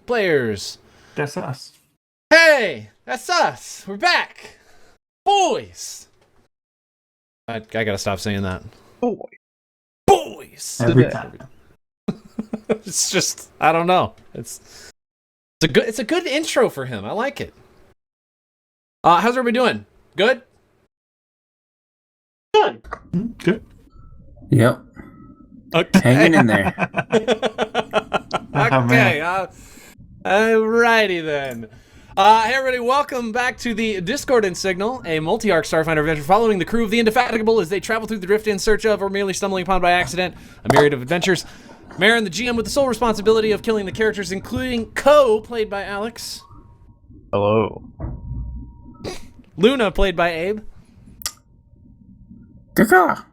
players. That's us. Hey, that's us. We're back. Boys. I gotta stop saying that. Boys. Every time. It's just, I don't know. It's a good intro for him. I like it. How's everybody doing? Good? Good. Yep. Okay. Hanging in there. Okay. Alrighty then. Hey everybody, welcome back to the Discord and Signal, a multi-arc Starfinder adventure following the crew of the Indefatigable as they travel through the drift in search of, or merely stumbling upon by accident, a myriad of adventures. Marin, the GM, with the sole responsibility of killing the characters, including Ko, played by Alex. Hello. Luna, played by Abe. Caca.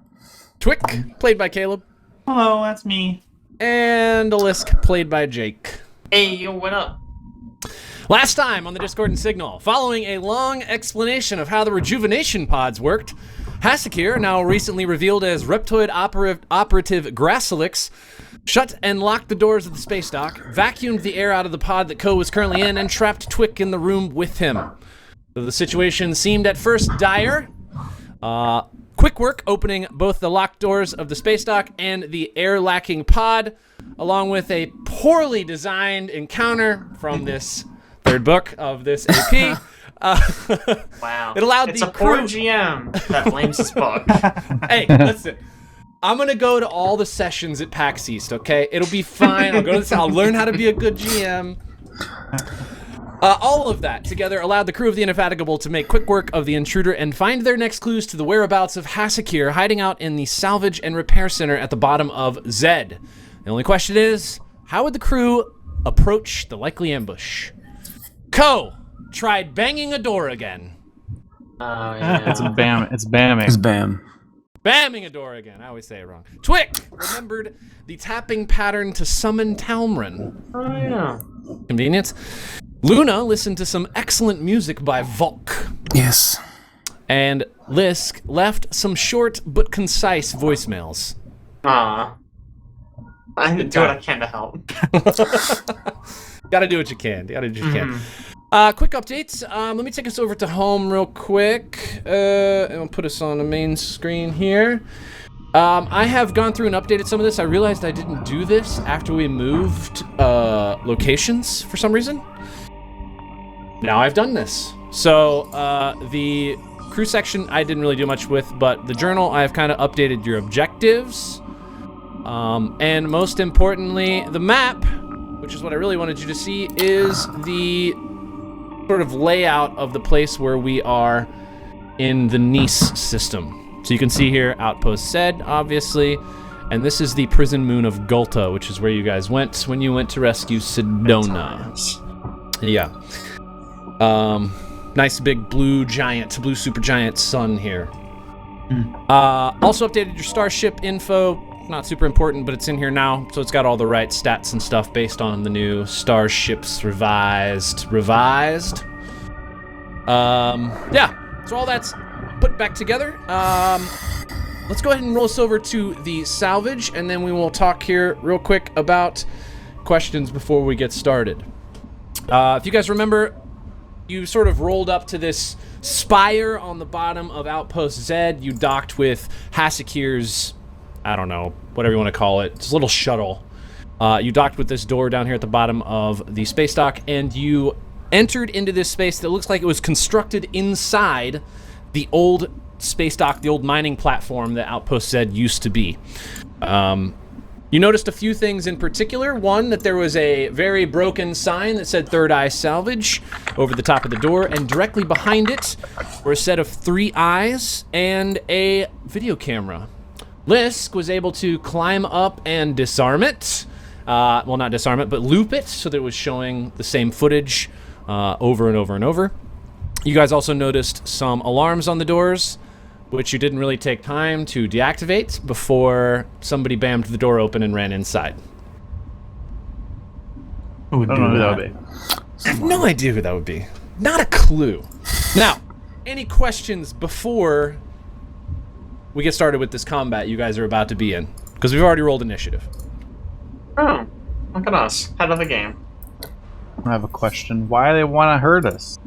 Twick, played by Caleb. Hello, that's me. And Alisk, played by Jake. Hey, yo, what up? Last time on the Discord and Signal, following a long explanation of how the rejuvenation pods worked, Hasakir, now recently revealed as Reptoid Operative Draeliks, shut and locked the doors of the space dock, vacuumed the air out of the pod that Ko was currently in, and trapped Twick in the room with him. Though the situation seemed at first dire, quick work opening both the locked doors of the space dock and the air-lacking pod, along with a poorly designed encounter from this third book of this AP. Wow. It allowed it's the a poor crew... GM that blames his book. Hey, listen. I'm gonna go to all the sessions at PAX East, okay? It'll be fine. I'll learn how to be a good GM. All of that together allowed the crew of the Indefatigable to make quick work of the intruder and find their next clues to the whereabouts of Hasakir hiding out in the Salvage and Repair Center at the bottom of Zed. The only question is, how would the crew approach the likely ambush? Ko tried banging a door again. Oh, yeah. It's bamming. It's bam. Bamming a door again. I always say it wrong. Twick remembered the tapping pattern to summon Talmrin. Oh, yeah. Convenience. Luna listened to some excellent music by Volk. Yes. And Lisk left some short but concise voicemails. Aw. I do what I can to help. Gotta do what you can. Quick updates. Let me take us over to home real quick. And I'll put us on the main screen here. I have gone through and updated some of this. I realized I didn't do this after we moved locations for some reason. Now I've done this. So the crew section I didn't really do much with, but the journal I've kind of updated your objectives. And most importantly, the map, which is what I really wanted you to see, is the sort of layout of the place where we are in the Nice system. So you can see here, Outpost Zed, obviously, and this is the prison moon of Gulta, which is where you guys went when you went to rescue Sedona. Yeah. Nice big blue supergiant sun here. Also updated your starship info. Not super important, but it's in here now, so it's got all the right stats and stuff based on the new starships revised. Yeah, so all that's put back together. Let's go ahead and roll us over to the salvage, and then we will talk here real quick about questions before we get started. If you guys remember, you sort of rolled up to this spire on the bottom of Outpost Zed. You docked with Hasakir's, I don't know, whatever you want to call it. It's a little shuttle. You docked with this door down here at the bottom of the space dock, and you entered into this space that looks like it was constructed inside the old space dock, the old mining platform that Outpost Zed used to be. You noticed a few things in particular. One, that there was a very broken sign that said Third-Eye Salvage over the top of the door, and directly behind it were a set of 3 eyes and a video camera. Lisk was able to climb up and disarm it. Well, not disarm it, but loop it so that it was showing the same footage over and over and over. You guys also noticed some alarms on the doors, which you didn't really take time to deactivate before somebody bammed the door open and ran inside. Who would do that? I have no idea who that would be. Not a clue. Now, any questions before we get started with this combat you guys are about to be in? Because we've already rolled initiative. Oh, look at us. Head of the game. I have a question. Why do they want to hurt us?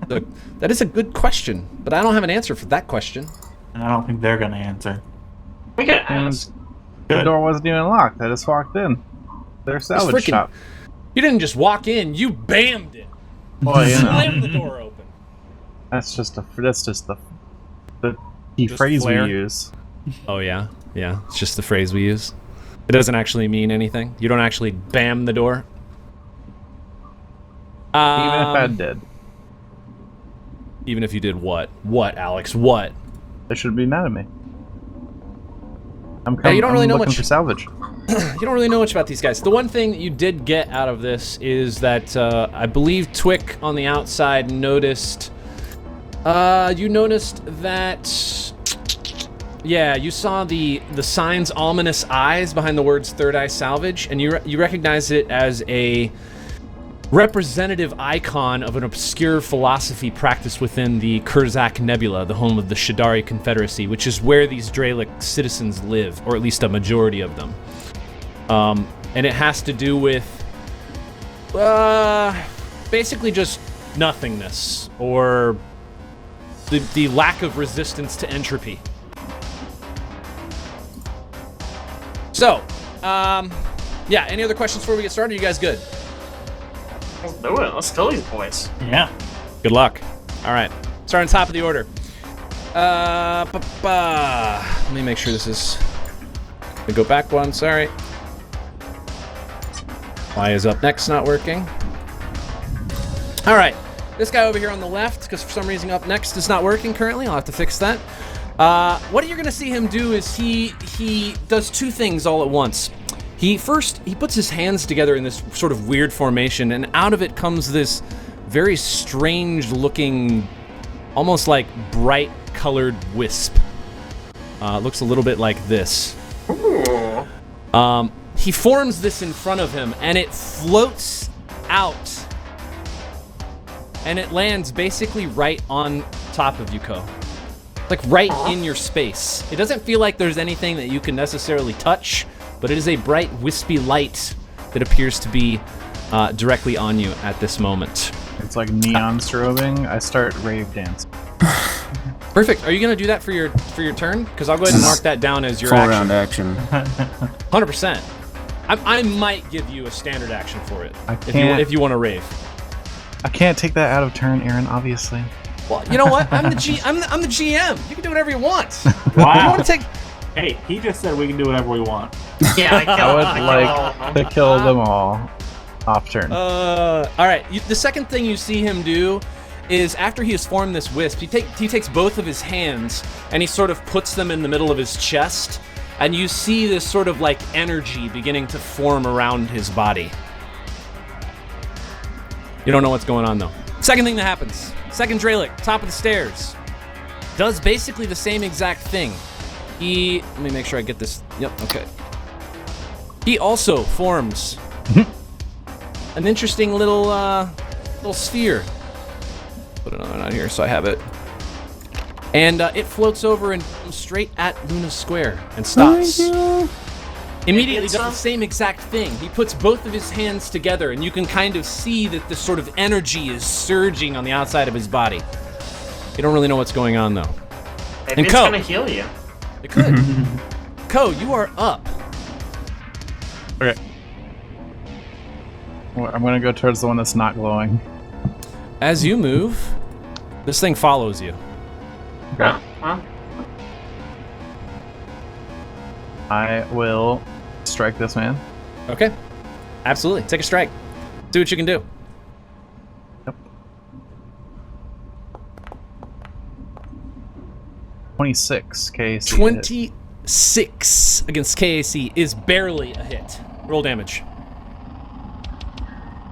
Look, that is a good question, but I don't have an answer for that question. And I don't think they're gonna answer. We can ask. The door wasn't even locked. I just walked in. Their salvage shop. You didn't just walk in, you bammed it. Well, you know. Slammed the door open. That's just the key phrase we use. Oh yeah, yeah. It's just the phrase we use. It doesn't actually mean anything. You don't actually bam the door. Even if I did. Even if you did what? What, Alex? What? They should be mad at me. You don't really know looking much for salvage. You don't really know much about these guys. The one thing that you did get out of this is that I believe Twick on the outside noticed. You noticed that. Yeah, you saw the sign's ominous eyes behind the words Third-Eye Salvage, and you recognize it as a representative icon of an obscure philosophy practiced within the Kurzak Nebula, the home of the Shadari Confederacy, which is where these Draelik citizens live, or at least a majority of them. And it has to do with basically just nothingness, or the lack of resistance to entropy. So, yeah, any other questions before we get started? Are you guys good? Let's do it. Let's kill these boys. Yeah. Good luck. All right, starting top of the order. Let me make sure this is. Let me go back one. Sorry. Y is up next. Not working. All right, this guy over here on the left, because for some reason up next is not working currently. I'll have to fix that. What you're gonna see him do is he does two things all at once. He puts his hands together in this sort of weird formation, and out of it comes this very strange looking, almost like bright colored wisp. Looks a little bit like this. Ooh. He forms this in front of him, and it floats out, and it lands basically right on top of you, Ko. Like right in your space. It doesn't feel like there's anything that you can necessarily touch, but it is a bright, wispy light that appears to be directly on you at this moment. It's like neon strobing. I start rave dancing. Perfect. Are you gonna do that for your turn? Because I'll go ahead and mark that down as your Full action. round action. 100%. I might give you a standard action for it if you want to rave. I can't take that out of turn, Aaron. Obviously. Well, you know what? I'm the GM. You can do whatever you want. Wow. You want to take? Hey, he just said we can do whatever we want. Yeah, I would like to kill them all off turn. All right. The second thing you see him do is after he has formed this wisp, he takes both of his hands and he sort of puts them in the middle of his chest, and you see this sort of like energy beginning to form around his body. You don't know what's going on though. Second thing that happens. Second Draelik, top of the stairs, does basically the same exact thing. Let me make sure I get this. Yep, okay. He also forms an interesting little sphere. Put another one out here so I have it. And it floats over and comes straight at Luna's square and stops. Immediately does the same exact thing. He puts both of his hands together, and you can kind of see that this sort of energy is surging on the outside of his body. You don't really know what's going on, though. Maybe it's gonna heal you. It could. Ko, you are up. Okay. Well, I'm gonna go towards the one that's not glowing. As you move, this thing follows you. Okay. Huh? I will strike this man. Okay. Absolutely. Take a strike. Do what you can do. Yep. 26 KC. 26 against KAC is barely a hit. Roll damage.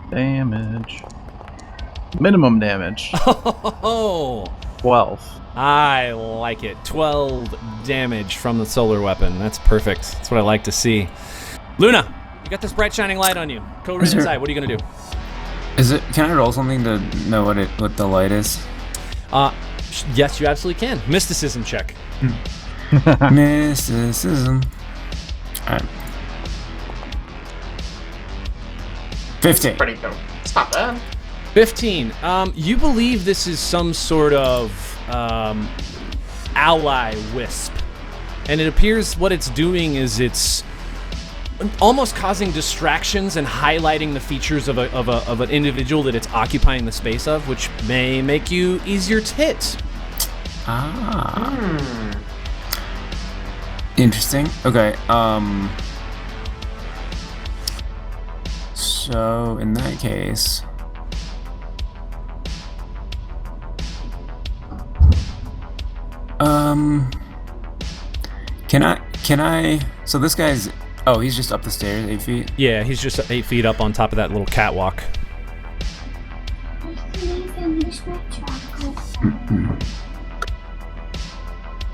Damage. Minimum damage. Oh, 12. I like it. 12 damage from the solar weapon. That's perfect. That's what I like to see. Luna, you got this bright shining light on you. Code right inside. What are you gonna do? Can I roll something to know what the light is? Yes, you absolutely can. Mysticism check. Mysticism. Alright. 15. Pretty good. It's not bad. 15. You believe this is some sort of ally wisp, and it appears what it's doing is it's almost causing distractions and highlighting the features of an individual that it's occupying the space of, which may make you easier to hit. Interesting. Okay. So in that case, can I? So this guy's. Oh, he's just up the stairs, 8 feet. Yeah, he's just 8 feet up on top of that little catwalk.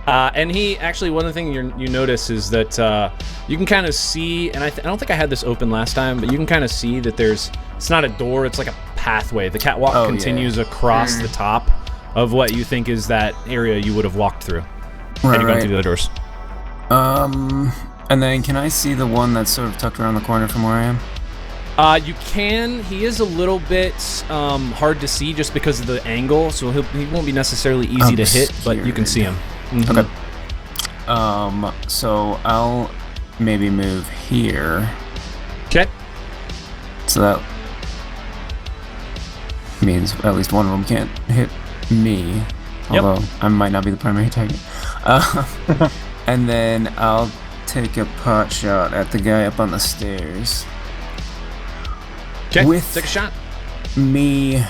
And he actually, one of the things you notice is that you can kind of see, and I don't think I had this open last time, but you can kind of see that it's not a door, it's like a pathway. The catwalk continues across the top of what you think is that area you would have walked through. Right, and you're going through the other doors. And then can I see the one that's sort of tucked around the corner from where I am? You can. He is a little bit hard to see just because of the angle, so he won't be necessarily easy to hit, but you can see him. Mm-hmm. Okay. So I'll maybe move here. Okay. So that means at least one of them can't hit me, although I might not be the primary target. And then I'll take a pot shot at the guy up on the stairs. Okay, with take a shot. Me,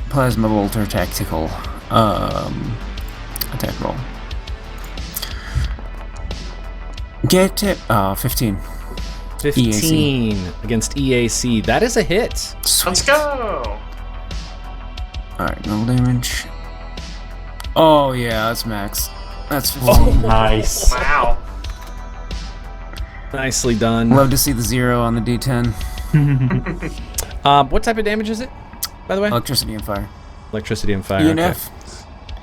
plasma bolter tactical, attack roll. Get it. 15. 15 EAC. against EAC. That is a hit. Sweet. Let's go. Alright, no damage. Oh yeah, that's max. That's 15. Oh, Nice. Wow. Nicely done. Love to see the 0 on the D10. What type of damage is it, by the way? Electricity and fire. Electricity and fire. ENF. Okay.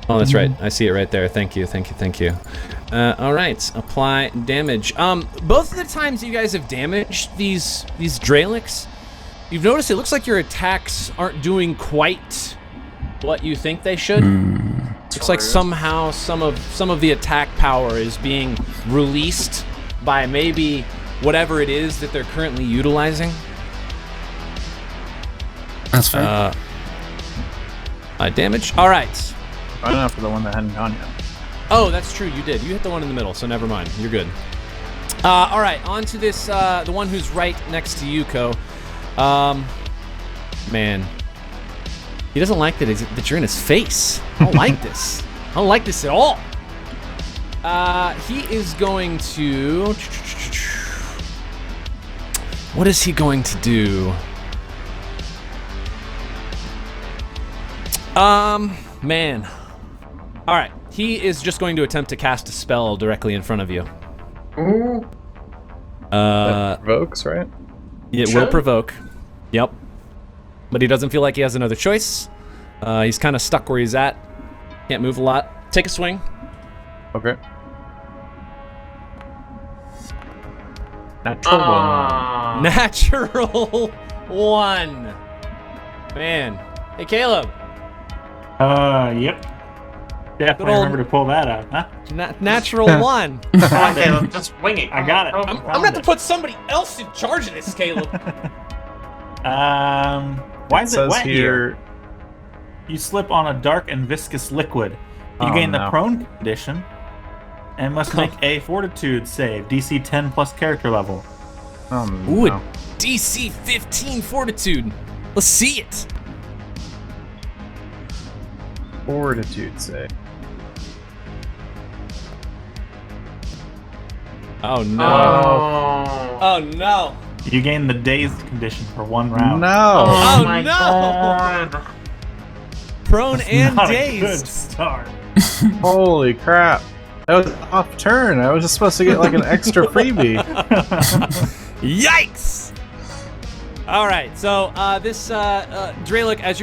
Oh, that's right. I see it right there. Thank you. All right. Apply damage. Both of the times you guys have damaged these Draeliks, you've noticed it looks like your attacks aren't doing quite what you think they should. Looks like somehow some of the attack power is being released by maybe whatever it is that they're currently utilizing. That's fair. Damage. All right. I don't know for the one that hadn't gone yet. Oh, that's true. You did. You hit the one in the middle, so never mind. You're good. All right. On to this. The one who's right next to you, Ko. Man, he doesn't like that you're in his face. I don't like this. I don't like this at all. He is going to. What is he going to do? Man. All right. He is just going to attempt to cast a spell directly in front of you. Ooh. That provokes, right? It will provoke. Yep. But he doesn't feel like he has another choice. He's kind of stuck where he's at. Can't move a lot. Take a swing. Okay. Natural one. Natural 1. Man. Hey, Caleb. Yep. Definitely remember to pull that out, huh? Natural 1. Come on, Caleb, just wing it. I got it. I'm gonna have to put somebody else in charge of this, Caleb. Why is it wet here? You slip on a dark and viscous liquid. You gain the prone condition and must make a fortitude save, DC 10 plus character level. Ooh, a DC 15 fortitude. Let's see it. Fortitude save. Oh no. Oh no. You gain the dazed condition for 1 round. No. Oh my no. God. Prone and Not dazed. a good start. Holy crap. That was off turn. I was just supposed to get like an extra freebie. Yikes! All right, so this Draelik, as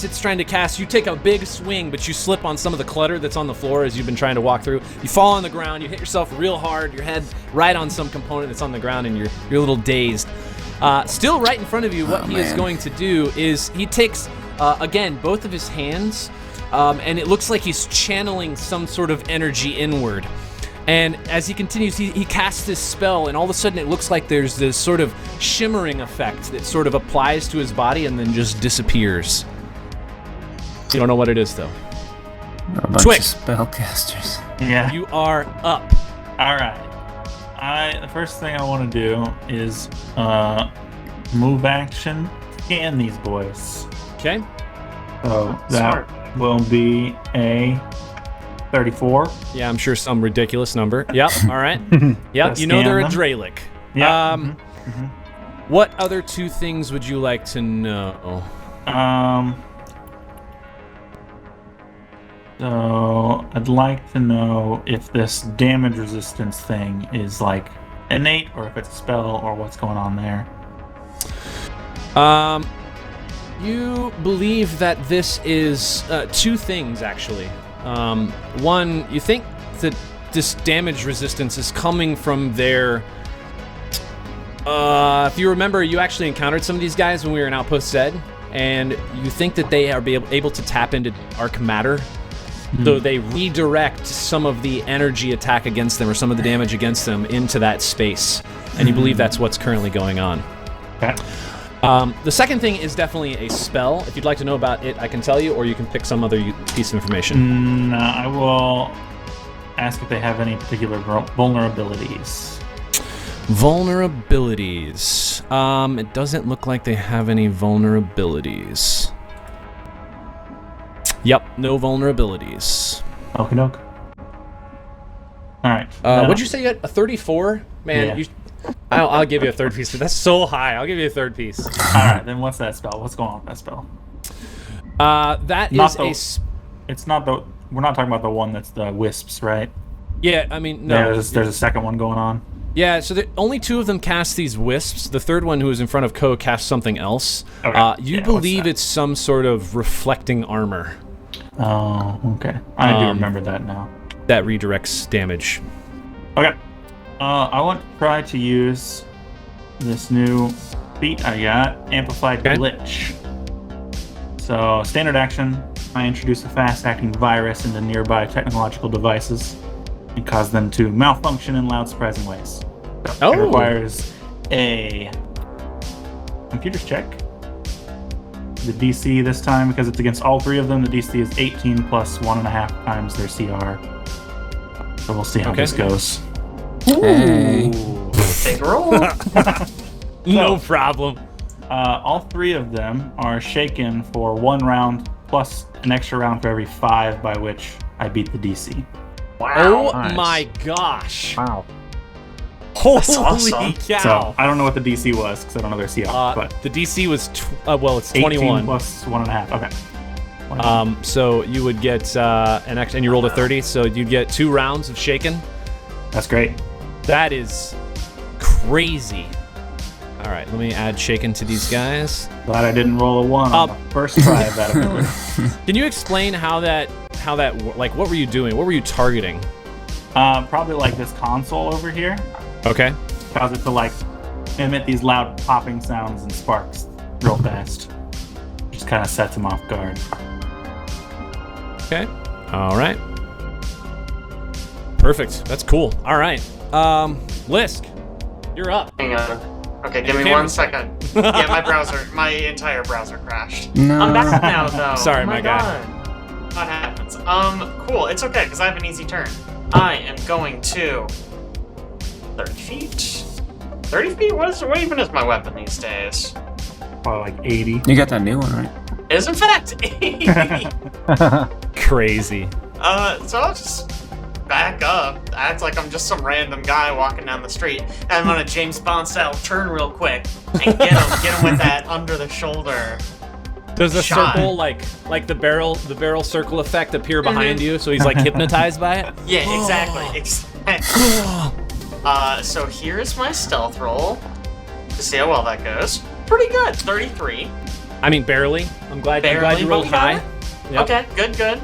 it's trying to cast, you take a big swing, but you slip on some of the clutter that's on the floor as you've been trying to walk through. You fall on the ground, you hit yourself real hard, your head right on some component that's on the ground, and you're a little dazed. Still right in front of you, what he is man. going to do is he takes, again, both of his hands, and it looks like he's channeling some sort of energy inward. And as he continues, he casts this spell, and all of a sudden it looks like there's this sort of shimmering effect that sort of applies to his body and then just disappears. You don't know what it is, though. A bunch Twig. of spellcasters. Yeah. You are up. All right. The first thing I want to do is move action, scan these boys. Okay. So that will be a 34. Yeah, I'm sure some ridiculous number. Yep. All right. Yep. You know they're a Draelik. Yeah. What other two things would you like to know? So I'd like to know if this damage resistance thing is like innate or if it's a spell or what's going on there. You believe that this is two things, actually. One, you think that this damage resistance is coming from their... if you remember, you actually encountered some of these guys when we were in Outpost Zed, and you think that they are able to tap into arc matter, so they redirect some of the energy attack against them or some of the damage against them into that space, and you believe that's what's currently going on. Okay. The second thing is definitely a spell. If you'd like to know about it, I can tell you, or you can pick some other piece of information. I will ask if they have any particular vulnerabilities. Vulnerabilities. It doesn't look like they have any vulnerabilities. Yep, no vulnerabilities. Okie doke. All right. What'd you say you had? A 34? Man, Yeah. I'll give you a third piece. That's so high. I'll give you a third piece. All right, then what's that spell? What's going on with that spell? That Not is the- a... It's not the. We're not talking about the one that's the wisps, right? Yeah, I mean, no. There's a second one going on. Yeah, so only two of them cast these wisps. The third one, who is in front of Ko, casts something else. Okay. You Yeah, believe what's that? it's some sort of reflecting armor Oh, okay. I do remember that now. that redirects damage. Okay. I want to try to use this new feat I got, Amplified Okay. Glitch. So, standard action, I introduce a fast-acting virus into nearby technological devices and cause them to malfunction in loud, surprising ways. So, It requires a computer's check. The DC this time, because it's against all three of them, the DC is 18 plus 1.5 times their CR. So we'll see how Okay. this goes. Hey. Big roll. No problem. All three of them are shaken for 1 round plus an extra round for every 5 by which I beat the DC. Wow. Oh nice. my gosh. Wow. Holy awesome. cow. So I don't know what the DC was because I don't know their CR, but The DC was, it's 18 21. plus 1.5. Okay. So you would get an extra, and you rolled a 30, so you'd get 2 rounds of shaken. That's great. That is crazy. All right, let me add shaken to these guys. Glad I didn't roll a 1 on the first try of that ability. Can you explain how that, like, what were you doing? What were you targeting? Probably like this console over here. Okay. Cause it to like emit these loud popping sounds and sparks real fast. Just kind of sets him off guard. Okay. All right. Perfect. That's cool. All right. Lisk, you're up. Hang on. Okay, give me Camera 1 second. Yeah, my entire browser crashed. No. I'm back now, though. Sorry, oh my guy. God. What happens? Cool. It's okay, because I have an easy turn. I am going to 30 feet. 30 feet? What even is my weapon these days? Probably like 80. You got that new one, right? It is in fact 80. Crazy. So I'll just back up, act like I'm just some random guy walking down the street, and I'm gonna James Bond style turn real quick and get him with that under the shoulder. Does the Shot. circle like the barrel circle effect appear behind you, so he's like hypnotized by it? Yeah, exactly. So here's my stealth roll to see how well that goes. Pretty good, 33. I mean, barely. I'm glad Barely, you but rolled we got high. it. Yep. Okay, good.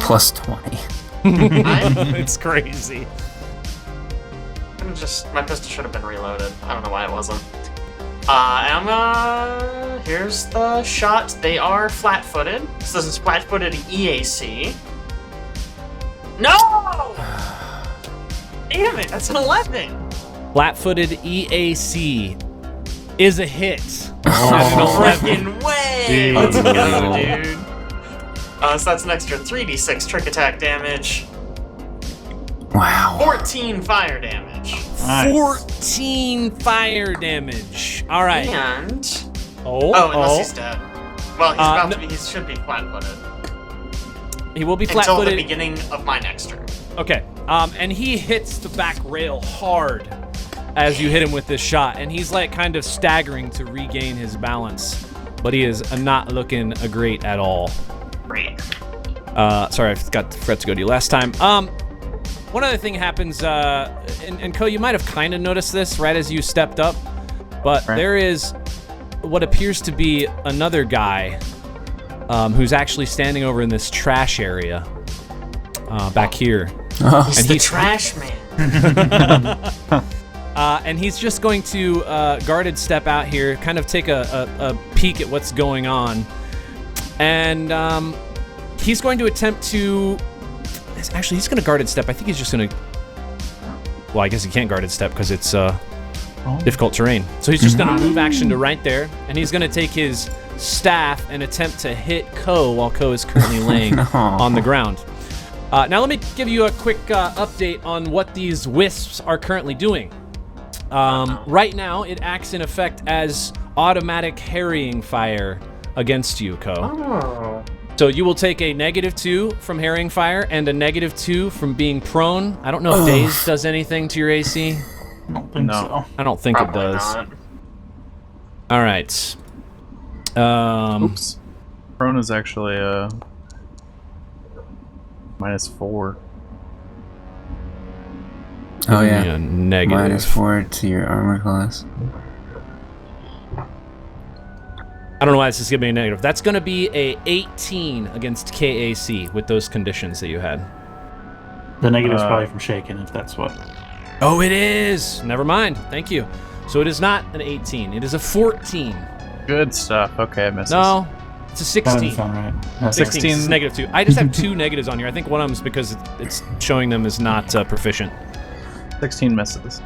Plus 20. It's crazy. My pistol should have been reloaded. I don't know why it wasn't. Here's the shot. They are flat-footed. So this is flat-footed EAC. No! Damn it, that's an 11. Flat-footed EAC is a hit. Freaking way! Dude. Let's go, dude. So that's an extra 3d6 trick attack damage. Wow. 14 fire damage. Nice. 14 fire damage. All right. And... Oh, unless he's dead. Well, he's about no. to be, he should be flat-footed. He will be Until the flat-footed. beginning of my next turn. Okay. And he hits the back rail hard as you hit him with this shot, and he's like kind of staggering to regain his balance, but he is not looking great at all. Great. Sorry, I forgot to go to you last time. One other thing happens, and Ko, you might have kind of noticed this right as you stepped up, but there is what appears to be another guy who's actually standing over in this trash area back here. Oh. He's the trash man. And he's just going to guarded step out here, kind of take a peek at what's going on. And he's going to attempt to... Actually, he's going to guarded step. I think he's just going to... Well, I guess he can't guarded step because it's difficult terrain. So he's just going to move action to right there, and he's going to take his staff and attempt to hit Ko while Ko is currently laying on the ground. Now let me give you a quick update on what these wisps are currently doing. Right now, it acts in effect as automatic harrying fire against you, Ko. Oh. So you will take a -2 from harrying fire and a -2 from being prone. I don't know if Daze does anything to your AC. I don't think so. I don't think Probably it does. not. All right. Oops. Prone is actually -4. Oh yeah. A negative. -4 to your armor class. I don't know why this is giving me a negative. That's going to be a 18 against KAC with those conditions that you had. The negative's probably from shaking, if that's what. Oh, it is. Never mind. Thank you. So it is not an 18. It is a 14. Good stuff. Okay, it misses. No, it's a That doesn't 16. sound right. No, 16 is -2. I just have 2 negatives on here. I think one of them is because it's showing them as not proficient. 16 misses.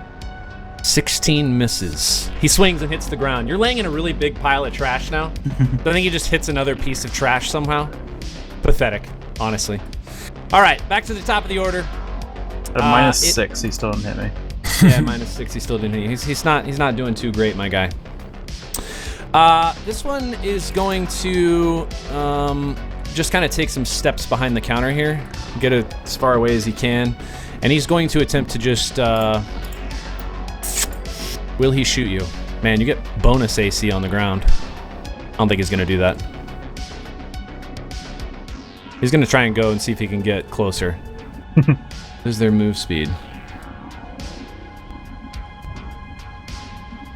16 misses. He swings and hits the ground. You're laying in a really big pile of trash now. I think he just hits another piece of trash somehow. Pathetic, honestly. All right, back to the top of the order. At -6, he still didn't hit me. Yeah, -6. He still didn't hit you. He's not doing too great, my guy. This one is going to just kind of take some steps behind the counter here, get as far away as he can, and he's going to attempt to just. Will he shoot you? Man, you get bonus AC on the ground. I don't think he's gonna do that. He's gonna try and go and see if he can get closer. What is their move speed?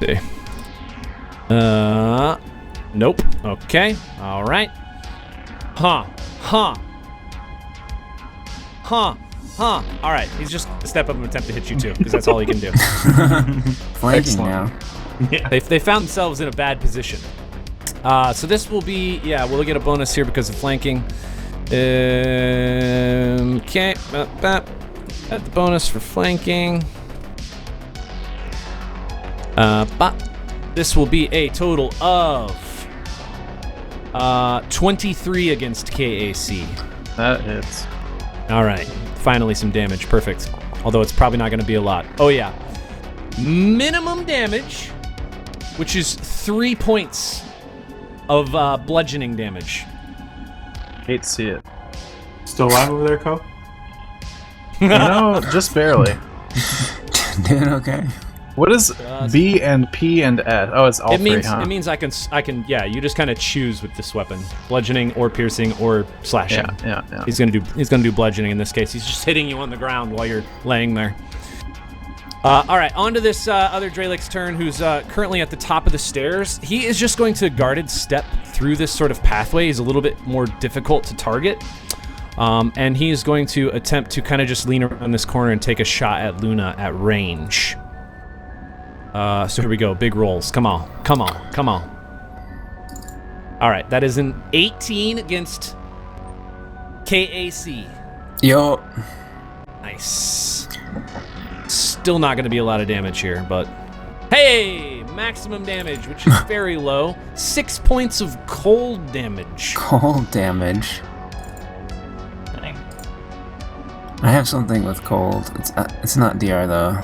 See. Nope. Okay. All right. Huh. All right. He's just step up and attempt to hit you too, because that's all he can do. Flanking now. Yeah. They found themselves in a bad position. So this will be, we'll get a bonus here because of flanking. Okay. Got the bonus for flanking. This will be a total of 23 against KAC. That hits. All right. Finally some damage. Perfect. Although it's probably not going to be a lot. Oh, yeah. Minimum damage, which is 3 points of bludgeoning damage. Hate to see it. Still alive over there, Ko? You know, just barely. Doing okay. What is B and P and S? Oh, it's all three, huh? It means I can. Yeah, you just kind of choose with this weapon: bludgeoning or piercing or slashing. Yeah. He's gonna do bludgeoning in this case. He's just hitting you on the ground while you're laying there. All right, on to this other Draelik's turn, who's currently at the top of the stairs. He is just going to guarded step through this sort of pathway. He's a little bit more difficult to target. And he is going to attempt to kind of just lean around this corner and take a shot at Luna at range. So here we go. Big rolls. Come on. Come on. Come on. All right. That is an 18 against KAC. Yo. Nice. Still not going to be a lot of damage here, but... Hey! Maximum damage, which is very low. 6 points of cold damage. Cold damage. Dang. I have something with cold. It's not DR though.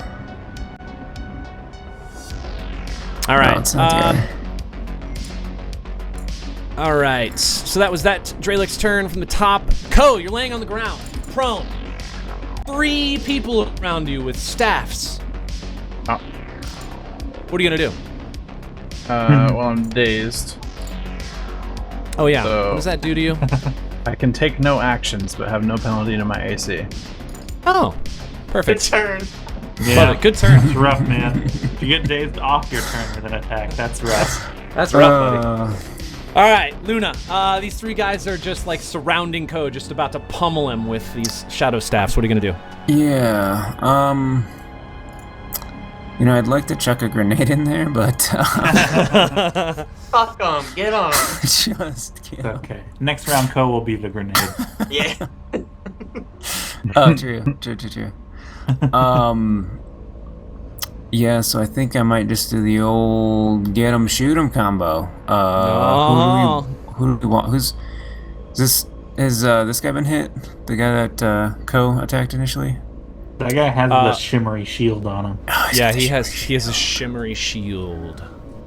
All right. No, it's not DR. All right. So that was that Draelik's turn from the top. Ko, you're laying on the ground, prone. 3 people around you with staffs. Oh. What are you gonna do? Well, I'm dazed. Oh yeah. So- What does that do to you? I can take no actions, but have no penalty to my AC. Oh, Good perfect. turn. Love it. Good turn. It's rough, man. If you get dazed off your turn with an attack, that's rough. That's rough, buddy. All right, Luna. These 3 guys are just like surrounding Ko, just about to pummel him with these shadow staffs. What are you gonna do? Yeah. You know, I'd like to chuck a grenade in there, but Fuck them. Get on. just kill. Okay. Next round, Ko will be the grenade. Yeah. Oh, true. Yeah, so I think I might just do the old get 'em, shoot 'em combo. Who do we want? Is this guy been hit? The guy that Ko attacked initially? That guy has the shimmery shield on him. Oh, Yeah, he has a shimmery shield.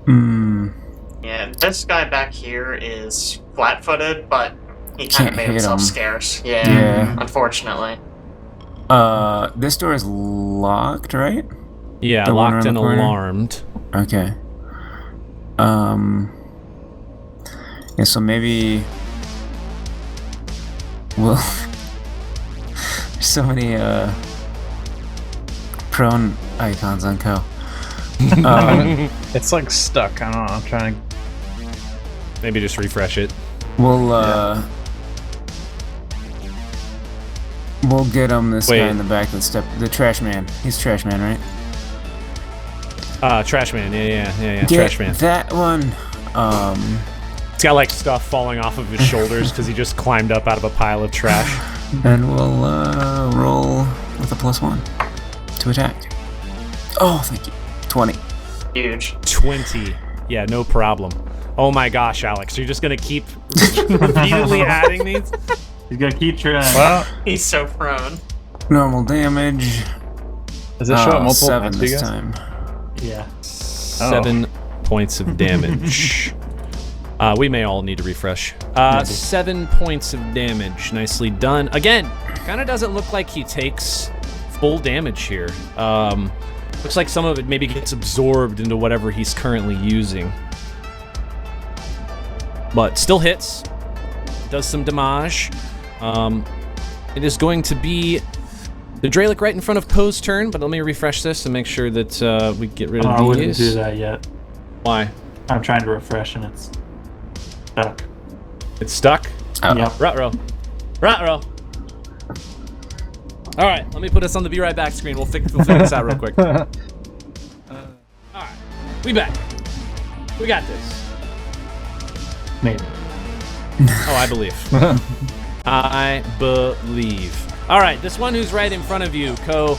Yeah, this guy back here is flat-footed, but he kind Can't of made hit himself him. scarce. Yeah, Yeah. unfortunately. This door is locked, right? Yeah, The one locked around and the corner? alarmed. Okay. Yeah, so maybe we'll there's so many prone icons on Ko. It's like stuck. I don't know. I'm trying to. Maybe just refresh it. We'll get him this Wait. guy in the back of the trash man. He's trash man, right? Trash man. Yeah. Get Trash man. that one. It's got like stuff falling off of his shoulders because he just climbed up out of a pile of trash. And we'll roll with a +1 to attack. Oh, thank you. 20. Huge. 20. Yeah, no problem. Oh my gosh, Alex, you're just gonna keep repeatedly adding these? He's gonna keep trying. Well, He's so prone. Normal damage. does it show up multiple 7 times to you this guys? time. Yeah. 7 points of damage. We may all need to refresh. 7 points of damage. Nicely done. Again, kind of doesn't look like he takes full damage here. Looks like some of it maybe gets absorbed into whatever he's currently using. But still hits. Does some damage. It is going to be the Draelik right in front of Poe's turn, but let me refresh this and make sure that we get rid of I these. wouldn't do that yet. Why? I'm trying to refresh and it's stuck. It's stuck? Oh. Yep. Ruh-roh. Ruh-roh. All right, let me put us on the Be Right Back screen. We'll figure this out real quick. All right, we back. We got this. Maybe. Oh, I believe. I believe. All right, this one who's right in front of you, Ko,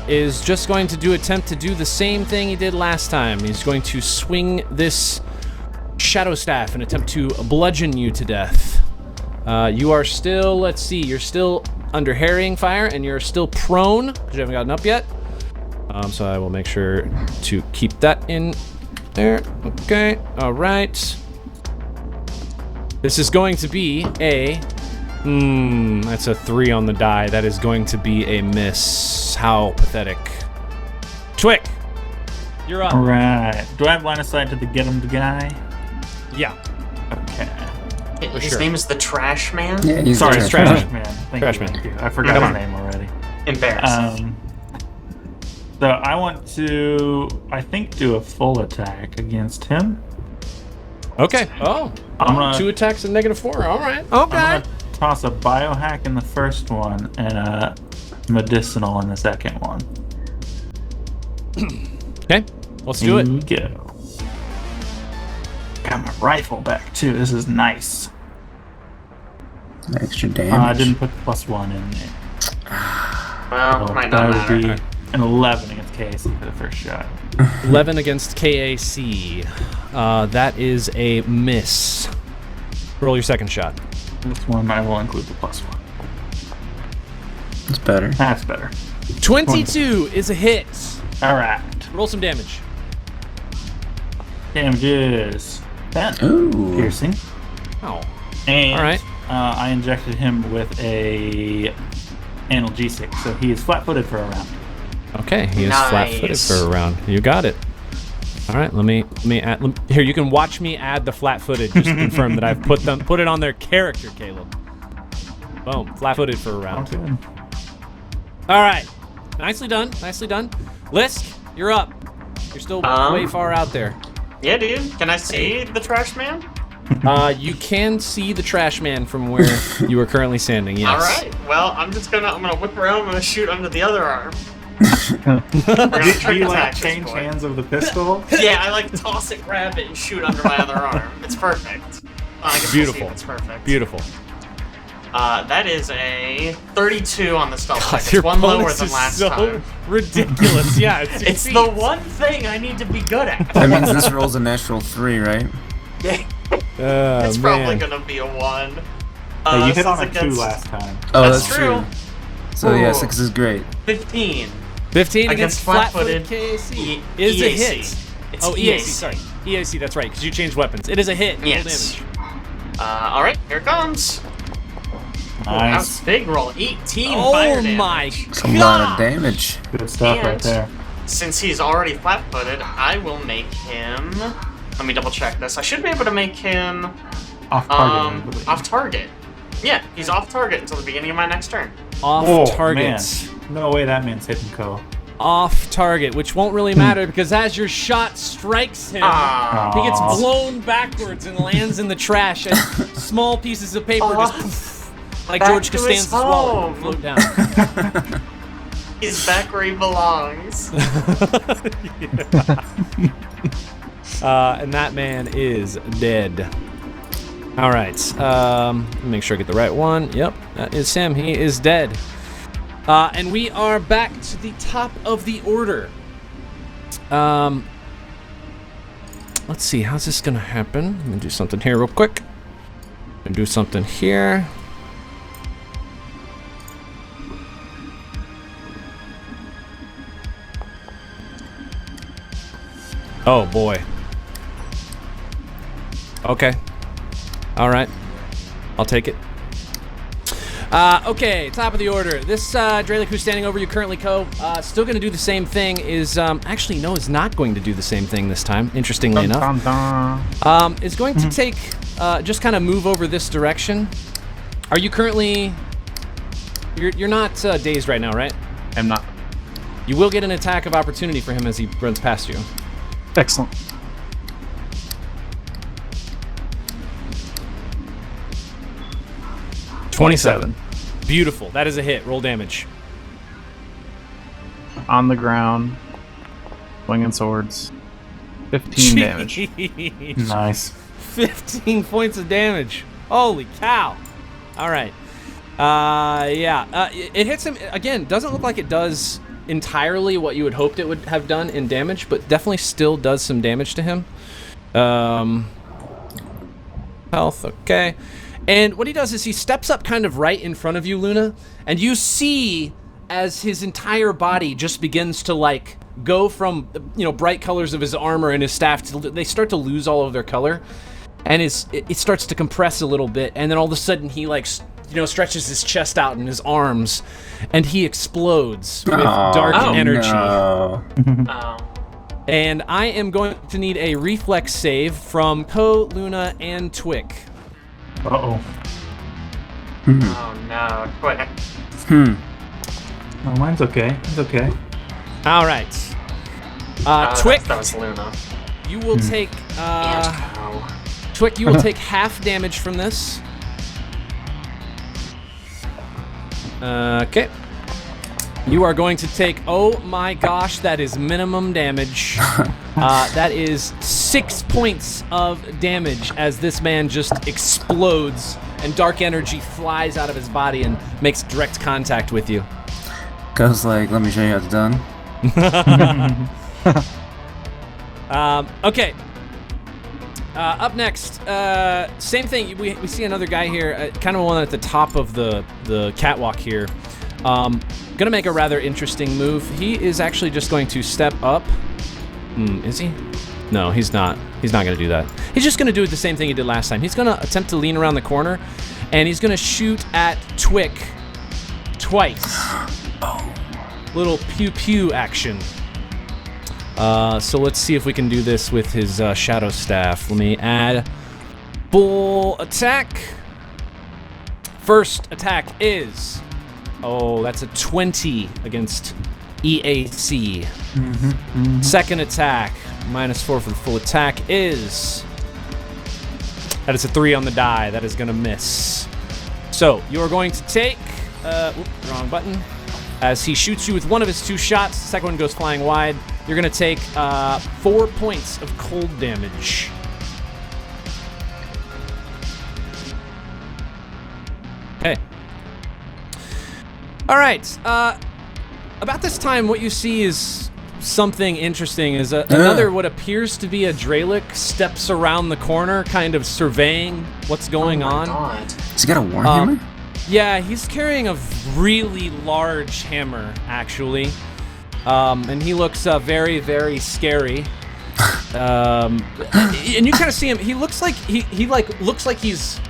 is just going to attempt to do the same thing he did last time. He's going to swing this shadow staff and attempt to bludgeon you to death. You are still, let's see, you're still under harrying fire and you're still prone because you haven't gotten up yet. So I will make sure to keep that in there. Okay, all right. This is going to be a, that's a 3 on the die. That is going to be a miss. How pathetic. Twick, you're up. All right. Do I have line of sight to the get him guy? Yeah. Okay. His sure. name is the Trash Man. Yeah, he's Sorry, the Trash Man. Man. Thank Trash you, Man. thank you. I forgot Come his on. name already. Embarrassing. So I want to, I think, do a full attack against him. Okay. Oh. I'm gonna- 2 attacks and -4. All right. I'm Okay. gonna toss a biohack in the first one and medicinal in the second one. Okay, let's do it. Here we go. Got my rifle back too. This is nice. Extra damage. I didn't put the +1 in there. Well, So might that not would matter. be an 11 against KAC for the first shot. 11 against KAC. That is a miss. Roll your second shot. This one I will include the +1. It's better. That's better. 22 is a hit. All right. Roll some damage. Damage is 10. Ooh. Piercing. Oh. And All right. I injected him with a analgesic, so he is flat-footed for a round. Okay, he is Nice. flat-footed for a round. You got it. All right, let me add. Here, you can watch me add the flat-footed just to confirm that I've put it on their character, Caleb. Boom, flat-footed for a round. Sounds good. All right, nicely done, nicely done. Lisk, you're up. You're still way far out there. Yeah, dude. Can I see the trash man? You can see the trash man from where you are currently standing. Yes. All right. Well, I'm gonna whip around. I'm gonna shoot under the other arm. We're gonna Do trick you like attack this change boy. hands of the pistol? Yeah, I like toss it, grab it, and shoot under my other arm. It's perfect. I guess we'll see Beautiful. if it's perfect. Beautiful. That is a 32 on the stealth check. Your It's one lower bonus than is last so time. ridiculous. Yeah, it It's succeeds. the one thing I need to be good at. That means this rolls a natural 3, right? Yeah, it's Oh, probably man. gonna be a 1. Hey, you this hit on is a 2 against last time. Oh, That's that's, true. So yeah, Ooh. 6 is great. 15. 15 against Against flat-footed flat-footed KAC is a EAC. hit. It's Oh, EAC. EAC, sorry. EAC, that's right, because you changed weapons. It is a hit. Roll Yes. damage. Alright, here it comes. Nice. That's big roll. 18 Oh fire my damage. It's a lot of damage. Good stuff right And- there. Since he's already flat-footed, I will make him... Let me double check this. I should be able to make him Off target. I believe. off target. Yeah, he's off target until the beginning of my next turn. Off target. Man. No way that man's hitting Co. Off target, which won't really matter because as your shot strikes him, he gets Aw. blown backwards and lands in the trash as small pieces of paper just poof, like Back George to his Costanza's wallet home. float down. He's back where he belongs. And that man is dead. All right. Let me make sure I get the right one. Yep, that is him. He is dead. And we are back to the top of the order. Let's see. How's this going to happen? Let me do something here real quick. And do something here. Oh, boy. Okay. All right. I'll take it. Okay, top of the order. This Draelik who's standing over you currently, Co, still going to do the same thing. Actually, no, is not going to do the same thing this time, interestingly enough. Dun, dun. Is going to take, just kind of move over this direction. Are you currently... You're not dazed right now, right? I'm not. You will get an attack of opportunity for him as he runs past you. Excellent. Beautiful. That is a hit. Roll damage. On the ground. Swinging swords. 15 damage. Jeez. Nice. 15 points of damage. Holy cow. All right. Yeah. It hits him, again, doesn't look like it does entirely what you had hoped it would have done in damage, but definitely still does some damage to him. Health, okay. And what he does is he steps up kind of right in front of you, Luna, and you see as his entire body just begins to, like, go from, bright colors of his armor and his staff to, they start to lose all of their color, and it starts to compress a little bit, and then all of a sudden he, like, stretches his chest out and his arms, and he explodes with dark energy. No. And I am going to need a reflex save from Ko, Luna, and Twick. Uh-oh. Oh no, quick. Oh, mine's okay. It's okay. All right. Twick, That was Luna. you will take... Twick, you will take half damage from this. Okay. You are going to take, oh my gosh, that is minimum damage. That is 6 points of damage as this man just explodes and dark energy flies out of his body and makes direct contact with you. Goes like, let me show you how it's done. Okay. Up next, same thing. We see another guy here, kind of one at the top of the catwalk here. Gonna make a rather interesting move. He is actually just going to step up. Is he? No, he's not. He's not gonna do that. He's just gonna do the same thing he did last time. He's gonna attempt to lean around the corner, and he's gonna shoot at Twick twice. Little pew pew action. So let's see if we can do this with his shadow staff. Let me add full attack. First attack is, oh, that's a 20 against EAC. Second attack, -4 for the full attack is, that is a 3 on the die. That is going to miss. So you are going to take, wrong button. As he shoots you with one of his 2 shots, the second one goes flying wide. You're going to take 4 points of cold damage. Okay. All right. About this time, what you see is something interesting. Is another what appears to be a Draelik steps around the corner, kind of surveying what's going on. God. Has he got a warhammer? Yeah, he's carrying a really large hammer, actually. And he looks very, very scary. And you kind of see him. He looks like looks like he's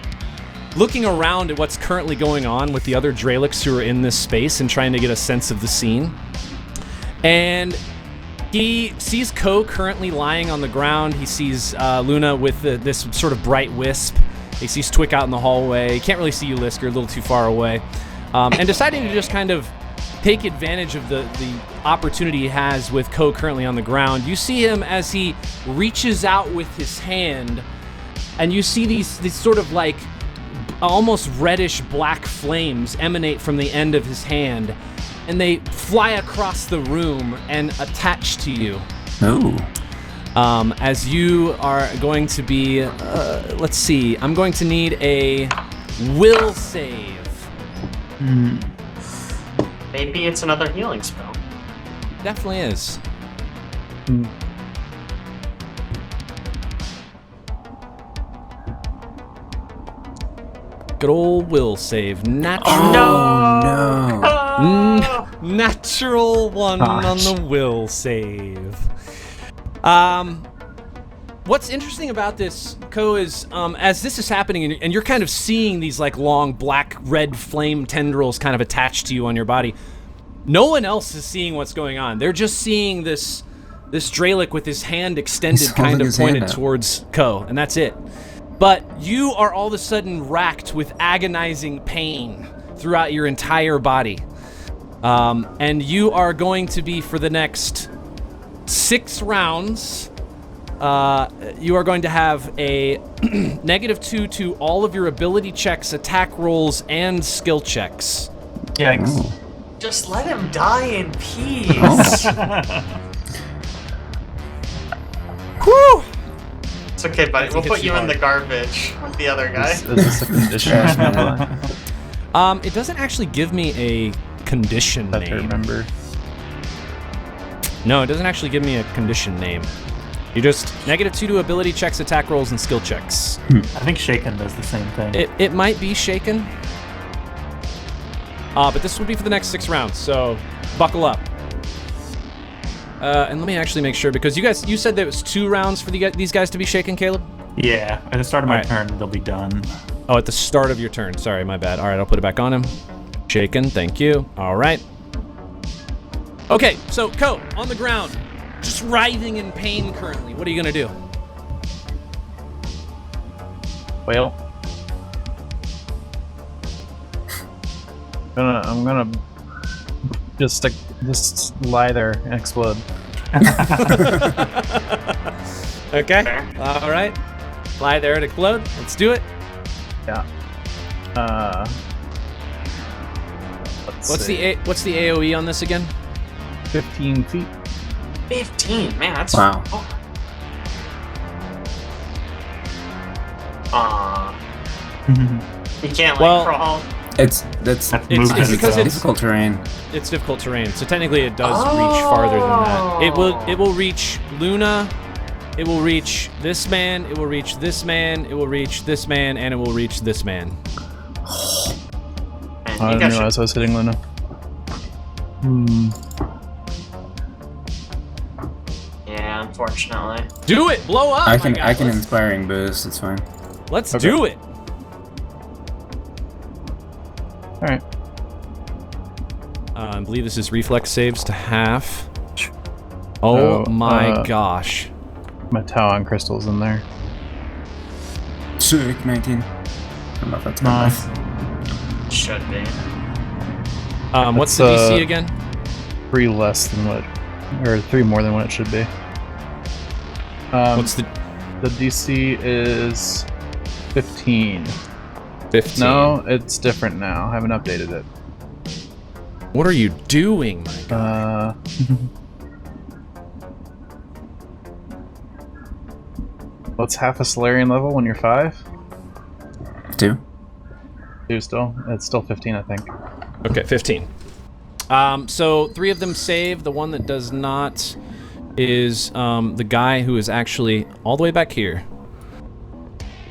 looking around at what's currently going on with the other Draeliks who are in this space and trying to get a sense of the scene. And he sees Ko currently lying on the ground. He sees Luna with this sort of bright wisp. He sees Twick out in the hallway. He can't really see you, Lisk. You're a little too far away. And deciding to just kind of take advantage of the opportunity he has with Ko currently on the ground. You see him as he reaches out with his hand, and you see these sort of like almost reddish black flames emanate from the end of his hand, and they fly across the room and attach to you. Oh. As you are going to be, let's see, I'm going to need a will save. Maybe it's another healing spell. Definitely is. Good old will save. Natural. No. Natural 1 on the will save. What's interesting about this, Ko, is as this is happening and you're kind of seeing these like long black red flame tendrils kind of attached to you on your body, no one else is seeing what's going on. They're just seeing this Draelik with his hand extended, kind of pointed towards Ko, and that's it. But you are all of a sudden racked with agonizing pain throughout your entire body. And you are going to be, for the next 6 rounds, you are going to have a -2 to all of your ability checks, attack rolls, and skill checks. Yikes. Oh. Just let him die in peace. Whew! It's okay, buddy. We'll put you in the garbage with the other guy. Is this a condition? It doesn't actually give me a condition I name. remember. No, it doesn't actually give me a condition name. You just -2 to ability checks, attack rolls, and skill checks. I think Shaken does the same thing. It might be Shaken. But this will be for the next 6 rounds, so buckle up. And let me actually make sure, because you said there was 2 rounds for these guys to be shaken, Caleb? Yeah, at the start of my Alright. turn, they'll be done. Oh, at the start of your turn. Sorry, my bad. All right, I'll put it back on him. Shaken, thank you. All right. Okay, so Ko, on the ground, just writhing in pain currently. What are you going to do? Well, I'm gonna just lie there and explode. Okay. Fair. All right. Lie there and explode. Let's do it. Yeah. What's the AOE on this again? 15 feet. 15, man, that's Wow. You can't Well, crawl. It's because it's difficult terrain. It's difficult terrain, so technically it does reach farther than that. It will reach Luna. It will reach this man. It will reach this man. It will reach this man, and it will reach this man. I didn't realize I was hitting Luna. Yeah, unfortunately. Do it! Blow up! I can inspiring boost. It's fine. Let's do it. All right. I believe this is reflex saves to half. Oh my gosh. My Tauan crystal's in there. Sick, 19. I don't know if that's Nice. Should be. What's the DC again? 3 less than what, or 3 more than what it should be. What's the DC is 15. 15? No, it's different now. I haven't updated it. What are you doing, my god? What's half a Solarian level when you're 5? 2. 2 still? It's still 15, I think. Okay, 15. So 3 of them save. The one that does not is the guy who is actually all the way back here.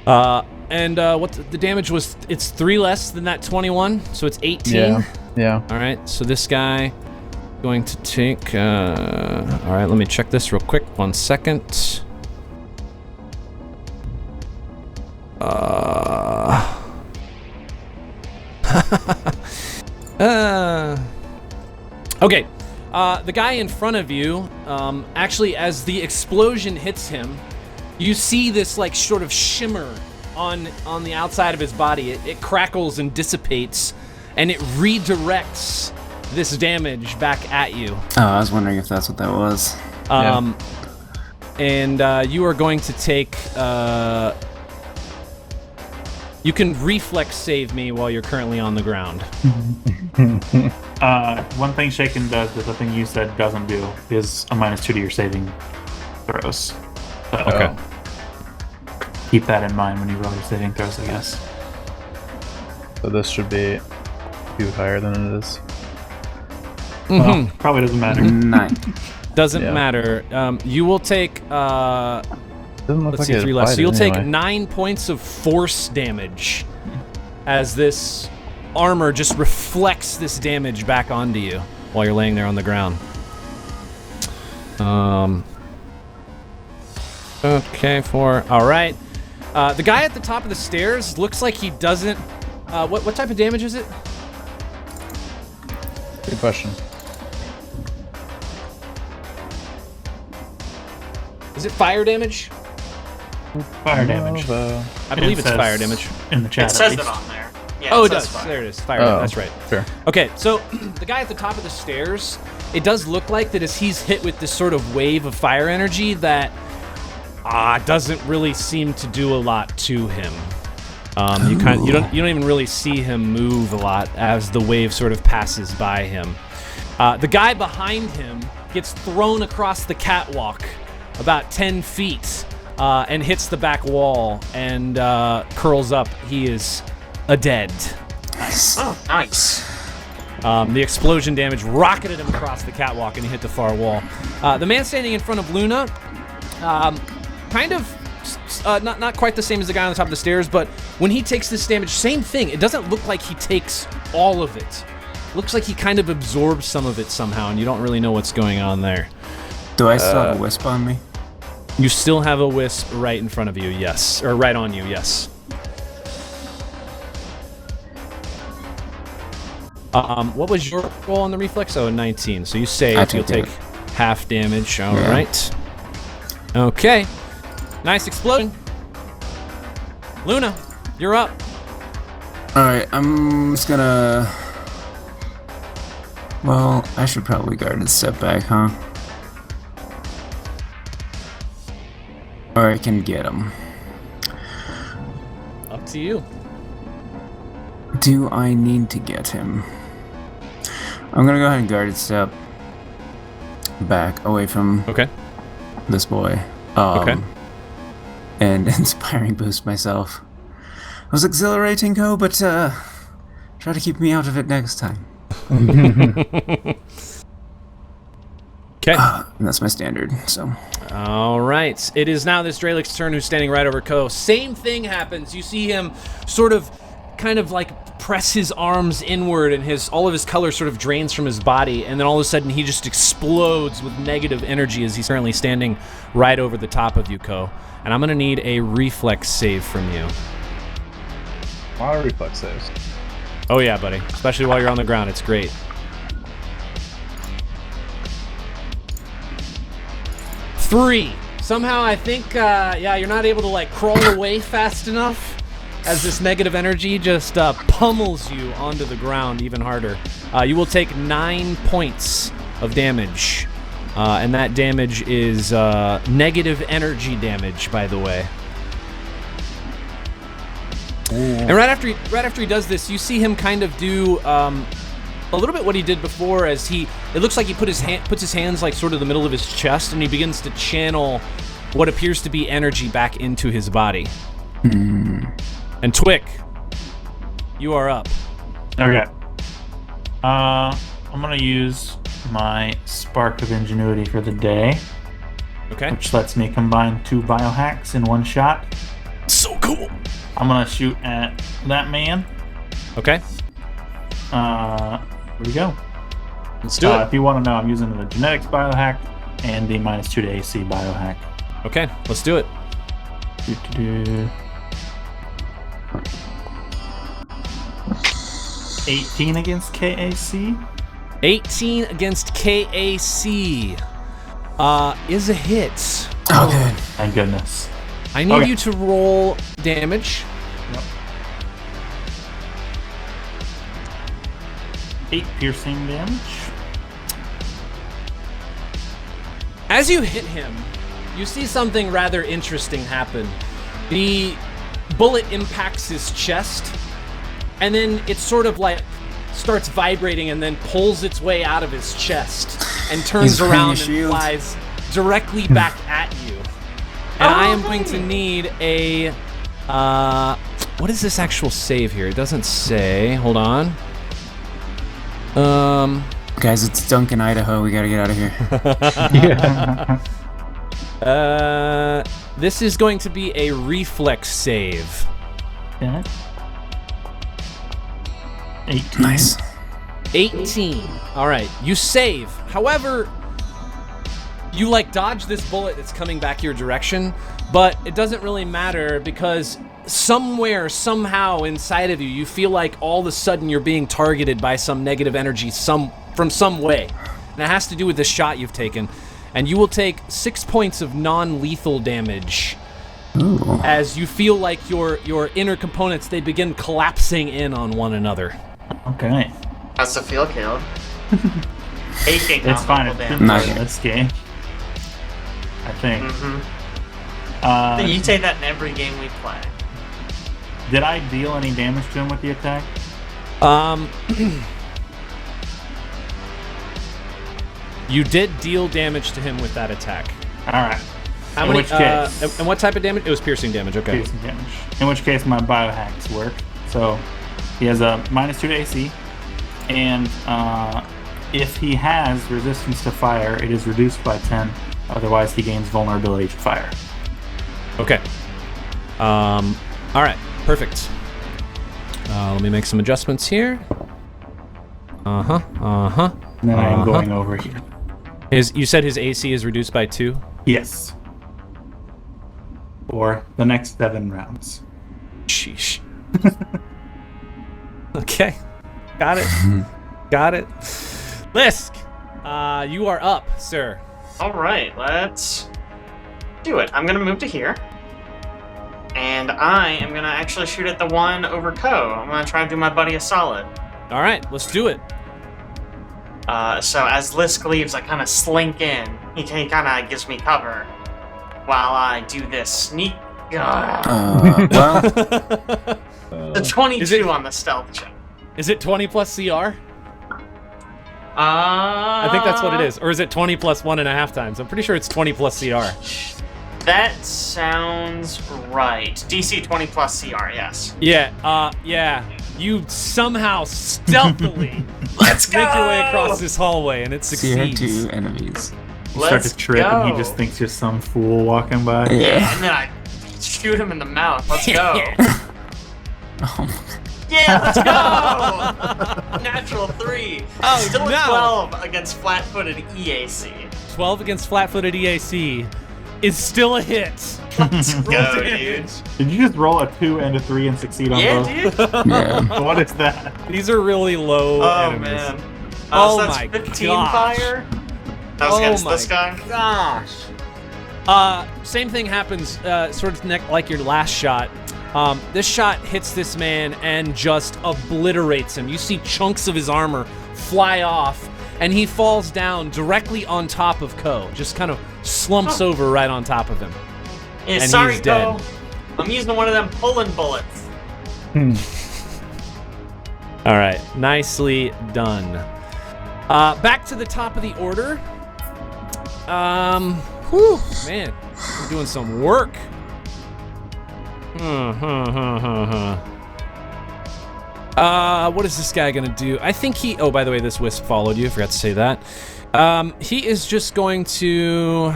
And what the damage was, it's 3 less than that 21, so it's 18. Yeah. All right, so this guy going to take, all right, let me check this real quick, 1 second. Okay, the guy in front of you, actually as the explosion hits him, you see this like sort of shimmer on the outside of his body. It crackles and dissipates, and it redirects this damage back at you. Oh, I was wondering if that's what that was. And you are going to take, you can reflex save me while you're currently on the ground. One thing Shaken does that the thing you said doesn't do is a -2 to your saving throws. So Okay. Keep that in mind when you roll your saving throws, I guess. So this should be 2 higher than it is. Well, probably doesn't matter. 9. Doesn't matter. You will take, Doesn't look let's like see, it 3 less. So applied you'll take anyway. 9 points of force damage as this armor just reflects this damage back onto you while you're laying there on the ground. Okay, all right. The guy at the top of the stairs looks like he doesn't. What type of damage is it? Good question. Is it fire damage? Fire damage. I believe it's says fire damage. In the chat. It at says it least. on there. Yeah, Oh, it says does. fire. There it is. Fire damage. That's right. Sure. Okay, so the guy at the top of the stairs, it does look like that as he's hit with this sort of wave of fire energy that doesn't really seem to do a lot to him. You don't even really see him move a lot as the wave sort of passes by him. The guy behind him gets thrown across the catwalk about 10 feet and hits the back wall and curls up. He is dead. Oh, nice. The explosion damage rocketed him across the catwalk and he hit the far wall. The man standing in front of Luna, kind of not quite the same as the guy on the top of the stairs, but when he takes this damage, same thing. It doesn't look like he takes all of it. Looks like he kind of absorbs some of it somehow, and you don't really know what's going on there. Do I still have a wisp on me? You still have a wisp right in front of you, yes. Or right on you, yes. What was your roll on the reflex? Oh, 19. So you save, you'll take half damage. All right. Okay. Nice explosion. Luna, you're up. Alright, I'm just gonna... Well, I should probably guard and step back, huh? Or I can get him. Up to you. Do I need to get him? I'm gonna go ahead and guarded step back away from this boy. Okay. And inspiring boost myself. It was exhilarating, go, but try to keep me out of it next time. Okay. And that's my standard, so. All right. It is now this Draelik's turn, who's standing right over Ko. Same thing happens. You see him sort of kind of like press his arms inward, and all of his color sort of drains from his body, and then all of a sudden he just explodes with negative energy as he's currently standing right over the top of you, Ko. And I'm going to need a reflex save from you. A lot of reflex saves. Oh yeah, buddy. Especially while you're on the ground. It's great. 3. Somehow I think, you're not able to like crawl away fast enough as this negative energy just pummels you onto the ground even harder. You will take 9 points of damage. And that damage is negative energy damage, by the way. Ooh. And right after he does this, you see him kind of do a little bit what he did before, as it looks like he puts his hands like sort of the middle of his chest, and he begins to channel what appears to be energy back into his body. And Twick, you are up. Okay. I'm gonna use my Spark of Ingenuity for the day. Okay. Which lets me combine 2 biohacks in one shot. So cool. I'm gonna shoot at that man. Okay. Here we go. Let's do it. If you want to know, I'm using the genetics biohack and the -2 to AC biohack. Okay, let's do it. 18 against KAC. 18 against KAC is a hit. Oh, good. Thank goodness. I need you to roll damage. Yep. 8 piercing damage. As you hit him, you see something rather interesting happen. The bullet impacts his chest, and then it sort of like starts vibrating and then pulls its way out of his chest and turns around and flies directly back at you. And I am going to need a... what is this actual save here? It doesn't say. Hold on. Guys, it's Duncan, Idaho. We gotta get out of here. This is going to be a reflex save. Yeah. 18. Nice. 18. All right, you save. However, you like dodge this bullet that's coming back your direction, but it doesn't really matter because somewhere, somehow inside of you, you feel like all of a sudden you're being targeted by some negative energy from some way. And it has to do with the shot you've taken. And you will take 6 points of non-lethal damage. Ooh. As you feel like your inner components, they begin collapsing in on one another. Okay. How's the feel, Caleb? Aching. It's fine. It's been Nice. in this game. I think. You say that in every game we play. Did I deal any damage to him with the attack? You did deal damage to him with that attack. Alright. How In many, which case... and what type of damage? It was piercing damage, okay. Piercing damage. In which case my biohacks work. So he has a -2 to AC, and if he has resistance to fire, it is reduced by 10. Otherwise, he gains vulnerability to fire. Okay. Alright, perfect. Let me make some adjustments here. And then I am going over here. You said his AC is reduced by 2? Yes. For the next 7 rounds. Sheesh. Okay. Got it. Got it. Lisk, you are up, sir. Alright, let's do it. I'm gonna move to here. And I am gonna actually shoot at the one over Ko. I'm gonna try to do my buddy a solid. Alright, let's do it. So as Lisk leaves, I kind of slink in. He kind of gives me cover while I do this sneak. Well, The 22 on the stealth check. Is it 20 plus CR? I think that's what it is. Or is it 20 plus 1.5 times? I'm pretty sure it's 20 plus CR. That sounds right. DC 20 plus CR, yes. Yeah. You somehow stealthily Let's go! make your way across this hallway, and it succeeds. CR2 enemies. You start to trip, and he just thinks you're some fool walking by. Yeah, and then I shoot him in the mouth. Let's go. Oh, Yeah, let's go! Natural 3. Oh, Still no. a 12 against flat-footed EAC. 12 against flat-footed EAC is still a hit. Let's go, dude. Did you just roll a 2 and a 3 and succeed on Yeah, both? dude. yeah. What is that? These are really low Oh, enemies. man. Oh so that's my 15 gosh. fire? That was against this guy? Gosh. Same thing happens sort of like your last shot. This shot hits this man and just obliterates him. You see chunks of his armor fly off, and he falls down directly on top of Ko. Just kind of slumps over right on top of him. Yeah, And sorry, he's dead. Ko. I'm using one of them pulling bullets. All right, nicely done. Back to the top of the order. Whew, man, we're doing some work. What is this guy gonna do? I think he. Oh, by the way, this wisp followed you. I forgot to say that. He is just going to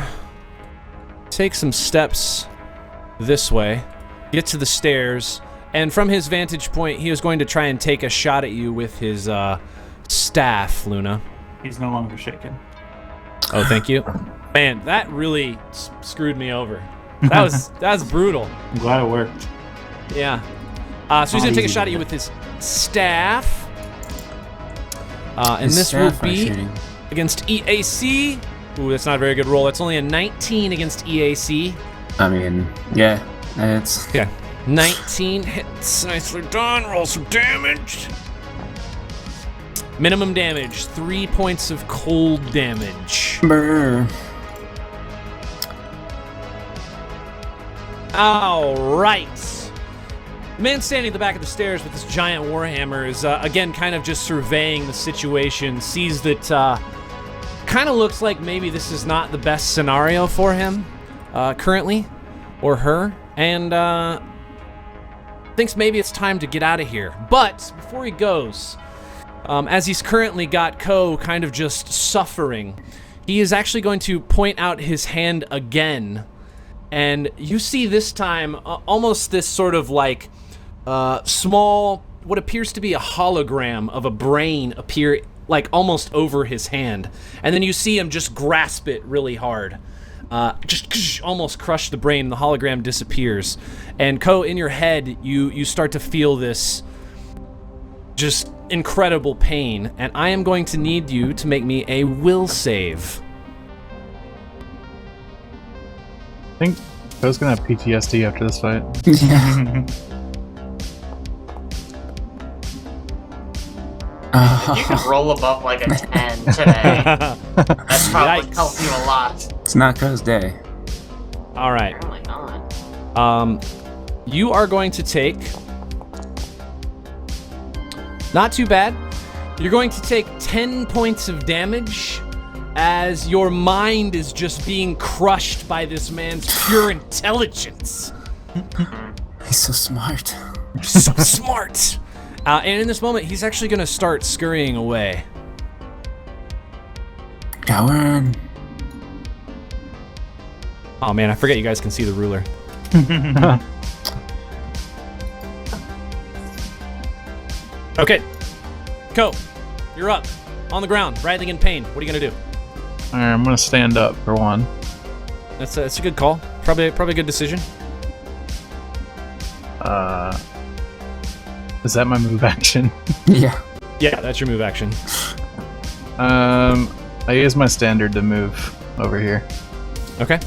take some steps this way, get to the stairs, and from his vantage point, he is going to try and take a shot at you with his staff, Luna. He's no longer shaken. Oh, thank you. Man, that really screwed me over. That was brutal. I'm glad it worked. Yeah. So he's gonna take a shot at you with his staff. And His this will staff by be shooting. against EAC. Ooh, that's not a very good roll. That's only a 19 against EAC. I mean, yeah, it's Okay. 19 hits. Nicely done. Roll some damage. Minimum damage, 3 points of cold damage. brr. All right. The man standing at the back of the stairs with this giant warhammer is, again, kind of just surveying the situation, sees that kind of looks like maybe this is not the best scenario for him currently, or her, and thinks maybe it's time to get out of here. But before he goes, as he's currently got Ko kind of just suffering, he is actually going to point out his hand again. And you see this time almost this sort of like small, what appears to be a hologram of a brain appear like almost over his hand. And then you see him just grasp it really hard. Just almost crush the brain. The hologram disappears. And Ko, in your head, you start to feel this just incredible pain. And I am going to need you to make me a will save. I think I was gonna have PTSD after this fight. If you could roll above like a 10 today, that's probably Yikes. helped you a lot. It's not Ko's day. All right. Apparently not. You are going to take, not too bad, you're going to take 10 points of damage as your mind is just being crushed by this man's pure intelligence. He's so smart. So smart. And in this moment, he's actually going to start scurrying away. Coward. Oh man, I forget you guys can see the ruler. Okay, Ko, you're up, on the ground, writhing in pain. What are you gonna do? Alright, I'm gonna stand up for one. That's a good call. Probably a good decision. Is that my move action? Yeah. Yeah, that's your move action. I use my standard to move over here. Okay.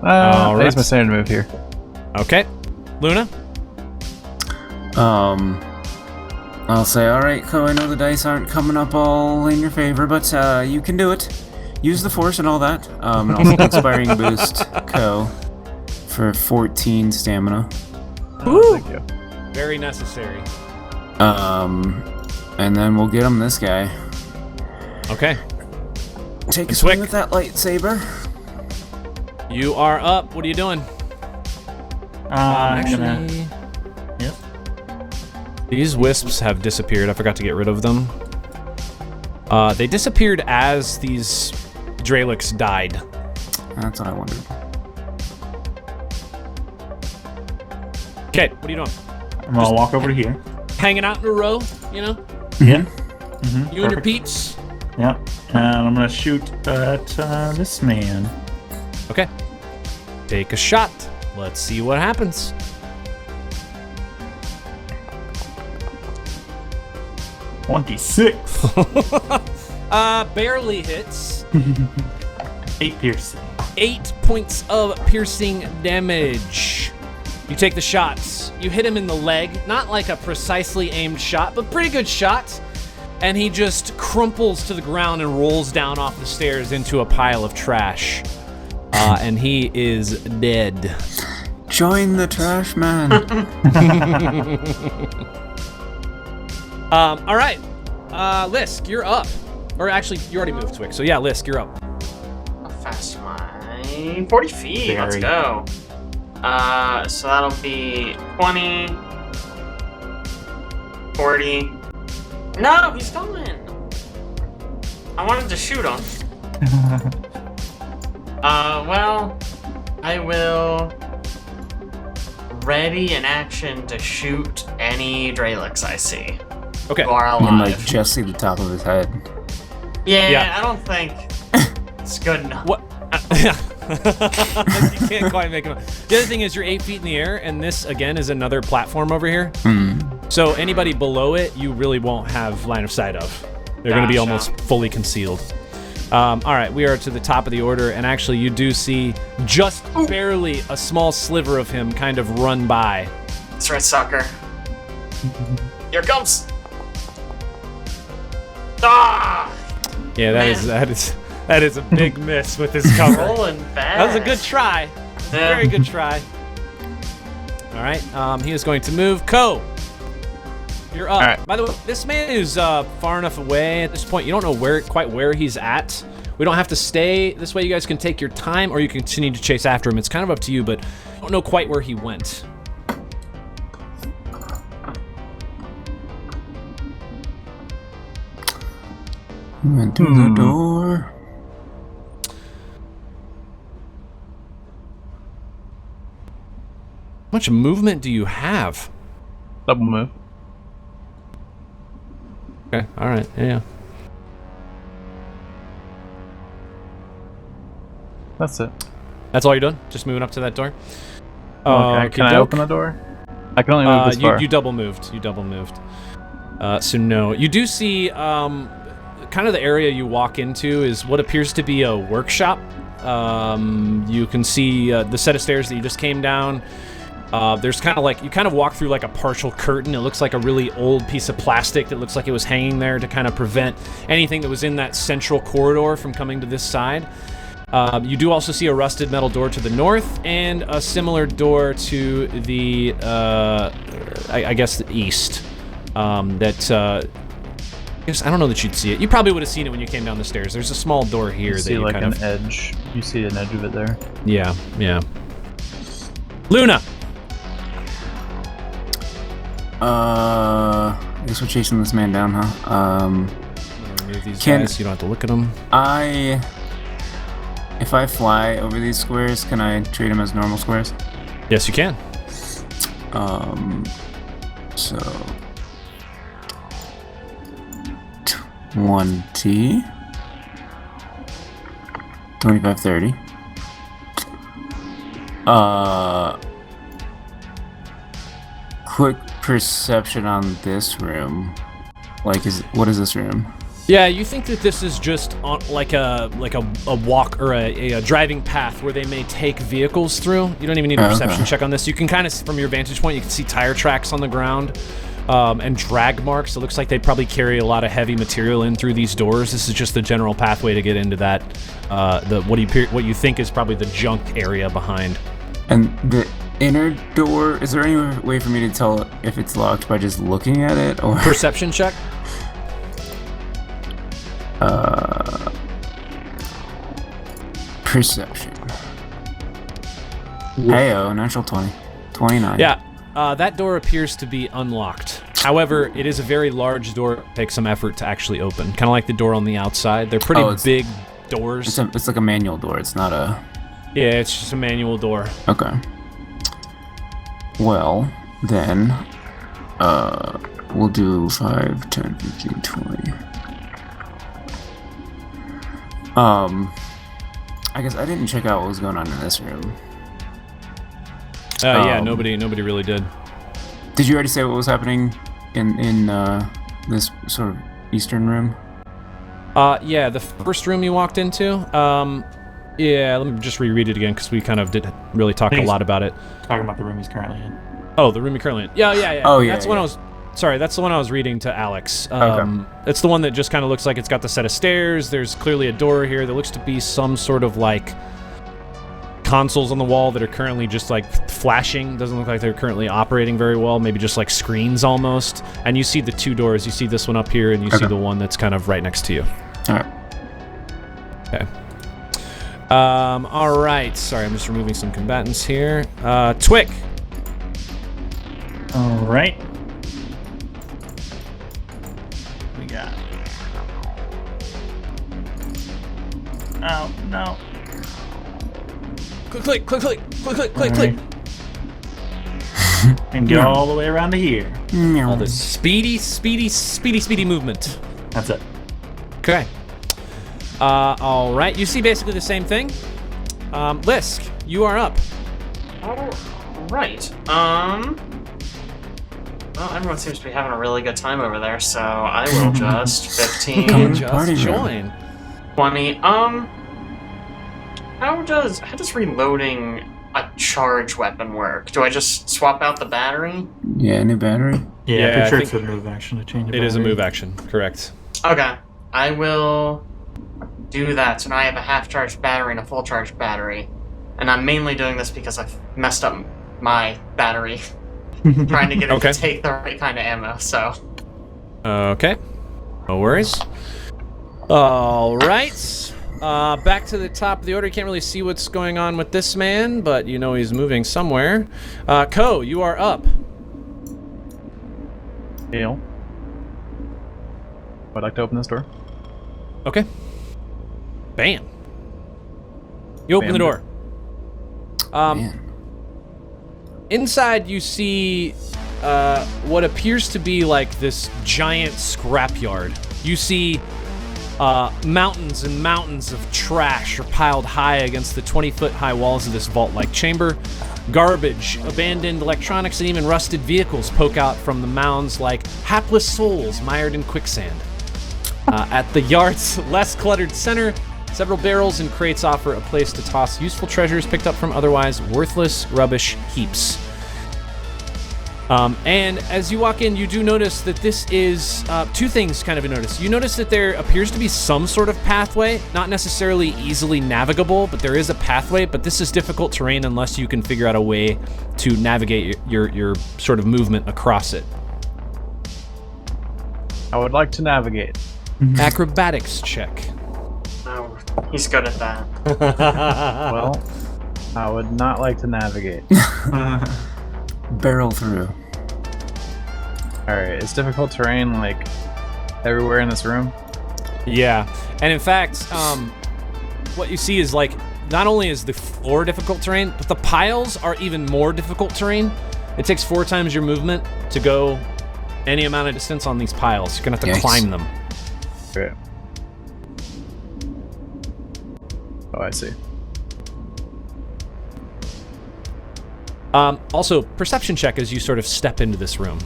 I Alright. use my standard to move here. Okay. Luna? I'll say, alright, Ko, I know the dice aren't coming up all in your favor, but you can do it. Use the force and all that. And also inspiring boost Ko for 14 stamina. Thank you. Very necessary. And then we'll get him this guy. Okay. Take a swing with that lightsaber. You are up. What are you doing? Actually, yep. These wisps have disappeared. I forgot to get rid of them. They disappeared as these Draeliks died. That's what I wondered. Okay, what are you doing? I'm gonna walk over to here. Hanging out in a row, you know? Yeah. You and your peeps? Yep. And I'm gonna shoot at this man. Okay. Take a shot. Let's see what happens. Barely hits. 8 piercing. 8 points of piercing damage. You take the shots. You hit him in the leg. Not like a precisely aimed shot, but pretty good shot. And he just crumples to the ground and rolls down off the stairs into a pile of trash. And he is dead. Join the trash man. All right. Lisk, you're up. Or actually, you already moved, Twix. So yeah, Lisk, you're up. How fast am I? 40 feet. Let's go. So that'll be 20, 40. No, he's going. I wanted to shoot him. Well, I will ready an action to shoot any Draeliks I see. Okay. Who are I alive. can like just see the top of his head. Yeah, I don't think it's good enough. What? You can't quite make him. The other thing is you're 8 feet in the air, and this again is another platform over here. So anybody below it, you really won't have line of sight of. They're going to be almost fully concealed. All right, we are to the top of the order, and actually you do see just barely a small sliver of him kind of run by. That's right, sucker. Here it comes. Ah! Yeah, that is a big miss with his cover. Rolling fast. That was a good try. Very good try. All right, he is going to move. Ko, you're up. All right. By the way, this man is far enough away at this point. You don't know quite where he's at. We don't have to stay. This way you guys can take your time, or you can continue to chase after him. It's kind of up to you, but I don't know quite where he went. Went to the door. How much movement do you have? Double move. Okay, all right, yeah. That's it. That's all you're doing? Just moving up to that door? Okay, can I open the door? I can only move this far. You double moved. You double moved. So no. You do see kind of the area you walk into is what appears to be a workshop. You can see the set of stairs that you just came down. There's kind of like, you kind of walk through like a partial curtain. It looks like a really old piece of plastic that looks like it was hanging there to kind of prevent anything that was in that central corridor from coming to this side. You do also see a rusted metal door to the north and a similar door to the, I guess, the east. I don't know that you'd see it. You probably would have seen it when you came down the stairs. There's a small door here You that see you like kind an of... edge. You see an edge of it there. Yeah, yeah. Luna! I guess we're chasing this man down, huh? Remove these guys, you don't have to look at them. If I fly over these squares, can I treat them as normal squares? Yes, you can. So 20, 25, 30. Quick perception on this room. Like, what is this room? Yeah, you think that this is just on, like a walk or a driving path where they may take vehicles through. You don't even need a perception check on this. You can kind of, from your vantage point, you can see tire tracks on the ground and drag marks. It looks like they probably carry a lot of heavy material in through these doors. This is just the general pathway to get into that. What you think is probably the junk area behind. And the inner door, is there any way for me to tell if it's locked by just looking at it, or perception check? Perception. Heyo, natural 20. 29. Yeah, that door appears to be unlocked. However, it is a very large door. It takes some effort to actually open. Kind of like the door on the outside. They're pretty big doors. It's like a manual door. It's not a... Yeah, it's just a manual door. Okay. Well, then, we'll do 5, 10, 15, 20. I guess I didn't check out what was going on in this room. Yeah, nobody really did. Did you already say what was happening in this sort of eastern room? Yeah, the first room you walked into. Yeah, let me just reread it again because we kind of did really talk a lot about it. Talking about the room he's currently in. Oh, the room you're currently in. Yeah. Oh, yeah. That's the one I was. Sorry, that's the one I was reading to Alex. Okay. It's the one that just kind of looks like it's got the set of stairs. There's clearly a door here. There looks to be some sort of like consoles on the wall that are currently just like flashing. Doesn't look like they're currently operating very well. Maybe just like screens almost. And you see the two doors. You see this one up here, and you see the one that's kind of right next to you. All right. Okay. All right. Sorry, I'm just removing some combatants here. Twick. All right. We got. Oh no! Click. And go all the way around to here. All this speedy movement. That's it. Okay. All right. You see basically the same thing. Lisk, you are up. All right. Well, everyone seems to be having a really good time over there, so I will just 15. Just join. 20. How does reloading a charge weapon work? Do I just swap out the battery? Yeah, new battery. Yeah, I pretty sure think it's a move action to change It is a move action, correct. Okay. I will do that. So now I have a half-charged battery and a full-charged battery. And I'm mainly doing this because I've messed up my battery. Trying to get it to take the right kind of ammo, so... Okay. No worries. All right. Back to the top of the order. You can't really see what's going on with this man, but you know he's moving somewhere. Ko, you are up. Hail. I'd like to open this door. Okay. Bam. You open the door. Man. Inside, you see what appears to be like this giant scrapyard. You see mountains and mountains of trash are piled high against the 20-foot-high walls of this vault-like chamber. Garbage, abandoned electronics, and even rusted vehicles poke out from the mounds like hapless souls mired in quicksand. At the yard's less cluttered center, several barrels and crates offer a place to toss useful treasures picked up from otherwise worthless rubbish heaps. And as you walk in, you do notice that this is two things kind of you notice. You notice that there appears to be some sort of pathway, not necessarily easily navigable, but there is a pathway, but this is difficult terrain unless you can figure out a way to navigate your sort of movement across it. I would like to navigate. Acrobatics check. Oh, he's good at that. Well, I would not like to navigate. Barrel through. Alright, is difficult terrain like everywhere in this room? Yeah, and in fact, what you see is like, not only is the floor difficult terrain, but the piles are even more difficult terrain. It takes 4 times your movement to go any amount of distance on these piles. You're gonna have to climb them. Okay. Oh, I see. Also, perception check as you sort of step into this room.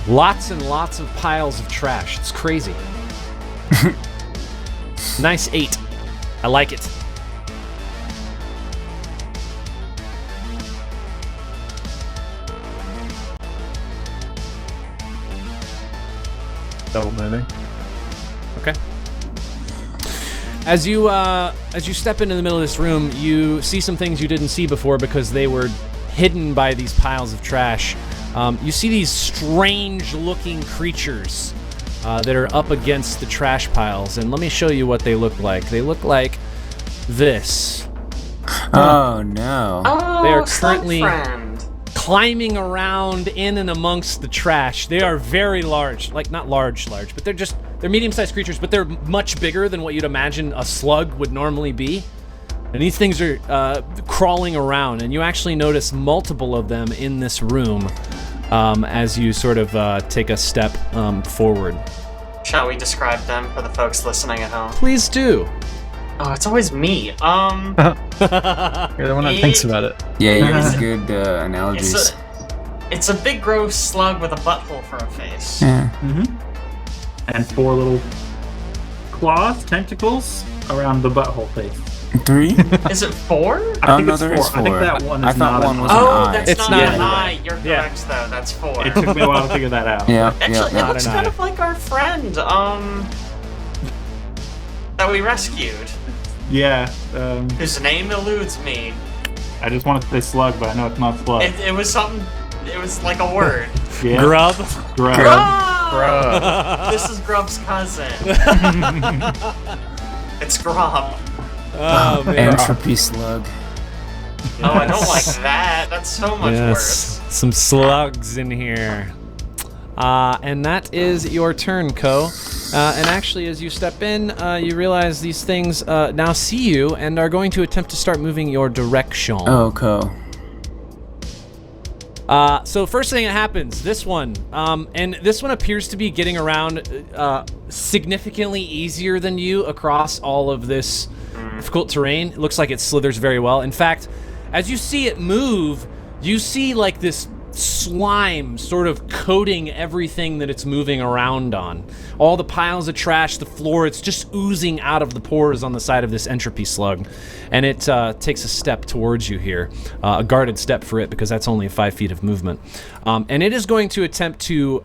Lots and lots of piles of trash. It's crazy. Nice 8. I like it. Double moving. Okay. As you step into the middle of this room, you see some things you didn't see before because they were hidden by these piles of trash, you see these strange-looking creatures that are up against the trash piles. And let me show you what they look like. They look like this. Oh no. Oh, They are slug currently friend. climbing around in and amongst the trash. They are very large. Like, not large, but they're medium-sized creatures, but they're much bigger than what you'd imagine a slug would normally be. And these things are crawling around, and you actually notice multiple of them in this room as you sort of take a step forward. Shall we describe them for the folks listening at home? Please do. Oh, it's always me. You're the one that thinks about it. Yeah, you have good analogies. It's a big gross slug with a butthole for a face. Yeah. And 4 little claws, tentacles around the butthole face. 3? Is it 4? I think no, it's there 4. is I think 4. that one is I thought not one an was eye. an Oh, eye. that's It's not not an an eye. You're correct, though. That's 4. It took me a while to figure that out. Yeah. Actually, yeah. it looks an kind eye. of like our friend, that we rescued, Yeah. whose name eludes me. I just wanted to say slug, but I know it's not slug. It was something. It was like a word. Yeah. Grub. Grub. Grub. This is Grub's cousin. It's Grub. Oh, man. Entropy Slug. Oh, I don't like that. That's so much worse. Some slugs in here. And that is your turn, Ko. And actually, as you step in, you realize these things now see you and are going to attempt to start moving your direction. Oh, Ko. So first thing that happens, this one, and this one appears to be getting around significantly easier than you across all of this difficult terrain. It looks like it slithers very well. In fact, as you see it move, you see like this slime sort of coating everything that it's moving around on. All the piles of trash, the floor, it's just oozing out of the pores on the side of this Entropy Slug. And it takes a step towards you here. A guarded step for it because that's only 5 feet of movement. And it is going to attempt to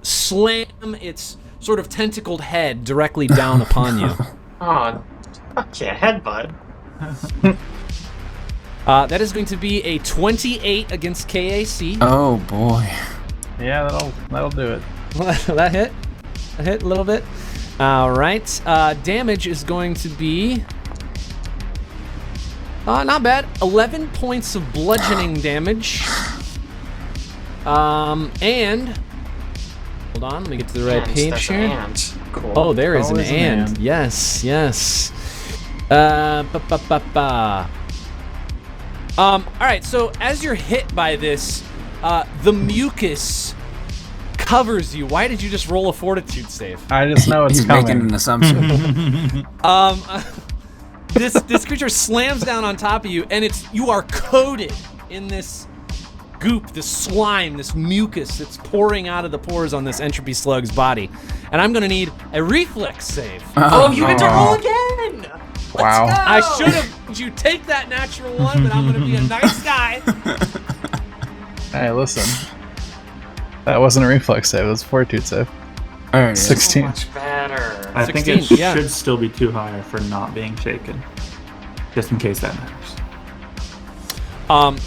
slam its sort of tentacled head directly down upon you. Oh, fuck yeah, headbutt. That is going to be a 28 against KAC. Oh boy. Yeah, that'll do it. That hit? That hit a little bit. All right. Damage is going to be not bad. 11 points of bludgeoning damage. And hold on, let me get to the right Ant, page there's here. an ant. Cool. Oh, there is an Always an and. and. Yes, yes. All right, so as you're hit by this, the mucus covers you. Why did you just roll a fortitude save? I just know it's He's coming. making an assumption. This creature slams down on top of you, and you are coated in this goop, this slime, this mucus that's pouring out of the pores on this Entropy Slug's body. And I'm gonna need a reflex save. Oh, you get to roll again! Wow. Let's go! I should have. You take that natural one, but I'm gonna be a nice guy. Hey, listen. That wasn't a reflex save, it was a fortitude save. Alright. So 16. much better. I think 16, it yeah. should still be too high for not being shaken. Just in case that matters.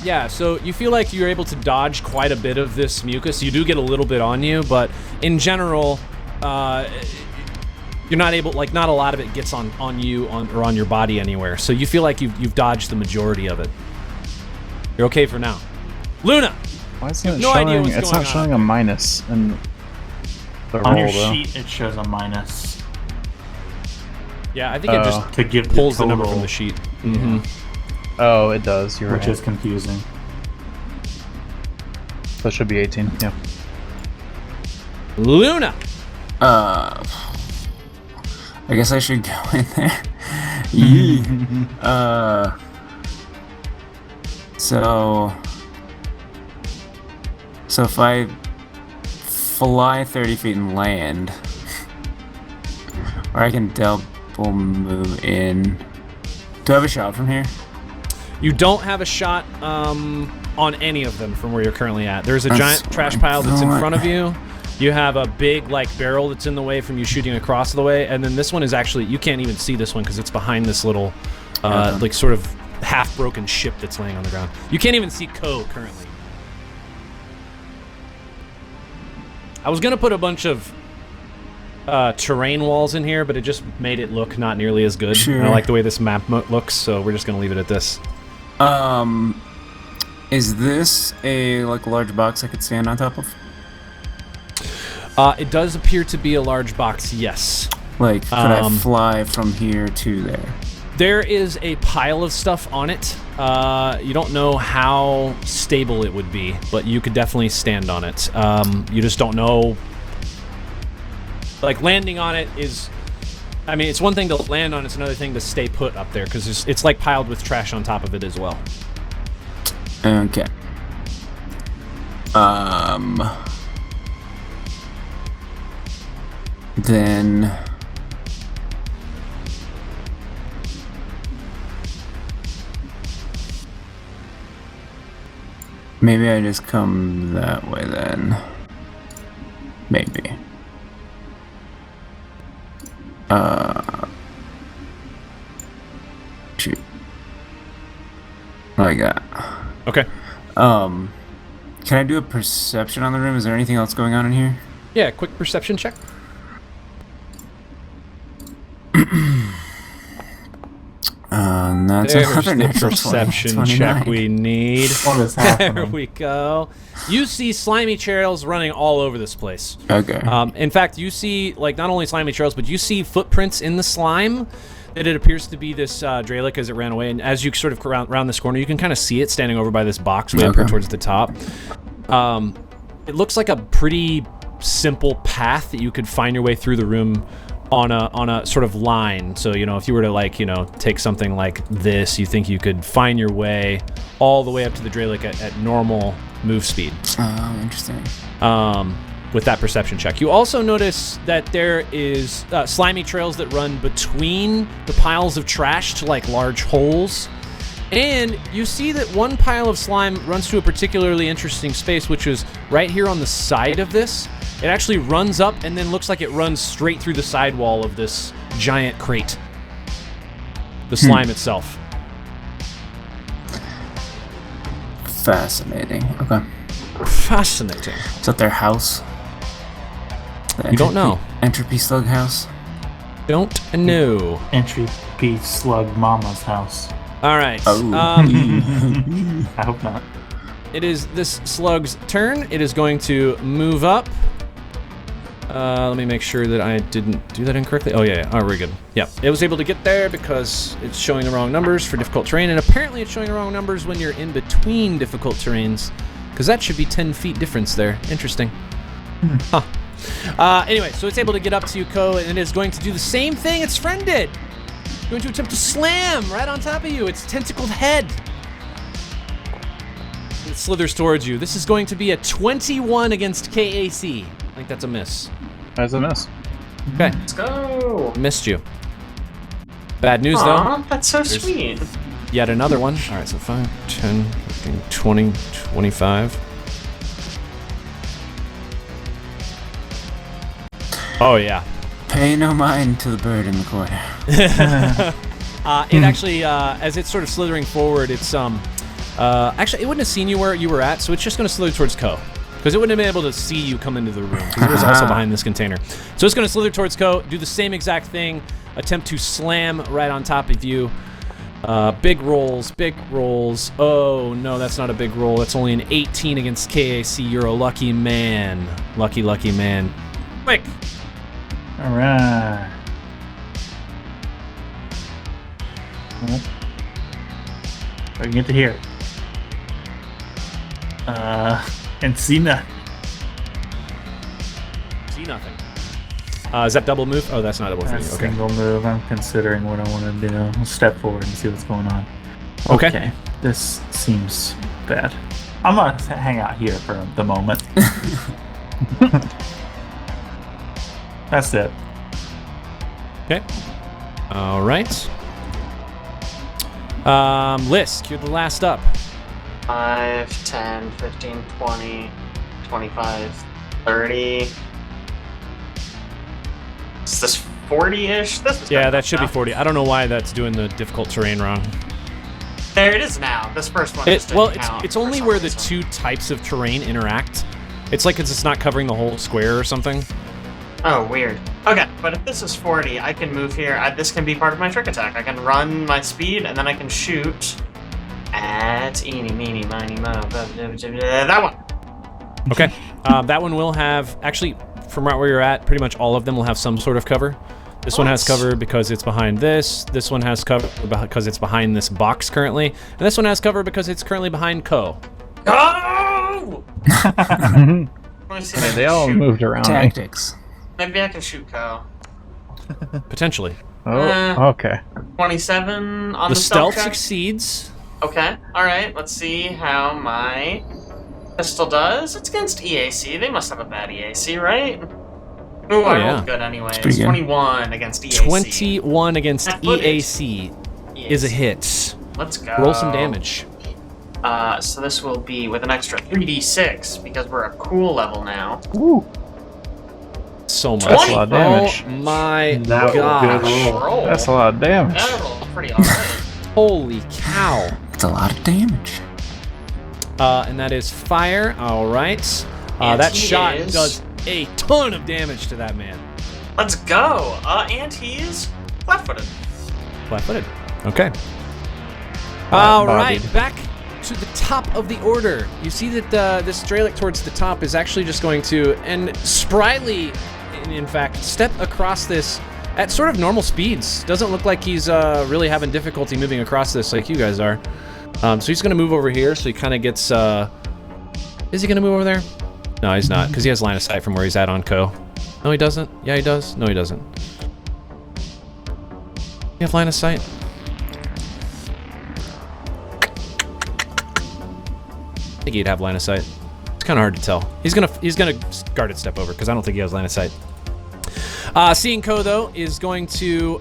Yeah, so you feel like you're able to dodge quite a bit of this mucus. You do get a little bit on you, but in general, you're not able, like, not a lot of it gets on you or on your body anywhere. So you feel like you've dodged the majority of it. You're okay for now. Luna! Why isn't it no idea showing? what's It's going not on. showing a minus in the On roll, your though. sheet, it shows a minus Yeah, I think it just to give the pulls the total, number from the sheet. Mm-hmm. Oh, it does. You're which right. is confusing. So it should be 18. Yeah. Luna! I guess I should go in there. Yee. So if I fly 30 feet and land, or I can double move in. Do I have a shot from here? You don't have a shot on any of them from where you're currently at. There's a giant trash pile that's in front of you. You have a big, like, barrel that's in the way from you shooting across the way, and then this one is actually, you can't even see this one because it's behind this little, like, sort of half-broken ship that's laying on the ground. You can't even see Ko currently. I was gonna put a bunch of terrain walls in here, but it just made it look not nearly as good. Sure. And I like the way this map looks, so we're just gonna leave it at this. Is this a large box I could stand on top of? It does appear to be a large box, yes. Like, could I fly from here to there? There is a pile of stuff on it. You don't know how stable it would be, but you could definitely stand on it. You just don't know. Like, landing on it is... I mean, it's one thing to land on, it's another thing to stay put up there, because it's like piled with trash on top of it as well. Okay. Then... maybe I just come that way then. Maybe. Shoot. Like that. Okay. Can I do a perception on the room? Is there anything else going on in here? Yeah, quick perception check. That's There's another the natural perception 20, check 29. we need. What is There happening? we go. You see slimy trails running all over this place. Okay. In fact, you see, like, not only slimy trails, but you see footprints in the slime that it appears to be this Draelik as it ran away. And as you sort of round this corner, you can kind of see it standing over by this box way up here towards the top. It looks like a pretty simple path that you could find your way through the room on a sort of line. So, you know, if you were to, like, you know, take something like this, you think you could find your way all the way up to the Draelik at normal move speed. Oh, interesting. With that perception check. You also notice that there is slimy trails that run between the piles of trash to, like, large holes. And you see that one pile of slime runs to a particularly interesting space, which is right here on the side of this. It actually runs up and then looks like it runs straight through the sidewall of this giant crate. The slime itself. Fascinating. Okay. Fascinating. Is that their house? The You don't know. Entropy Slug house? Don't know. Entropy Slug Mama's house. All right. Oh. I hope not. It is this slug's turn. It is going to move up. Let me make sure that I didn't do that incorrectly. Oh, yeah. Oh, we're good. Yep. It was able to get there because it's showing the wrong numbers for difficult terrain, and apparently it's showing the wrong numbers when you're in between difficult terrains, because that should be 10 feet difference there. Interesting. Huh. Anyway, so it's able to get up to you, Ko, and it is going to do the same thing its friend did. It's going to attempt to slam right on top of you. Its tentacled head. It slithers towards you. This is going to be a 21 against KAC. I think that's a miss. That's a miss. Okay, Let's go. missed you. Bad news, Aw, that's so There's- sweet. though. Yet another one. All right, so 5, 10, 15, 20, 25. Oh, yeah. Pay no mind to the bird in the corner. It actually, as it's sort of slithering forward, it's, actually, it wouldn't have seen you where you were at, so it's just going to slither towards Ko. Because it wouldn't have been able to see you come into the room, because it was also behind this container. So it's going to slither towards Ko, do the same exact thing, attempt to slam right on top of you. Big rolls, big rolls. Oh, no, that's not a big roll. That's only an 18 against KAC. You're a lucky man. Lucky, lucky man. Quick! Alright. Well, I can get to here. And see nothing. See nothing. Is that double move? Oh, that's not double That's move. Okay. single move. I'm considering what I want to do. I'll step forward and see what's going on. Okay. This seems bad. I'm gonna hang out here for the moment. That's it. Okay. All right. Lisk, you're the last up. 5, 10, 15, 20, 25, 30. Is this 40-ish? This is Yeah, good that should be enough. 40. I don't know why that's doing the difficult terrain wrong. There it is now. This first one just didn't count it's for only some where the reason. two types of terrain interact. It's like it's not covering the whole square or something. Oh, weird. Okay, but if this is 40, I can move here. This can be part of my trick attack. I can run my speed, and then I can shoot at eeny, meeny, miny, mo, that one. Okay. That one will have, actually, from right where you're at, pretty much all of them will have some sort of cover. This one has cover because it's behind this. This one has cover because it's behind this box currently. And this one has cover because it's currently behind Ko. Oh! Let me see if I They can all shoot. moved around me. Tactics. Maybe I can shoot Ko. Potentially. Oh, okay. 27 on The the stealth check. succeeds. Okay, alright, let's see how my pistol does. It's against EAC. They must have a bad EAC, right? Ooh, I yeah. rolled good anyways. pretty good. 21 against EAC. 21 against That footage. EAC is a hit. Let's go. Roll some damage. So this will be with an extra 3d6 because we're a cool level now. Ooh. So much. That's a lot of damage. Oh my That was a gosh. good roll. That's a lot of damage. That rolled pretty alright. Holy cow. It's a lot of damage. And that is fire. All right. And That he shot is- does a ton of damage to that man. Let's go. And he's flat-footed. Flat-footed. Okay. All right, Flat-bodied. back to the top of the order. You see that this Draelik towards the top is actually just going to, and spryly, in fact, step across this at sort of normal speeds. Doesn't look like he's really having difficulty moving across this like you guys are. So he's going to move over here, so he kind of gets... is he going to move over there? No, he's not, because he has line of sight from where he's at on Ko. No, he doesn't. Yeah, he does. No, he doesn't. You have line of sight? I think he'd have line of sight. It's kind of hard to tell. He's gonna guarded step over because I don't think he has line of sight. Seeing Ko though is going to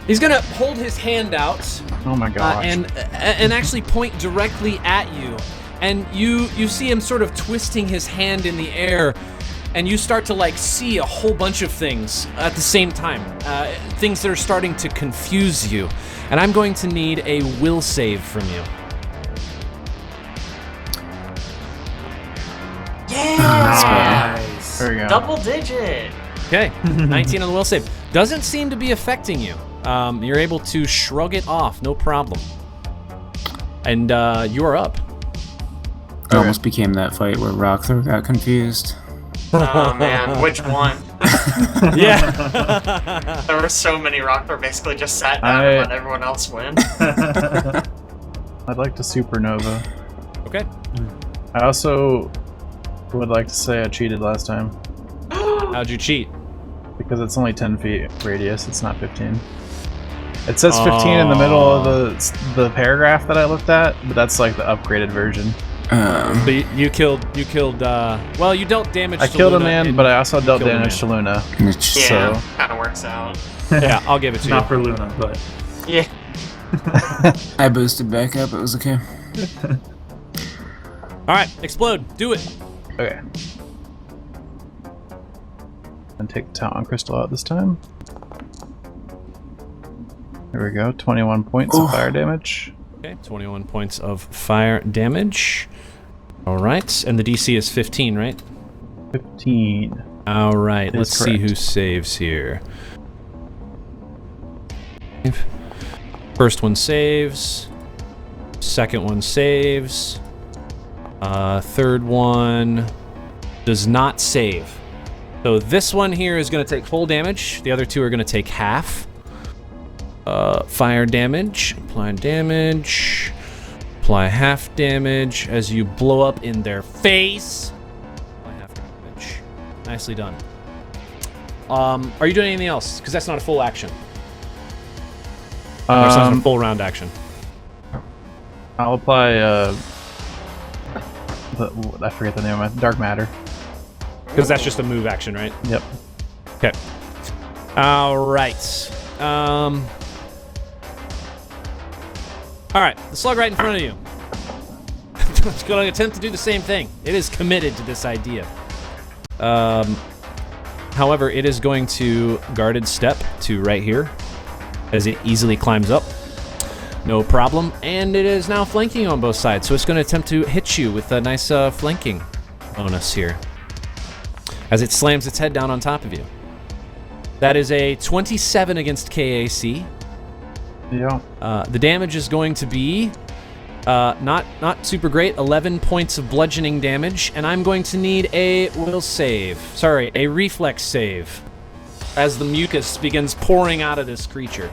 he's gonna hold his hand out Oh my gosh. and actually point directly at you, and you see him sort of twisting his hand in the air. And you start to like see a whole bunch of things at the same time, things that are starting to confuse you. And I'm going to need a will save from you. Yeah! There we go. Double digit. Okay, 19 on the will save. Doesn't seem to be affecting you. You're able to shrug it off, no problem. And you are up. It almost became that fight where Rockthor got confused. Oh man, which one? Yeah. There were so many rock that basically just sat down and let everyone else win. I'd like to supernova. Okay. I also would like to say I cheated last time How'd you cheat? because it's only 10 feet radius. It's not 15. It says 15 in the middle of the paragraph that I looked at, but that's like the upgraded version. So you killed. Well, you dealt damage. I to killed a Luna man, and but I also you dealt killed a damage to man. Luna. It's Yeah, So- kind of works out. Yeah, I'll give it to you. Not for Luna, but Yeah. I boosted back up. It was okay. All right, explode. Do it. Okay. And take the Talon Crystal out this time. There we go. 21 points of fire damage. Okay, 21 points of fire damage. All right, and the DC is 15, right? 15. All right, Is let's see who correct. saves here. First one saves. Second one saves. Third one does not save. So this one here is going to take full damage. The other two are going to take half. Fire damage. Apply damage. Apply half damage as you blow up in their face. Apply half damage. Nicely done. Are you doing anything else? Because that's not a full action. Or it's not a full round action. I'll apply, I forget the name of it. Dark Matter. Because that's just a move action, right? Yep. Okay. All right. All right. The slug right in front of you. It's going to attempt to do the same thing. It is committed to this idea. However, it is going to guarded step to right here as it easily climbs up. No problem. And it is now flanking on both sides, so it's going to attempt to hit you with a nice flanking bonus here as it slams its head down on top of you. That is a 27 against KAC. Yeah. The damage is going to be not super great. 11 points of bludgeoning damage, and I'm going to need a a reflex save, as the mucus begins pouring out of this creature.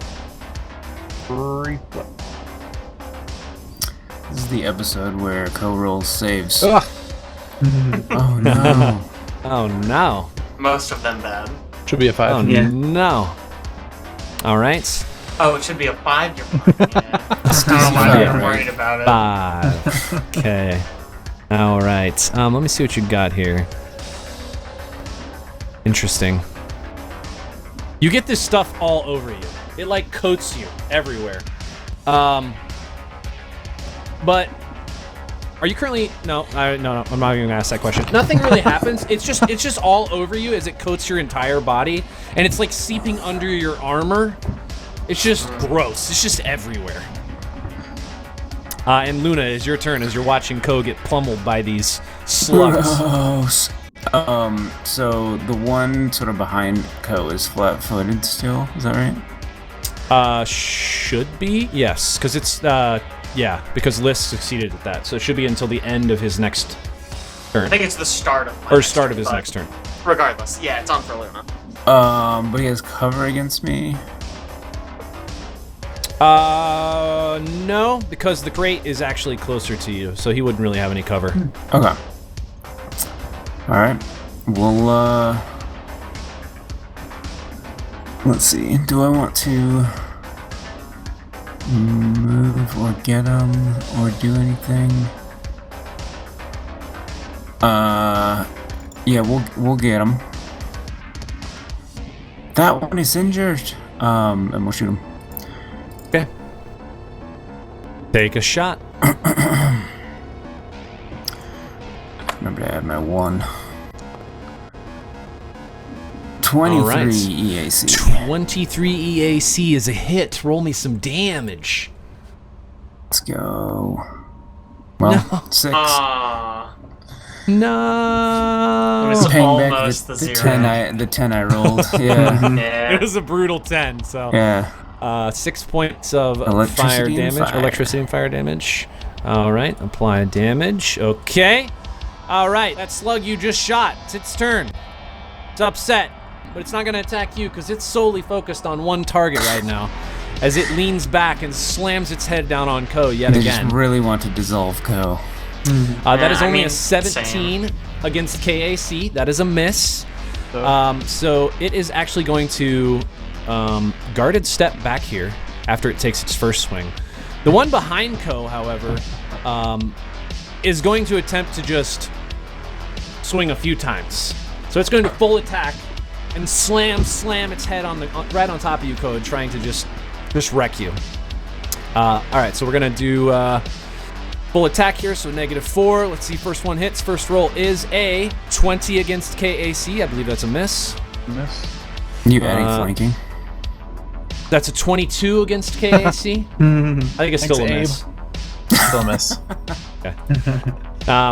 Reflex. This is the episode where Ko rolls saves. Ugh. Oh no. Oh no. Most of them bad. Should be a 5. Oh no. All right. Oh, it should be a 5. You're fine. Yeah. I don't know why you're worried about it. 5. Okay. All right. Let me see what you got here. Interesting. You get this stuff all over you. It like coats you everywhere. But are you currently? No. I'm not even gonna ask that question. Nothing really happens. It's just all over you as it coats your entire body, and it's like seeping under your armor. It's just gross. It's just everywhere. And Luna, it's your turn as you're watching Ko get pummeled by these slugs. Gross. So the one sort of behind Ko is flat-footed still. Is that right? Should be, yes, because it's because Liss succeeded at that, so it should be until the end of his next turn. I think it's the start of his next turn. Regardless, yeah, it's on for Luna. But he has cover against me. No, because the crate is actually closer to you, so he wouldn't really have any cover. Okay. Alright. Well, let's see. Do I want to move or get him or do anything? Yeah, we'll get him. That one is injured. And we'll shoot him. Okay. Take a shot. Remember to add my 1. 23 right. EAC. 23 EAC is a hit. Roll me some damage. Let's go. Well, 6. No. It was Paying almost back the the 0. 10 I rolled. Yeah. Yeah. It was a brutal 10, so. Yeah. 6 points of fire Electricity and damage. fire. Electricity and fire damage. All right, apply damage. Okay. All right, that slug you just shot. It's its turn. It's upset, but it's not going to attack you because it's solely focused on one target right now as it leans back and slams its head down on Ko yet They again. just really want to dissolve Ko. That is I only mean, a 17 same. against KAC. That is a miss. So it is actually going to guarded step back here after it takes its first swing. The one behind Ko, however, is going to attempt to just swing a few times. So it's going to full attack and slam its head right on top of you, Ko, trying to just wreck you. All right, so we're gonna do full attack here, so -4. Let's see, first one hits. First roll is a 20 against KAC. I believe that's a miss. Miss. You adding flanking? That's a 22 against KAC. I think it's still a miss. Still a miss. Okay.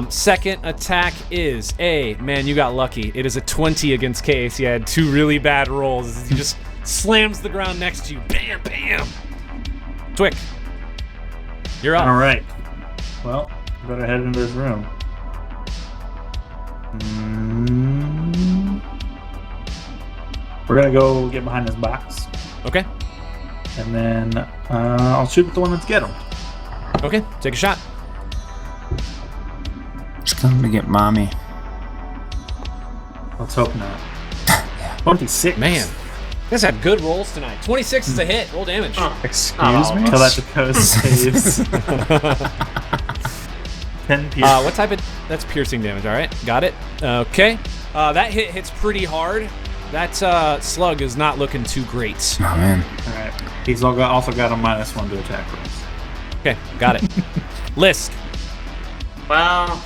Second attack is man, you got lucky. It is a 20 against KAC. I had 2 really bad rolls. He just slams the ground next to you. Bam, bam. Twick, you're up. All right. Well, better head into this room. We're gonna go get behind this box, Okay. and then I'll shoot at the one that's get him. Okay, take a shot. Just coming to get mommy. Let's hope not. 26. Man, you guys have good rolls tonight. 26 is a hit. Roll damage. Excuse me? Until that Dakota saves. 10 pierce. What type of... That's piercing damage, all right. Got it. Okay. That hits pretty hard. That slug is not looking too great. Oh man. Alright. He's also got a -1 to attack rolls. Okay, got it. Lisk. Well,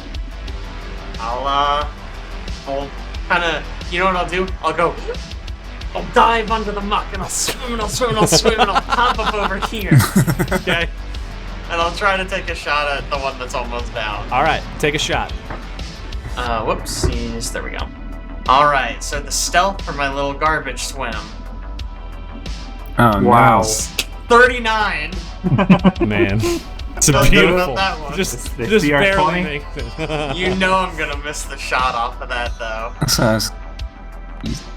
I'll kind of you know what I'll do? I'll dive under the muck, and I'll swim, and I'll swim, and I'll swim, and I'll pop up over here. Okay. And I'll try to take a shot at the one that's almost down. All right, take a shot. Whoopsies. There we go. All right, so the stealth for my little garbage swim. Oh, Wow. no. 39. Man. It's Don't know beautiful. about that one. Just The barely CR20? make it. You know I'm gonna miss the shot off of that, though. So I was,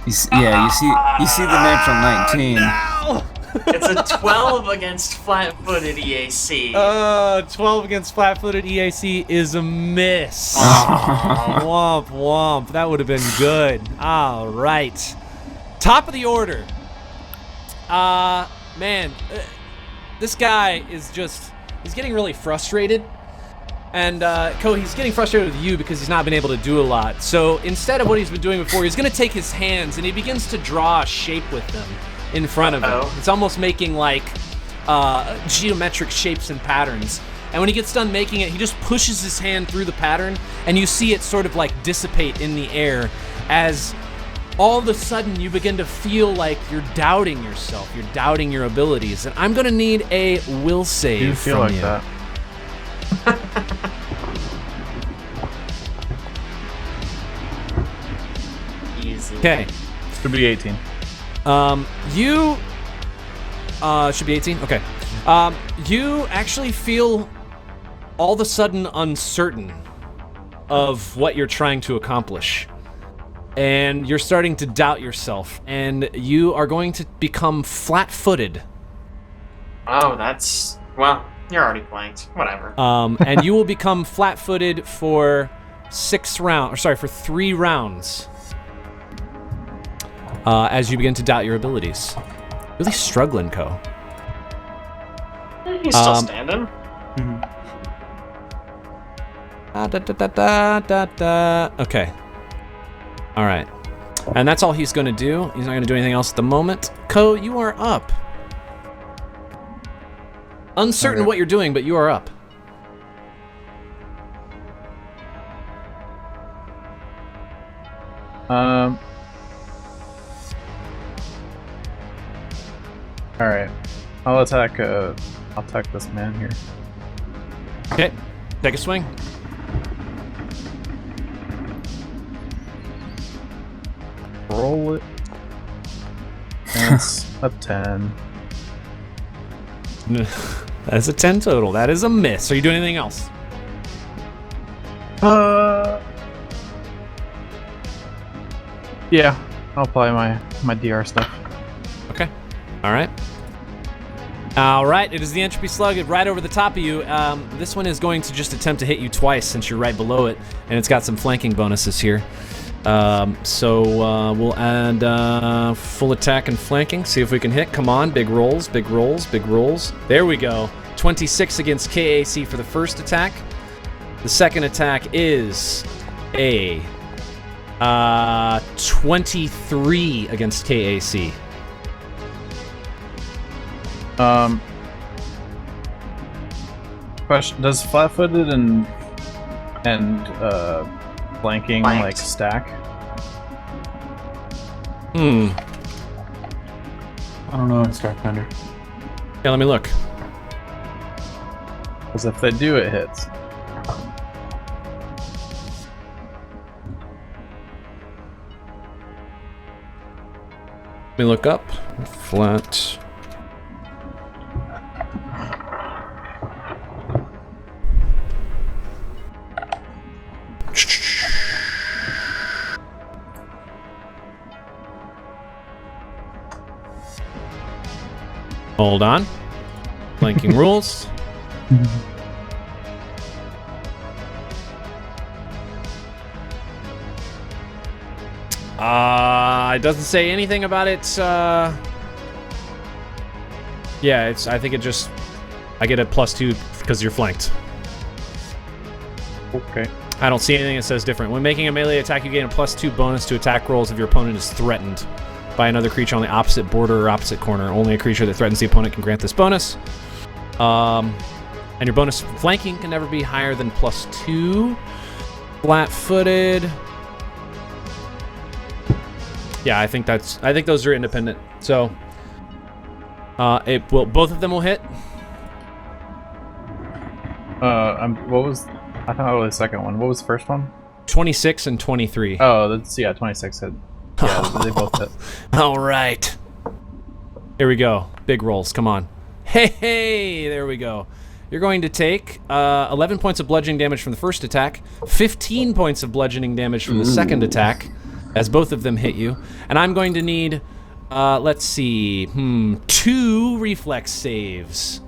you see the natural 19. No! It's a 12 against flat-footed EAC. 12 against flat-footed EAC is a miss. Aw. Womp womp. That would have been good. All right. Top of the order. Man, this guy is he's getting really frustrated. And he's getting frustrated with you because he's not been able to do a lot. So instead of what he's been doing before, he's going to take his hands and he begins to draw a shape with them in front of him. It's almost making like geometric shapes and patterns. And when he gets done making it, he just pushes his hand through the pattern, and you see it sort of like dissipate in the air as all of a sudden you begin to feel like you're doubting yourself, you're doubting your abilities. And I'm going to need a will save Do you feel from like you. that? Easy. Okay. Should be 18. You should be 18. Okay. You actually feel all of a sudden uncertain of what you're trying to accomplish, and you're starting to doubt yourself, and you are going to become flat-footed. Oh, that's... Well, you're already blanked. Whatever. And you will become flat-footed for 3 rounds. As you begin to doubt your abilities. Really struggling, Ko. He's still standing. Okay. All right. And that's all he's going to do. He's not going to do anything else at the moment. Ko, you are up. Uncertain Okay. what you're doing, but you are up. All right. I'll attack this man here. Okay. Take a swing. Roll it. That's a 10. That's a 10 total. That is a miss. Are you doing anything else? Yeah. I'll apply my DR stuff. Okay. All right. All right. It is the Entropy Slug right over the top of you. This one is going to just attempt to hit you twice since you're right below it, and it's got some flanking bonuses here. So we'll add full attack and flanking. See if we can hit. Come on. Big rolls, big rolls, big rolls. There we go. 26 against KAC for the first attack. The second attack is a 23 against KAC. Question: does flat-footed and flanking Flanked. like stack? Hmm. I don't know in Starfinder. Yeah, let me look. Because if they do, it hits. Let me look up. Flat. Hold on. Flanking rules. It doesn't say anything about it. Yeah, it's. I think it just. I get a +2 because you're flanked. Okay. I don't see anything that says different. When making a melee attack, you gain a +2 bonus to attack rolls if your opponent is threatened by another creature on the opposite border or opposite corner. Only a creature that threatens the opponent can grant this bonus. And your bonus flanking can never be higher than +2. Flat-footed. Yeah, I think those are independent. So, both of them will hit. What was? I thought that was the second one. What was the first one? 26 and 23. Oh, that's 26 hit. Yeah, they both hit. All right. Here we go. Big rolls. Come on. Hey, there we go. You're going to take 11 points of bludgeoning damage from the first attack, 15 points of bludgeoning damage from the second attack, as both of them hit you. And I'm going to need, let's see, 2 reflex saves.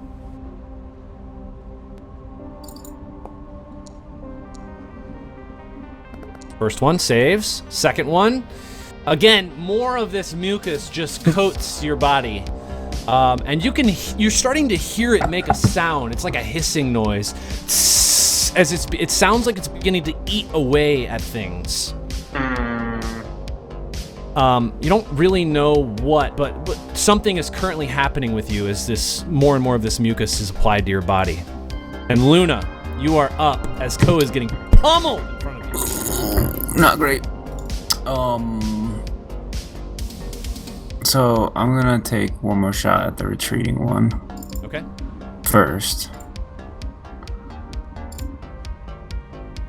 First one saves. Second one, again, more of this mucus just coats your body. And you're starting to hear it make a sound. It's like a hissing noise. As it sounds like it's beginning to eat away at things. You don't really know what, but something is currently happening with you as this more and more of this mucus is applied to your body. And Luna, you are up as Ko is getting pummeled in front of you. Not great. So I'm gonna take one more shot at the retreating one. Okay. First.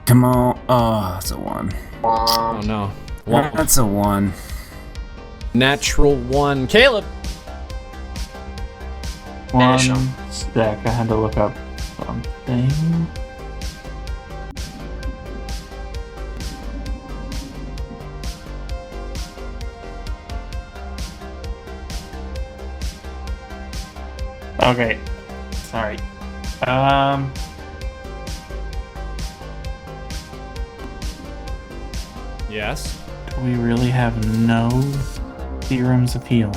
Come on. Oh, that's a 1. Oh no. Womp. That's a 1. Natural 1. Caleb. One sec. I had to look up something. Okay, sorry. Yes. We really have no theorems of healing.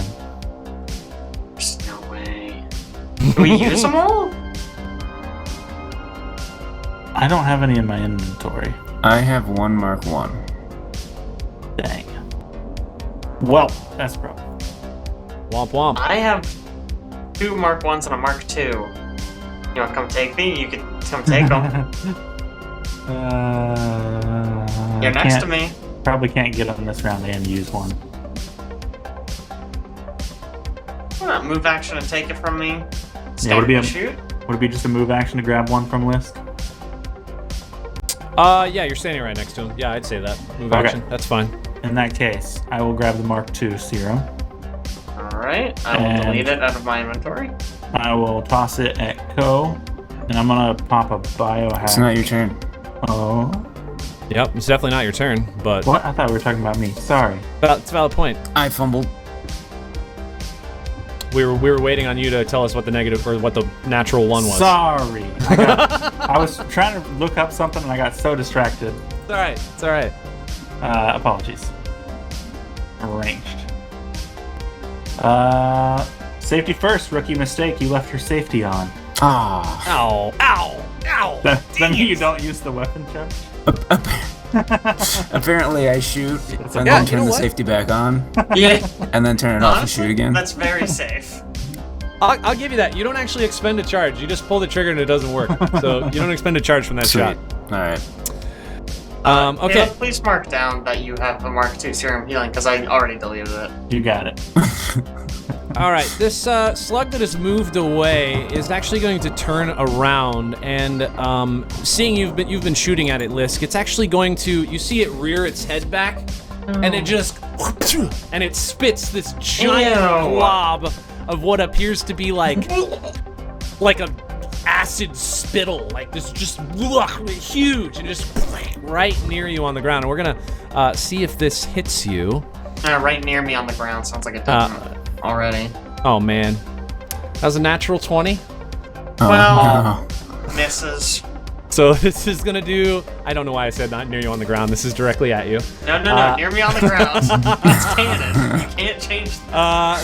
There's no way. Do we use them all? I don't have any in my inventory. I have 1 Mark 1. Dang. Well, that's a problem. Womp womp. I have 2 Mark 1s and a Mark 2. You want to come take me? You can come take them. You're next to me. Probably can't get them this round and use one. Move action and take it from me. Yeah, would Shoot. Would it be just a move action to grab one from list? Yeah, you're standing right next to him. Yeah, I'd say that. Move action. That's fine. In that case, I will grab the Mark II serum. Alright, I will delete it out of my inventory. I will toss it at Ko, and I'm gonna pop a biohack. It's not your turn. Oh. Yep, it's definitely not your turn, but... What? I thought we were talking about me. Sorry. It's a valid point. I fumbled. We were waiting on you to tell us what the negative or what the natural 1 was. Sorry. I was trying to look up something and I got so distracted. It's alright. It's alright. Apologies. Arranged. Safety first, rookie mistake. You left your safety on. Ah. Ow. Ow. Ow. Then you don't use the weapon charge? Apparently I shoot and Yeah, then turn the what? safety back on. Yeah. And then turn it off and Honestly, shoot again. That's very safe. I'll give you that. You don't actually expend a charge. You just pull the trigger and it doesn't work. So you don't expend a charge from that Sweet. shot. Alright. Okay. Caleb, please mark down that you have a Mark II serum healing, because I already deleted it. You got it. All right. This slug that has moved away is actually going to turn around and, seeing you've been shooting at it, Lisk, it's actually going to. You see it rear its head back, and it just and it spits this giant blob of what appears to be like a acid spittle, like this just huge, and just right near you on the ground. And we're gonna see if this hits you. Right near me on the ground. Sounds like it doesn't already. Oh man, that was a natural 20. Well, misses. So this is gonna do. I don't know why I said not near you on the ground. This is directly at you. No, near me on the ground. It's canon. You can't change.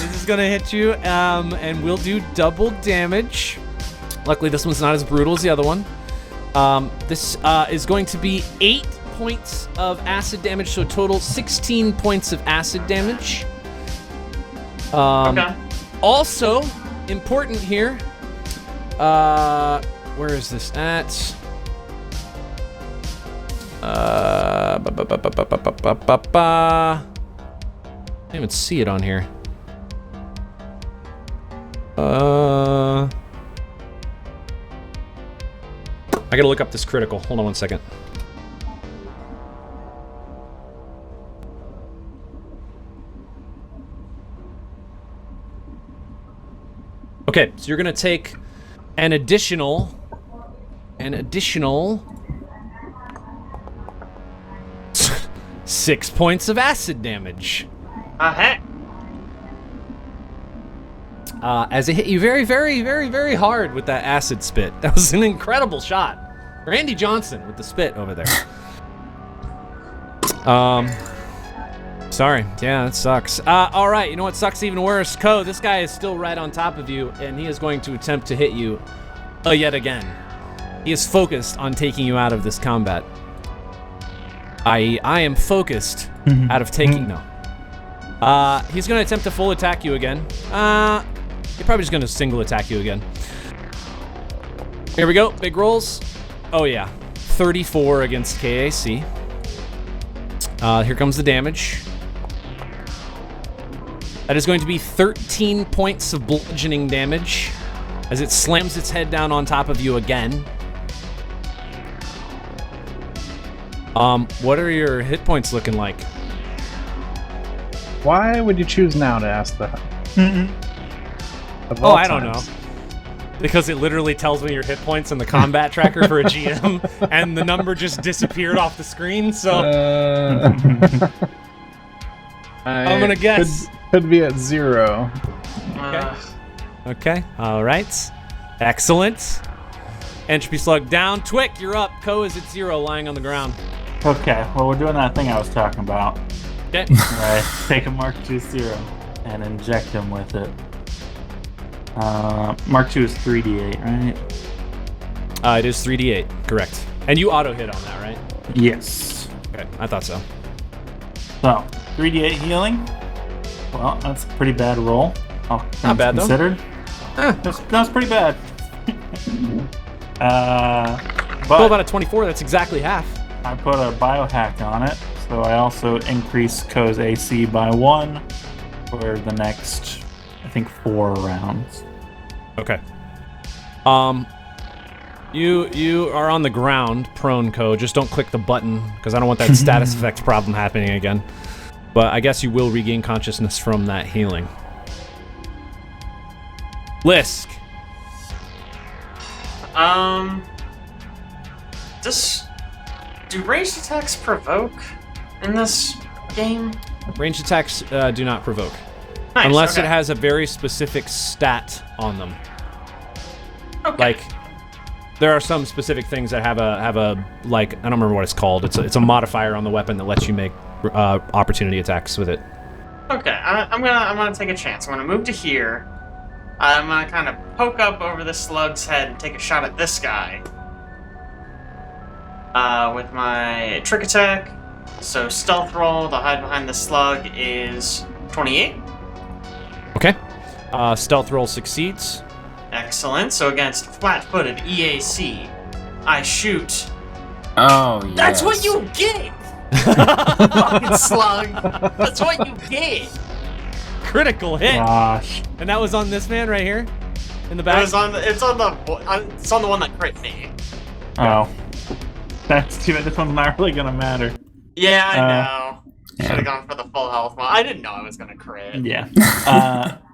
This is gonna hit you, and we'll do double damage. Luckily, this one's not as brutal as the other one. This is going to be 8 points of acid damage, so a total 16 points of acid damage. Okay. Also, important here. Where is this at? I didn't even see it on here. I gotta look up this critical. Hold on one second. Okay, so you're gonna take an additional 6 points of acid damage. Heck. As it hit you very, very, very, very hard with that acid spit. That was an incredible shot. Randy Johnson with the spit over there. Sorry. Yeah, that sucks. All right, you know what sucks even worse? Ko, this guy is still right on top of you, and he is going to attempt to hit you yet again. He is focused on taking you out of this combat. I am focused out of taking... No. He's going to attempt to full attack you again. He's probably just going to single attack you again. Here we go. Big rolls. Oh, yeah. 34 against KAC. Here comes the damage. That is going to be 13 points of bludgeoning damage as it slams its head down on top of you again. What are your hit points looking like? Why would you choose now to ask that? Oh, I don't know. Because it literally tells me your hit points in the combat tracker for a GM, and the number just disappeared off the screen, so... I'm gonna guess. Could be at 0. Okay. Okay, alright. Excellent. Entropy Slug down. Twick, you're up. Ko is at 0, lying on the ground. Okay, well, we're doing that thing I was talking about. Okay. Right, take a Mark II serum and inject him with it. Mark II is 3d8, right? It is 3d8, correct. And you auto hit on that, right? Yes. Okay, I thought so. So, 3d8 healing. Well, that's a pretty bad roll. Not bad, considered. though. That's pretty bad. But Well, about a 24, that's exactly half. I put a biohack on it, so I also increase Ko's AC by 1 for the next, I think, 4 rounds. Okay. You are on the ground, prone, Ko. Just don't click the button, because I don't want that status effect problem happening again. But I guess you will regain consciousness from that healing. Lisk. Do ranged attacks provoke in this game? Ranged attacks do not provoke. Nice, unless okay. it has a very specific stat on them. Okay. Like, there are some specific things that have a like, I don't remember what it's called. It's a modifier on the weapon that lets you make opportunity attacks with it. Okay, I'm gonna take a chance. I'm gonna move to here. I'm gonna kind of poke up over the slug's head and take a shot at this guy. With my trick attack. So stealth roll to hide behind the slug is 28. Okay. Stealth roll succeeds. Excellent. So against flat-footed EAC, I shoot. Oh, yes. That's what you get! Fucking slug. That's what you get. Critical hit. Gosh. And that was on this man right here in the back. It's on the one that crit me. Oh. That's too bad. This one's not really gonna matter. Yeah, I know. Should have gone for the full health one. I didn't know I was gonna crit. Yeah.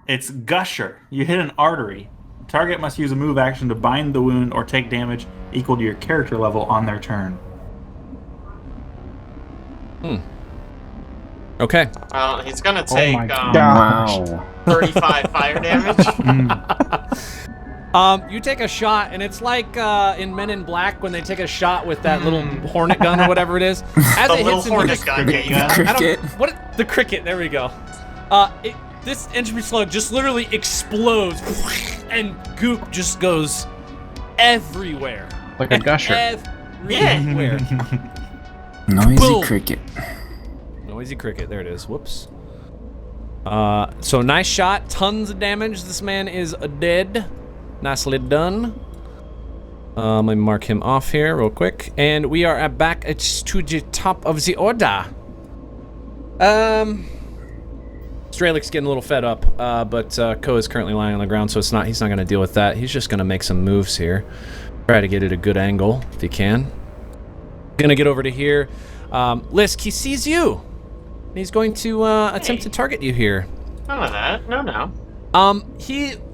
It's Gusher. You hit an artery. The target must use a move action to bind the wound or take damage equal to your character level on their turn. Okay. Well, he's gonna take Wow. 35 fire damage. You take a shot, and it's like in Men in Black when they take a shot with that little hornet gun or whatever it is. As The it little hits him, you hornet just gun. Yeah. Cricket. The cricket. There we go. This Entropy Slug just literally explodes, and goop just goes everywhere. Like a gusher. Everywhere. Noisy Boom. cricket. Noisy cricket. There it is. Whoops. So nice shot. Tons of damage. This man is dead. Nicely done. Let me mark him off here real quick. And we are back to the top of the order. Draelik's getting a little fed up, but Ko is currently lying on the ground, so he's not going to deal with that. He's just going to make some moves here. Try to get it a good angle if he can. Going to get over to here. Lisk, he sees you. He's going to attempt to target you here. None of that. No.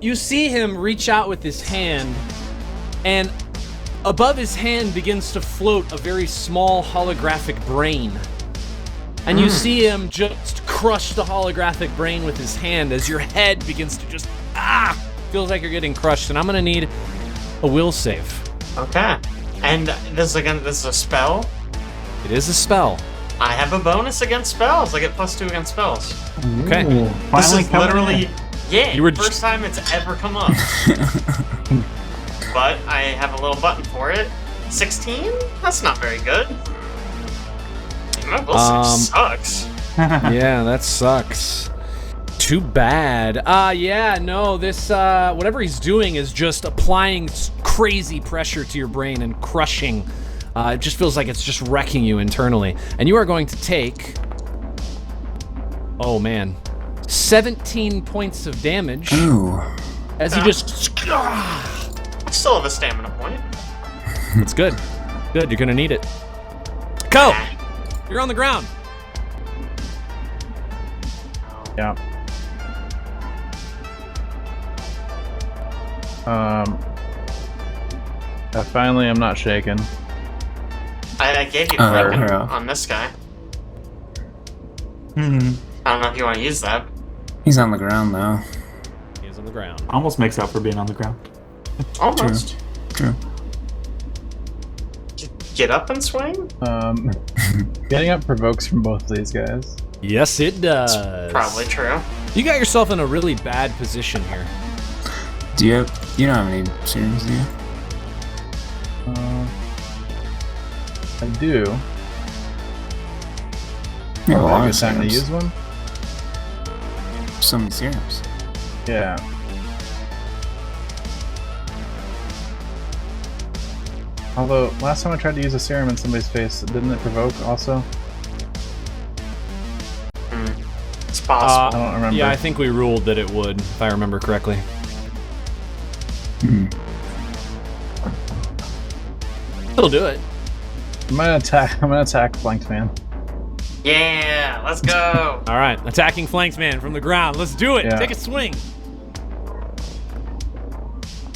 You see him reach out with his hand, and above his hand begins to float a very small holographic brain. And you see him just crush the holographic brain with his hand as your head begins to just, feels like you're getting crushed. And I'm going to need a will save. Okay. And this is a spell? It is a spell. I have a bonus against spells. I get +2 against spells. Okay. Ooh, This finally is coming literally, in. You were first time it's ever come up. But I have a little button for it. 16? That's not very good. My will save sucks. Yeah, that sucks. Too bad. This, whatever he's doing is just applying crazy pressure to your brain and crushing. It just feels like it's just wrecking you internally. And you are going to take, 17 points of damage. Ooh. As he just, I still have a stamina point. it's good. Good, you're gonna need it. Go! You're on the ground. Yeah. I finally am not shaken. I gave you flanking on this guy. I don't know if you want to use that. He's on the ground now. He is on the ground. Almost makes up for being on the ground. Almost. True. Get up and swing? Getting up provokes from both of these guys. Yes, it does. Probably true. You got yourself in a really bad position here. You don't have any serums, do you? I do. You have a lot Good of time to serums. use one? So many serums. Yeah. Although, last time I tried to use a serum in somebody's face, didn't it provoke also? It's possible. I don't remember. Yeah, I think we ruled that it would, if I remember correctly. It'll do it. I'm gonna attack flanked man. Yeah, let's go. All right, attacking flanks man from the ground. Let's do it. Yeah. Take a swing.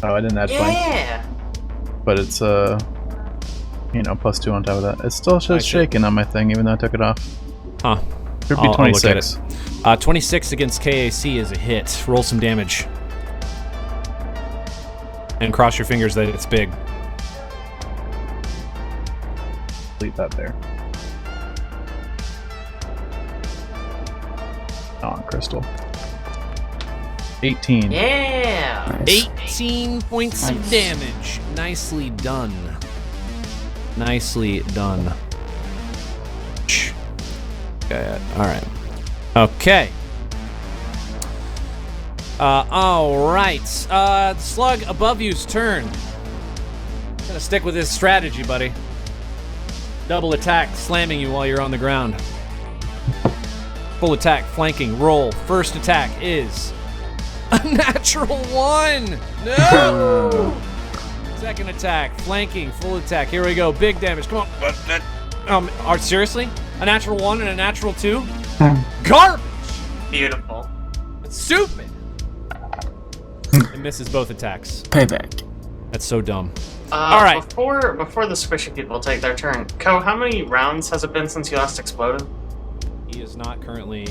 Oh, I didn't add flank, Yeah. but it's +2 on top of that. It still shows Nice. shaken on my thing, even though I took it off. Huh. Should be I'll look at 26. 26 against KAC is a hit. Roll some damage. And cross your fingers that it's big. Leave that there. On crystal. 18. Yeah. Nice. 18 points of Nice. damage. Nicely done. Nicely done. Okay, all right. Okay. All right. Slug above you's turn. Gonna stick with this strategy, buddy. Double attack, slamming you while you're on the ground. Full attack, flanking, roll. First attack is a natural 1. No! Second attack, flanking, full attack. Here we go. Big damage. Come on. Seriously? A natural 1 and a natural 2? Garbage! Beautiful. It's stupid. It misses both attacks. Payback. That's so dumb. All right. Before the squishy people take their turn, Ko, how many rounds has it been since you last exploded? He is not currently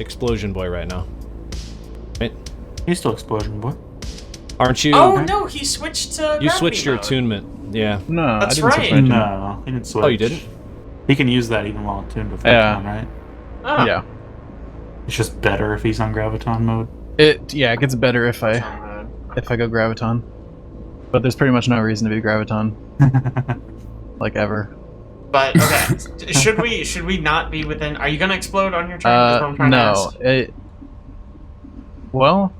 Explosion Boy right now. Right? He's still Explosion Boy. Aren't you? Oh no, he switched to. You gravity switched your mode. attunement. Yeah. No, That's I didn't right. switch my No, he didn't switch. Oh, you didn't? He can use that even while tuned with Yeah. Graviton, right? Oh. Yeah. It's just better if he's on Graviton mode. It gets better if I Oh, go Graviton. But there's pretty much no reason to be Graviton. Like ever. But okay, should we not be within? Are you gonna explode on your turn? That's what I'm trying to No. ask. Well,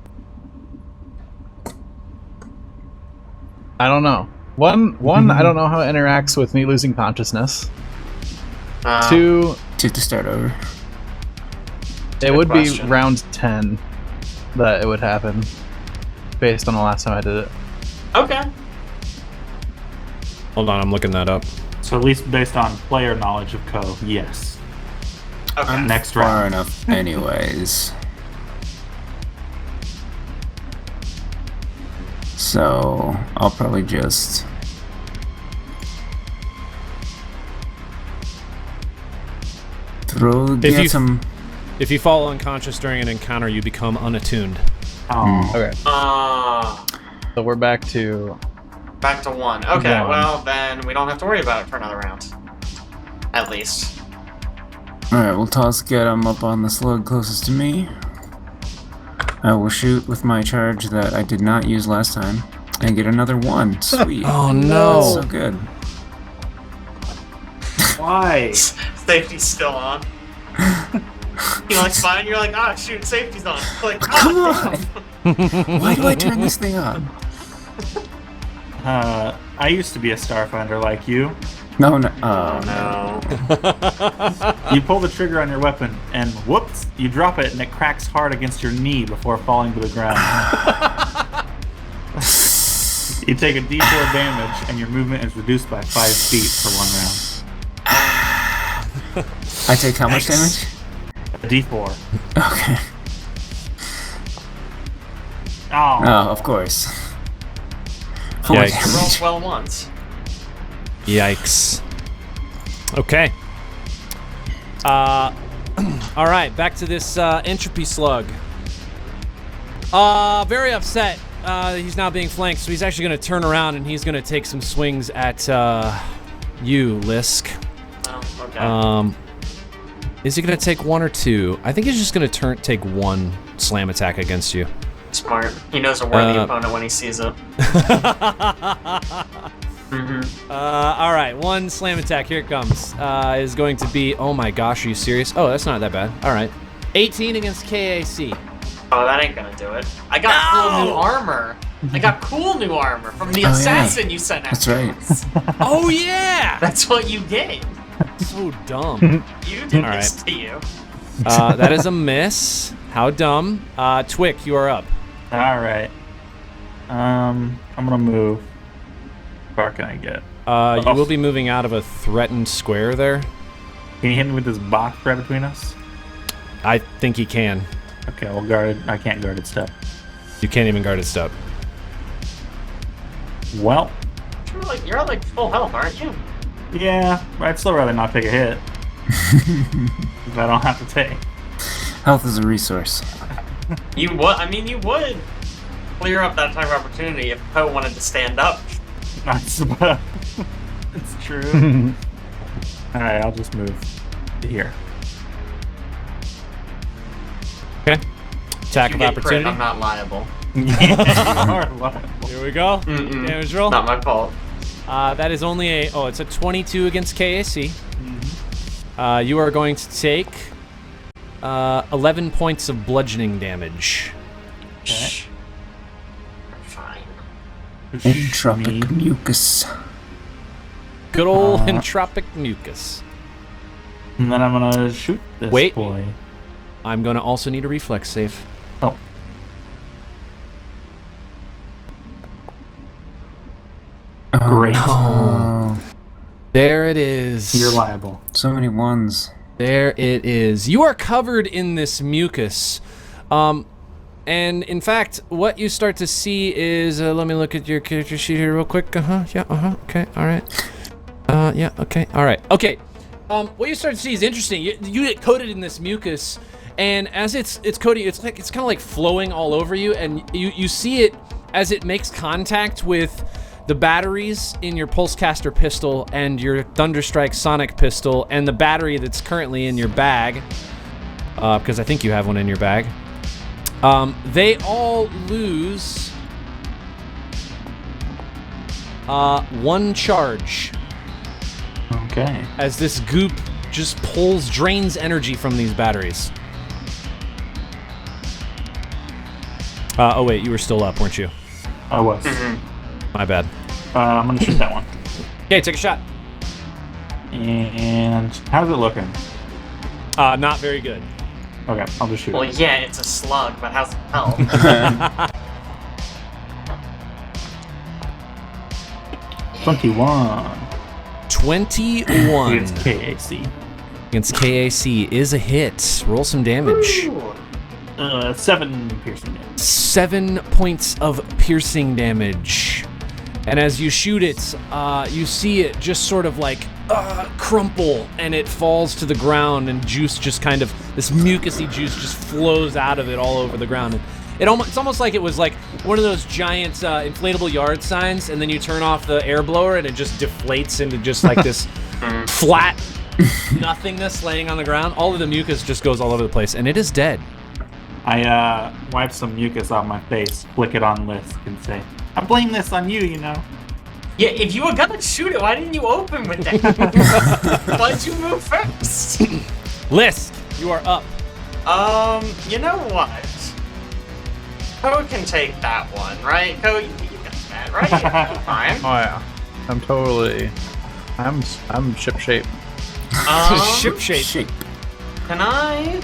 I don't know. One, I don't know how it interacts with me losing consciousness. Two, To start over. It would question. be round 10 that it would happen, based on the last time I did it. Okay. Hold on, I'm looking that up. So at least based on player knowledge of Ko, yes. Okay. Next Far round. enough, anyways. So I'll probably just get some. If you fall unconscious during an encounter, you become unattuned. Oh. Okay, Ah. so we're back to... Back to 1. Okay, One. well, then we don't have to worry about it for another round. At least. Alright, we'll get him up on the slug closest to me. I will shoot with my charge that I did not use last time and get another 1. Sweet. Oh That's no! so good. Why? Safety's still on. You're like, fine. You're like, ah, shoot, safety's on. Like, Come ah, on! Why do I turn this thing on? I used to be a Starfinder like you. No, no. damn. No. You pull the trigger on your weapon, and whoops, you drop it, and it cracks hard against your knee before falling to the ground. You take a D4 damage, and your movement is reduced by 5 feet for 1 round. I take how much damage? A D4. Okay. Oh. Oh, of course. 4 Yikes. You rolled damage. well once. Yikes. Okay. All right, back to this Entropy Slug. Very upset. He's now being flanked, so he's actually going to turn around and he's going to take some swings at you, Lisk. Oh, okay. Is he going to take 1 or 2? I think he's just going to take 1 slam attack against you. Smart. He knows a worthy opponent when he sees it. All right, 1 slam attack. Here it comes. Is going to be. Oh my gosh, are you serious? Oh, that's not that bad. All right, 18 against KAC. Oh, that ain't gonna do it. I got cool new armor. I got cool new armor from the assassin you sent That's after right. us. Oh yeah. That's what you get. So dumb. You did All this right. to you. That is a miss. How dumb. Twick, you are up. All right. I'm gonna move. How far can I get? You will be moving out of a threatened square there. Can you hit me with this box right between us? I think he can. Okay, well, guarded. I can't guarded step. You can't even guard his step. Well, You're at like full health, aren't you? yeah, I'd still rather not take a hit. If I don't have to take. Health is a resource. You would. I mean, you would clear up that type of opportunity if Poe wanted to stand up. I suppose. It's true. Alright, I'll just move to here. Okay. Attack You of get crit, opportunity. I'm not liable. Here we go. Mm-mm. Damage roll. Not my fault. That is only a. Oh, it's a 22 against KAC. You are going to take 11 points of bludgeoning damage. Shh. Fine. Entropic mucus. Good old entropic mucus. And then I'm gonna shoot this Wait. boy. I'm going to also need a reflex save. Oh. Great. Oh, There it is. You're liable. so many 1s. There it is. You are covered in this mucus. And in fact, what you start to see is, let me look at your character sheet here real quick. Okay, all right. Yeah, okay, all right. Okay, what you start to see is interesting. You get coated in this mucus, and as it's coating, it's kind of like flowing all over you, and you see it as it makes contact with the batteries in your Pulsecaster pistol and your Thunderstrike Sonic pistol and the battery that's currently in your bag, because I think you have one in your bag. They all lose 1 charge Okay. as this goop just drains energy from these batteries. Oh wait, you were still up, weren't you? I was. My bad. I'm gonna shoot that one. Okay, take a shot. And how's it looking? Not very good. Okay, I'll just shoot Well, it. yeah, it's a slug, but how's it help? 21. 21 Against KAC. against KAC is a hit. Roll some damage. Ooh. 7 piercing damage. 7 points of piercing damage. And as you shoot it, you see it just sort of like crumple, and it falls to the ground, and juice just kind of, this mucousy juice just flows out of it all over the ground. And it's almost like it was like one of those giant inflatable yard signs, and then you turn off the air blower and it just deflates into just like this flat nothingness laying on the ground. All of the mucus just goes all over the place, and it is dead. I wipe some mucus off my face, flick it on Lisk, and say, I blame this on you, you know. Yeah, if you were gonna shoot it, why didn't you open with that? Why'd you move first? Lisk, you are up. You know what? Ko can take that one, right? Ko, you got that, right? Yeah, fine. Oh yeah, I'm totally. I'm ship-shape. Ship shape. Can I?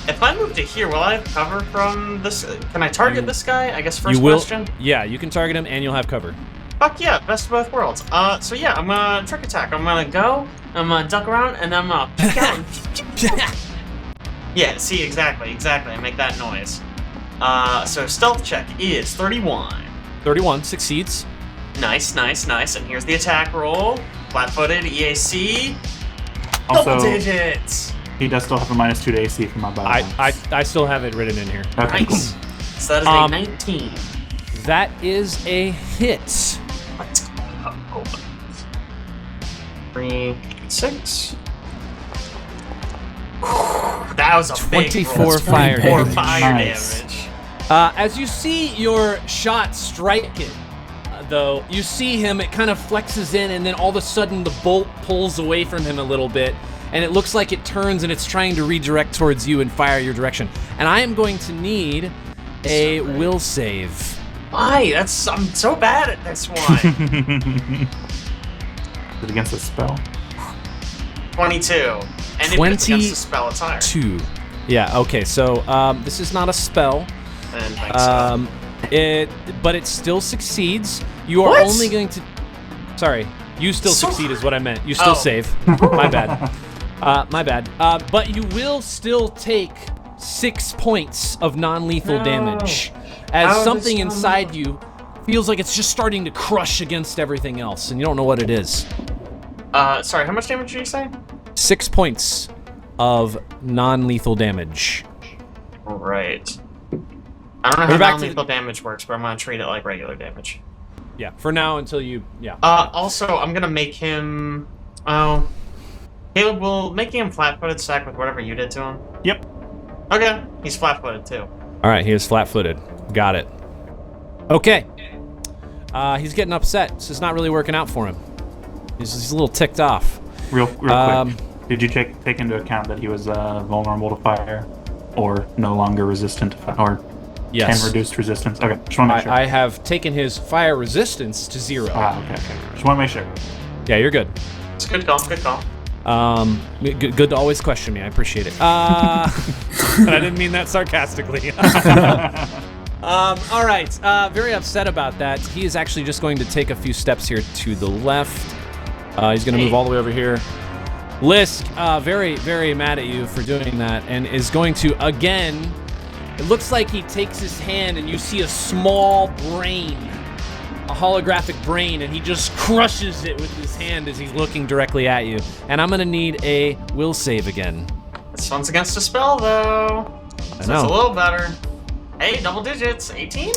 If I move to here, will I have cover from this? Can I target this guy? I guess first You will. question. Yeah, you can target him, and you'll have cover. Fuck yeah, best of both worlds. So yeah, I'm gonna trick attack. I'm gonna go, I'm gonna duck around, and I'm gonna peek out. Yeah, see, exactly. I make that noise. So stealth check is 31. 31 succeeds. Nice. And here's the attack roll. Flat-footed, EAC. Also, Double digits. he does still have a -2 to AC from my body. I still have it written in here. Okay, cool. Nice. So that is a 19. That is a hit. Let's go. 3, 6. That was a 24 big roll. fire 24 damage. fire Nice. damage. As you see your shot strike it, though, you see him, it kind of flexes in, and then all of a sudden the bolt pulls away from him a little bit, and it looks like it turns and it's trying to redirect towards you and fire your direction. And I am going to need a will save. Why? I'm so bad at this one. Is it against a spell? 22. And if it's against the spell, it's higher. 2. Yeah, okay, so this is not a spell. And thanks. But it still succeeds. You are What? only going to... Sorry, you still So- succeed is what I meant. You still Oh. save. My bad. My bad. But you will still take 6 points of non-lethal No. damage. How As is something this inside you feels like it's just starting to crush against everything else, and you don't know what it is. Sorry, how much damage did you say? 6 points of non-lethal damage. Right. I don't know We're how back to non-lethal damage works, but I'm gonna treat it like regular damage. Yeah, for now until you... Yeah. Also, I'm gonna make him... Oh... Caleb, will making him flat-footed stack with whatever you did to him? Yep. Okay, he's flat-footed too. All right, he is flat-footed. Got it. Okay. He's getting upset. This is not really working out for him. He's a little ticked off. Real quick. Did you take into account that he was vulnerable to fire, or no longer resistant to fire, or Yes. can reduced resistance? Okay, just want to make sure. I have taken his fire resistance to 0. Okay. Just want to make sure. Yeah, you're good. It's a good call, good call. Good to always question me. I appreciate it. I didn't mean that sarcastically. All right. Very upset about that. He is actually just going to take a few steps here to the left. He's going to move all the way over here. Lisk, very, very mad at you for doing that, and is going to, again, it looks like he takes his hand and you see a small brain, a holographic brain, and he just crushes it with his hand as he's looking directly at you. And I'm going to need a will save again. This one's against a spell, though. I So know. it's a little better. Hey, double digits. 18?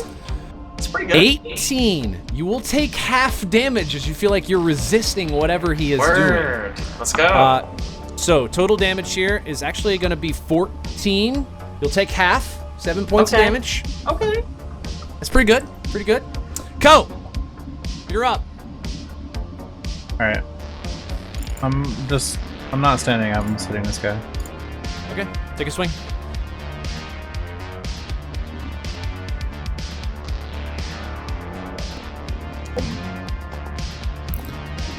It's pretty good. 18. You will take half damage as you feel like you're resisting whatever he is Word. Let's go. doing. So total damage here is actually going to be 14. You'll take half, 7 points of Okay. damage. Okay. That's pretty good. Pretty good. Ko, you're up. All right. I'm not standing up. I'm sitting this guy. Okay, take a swing.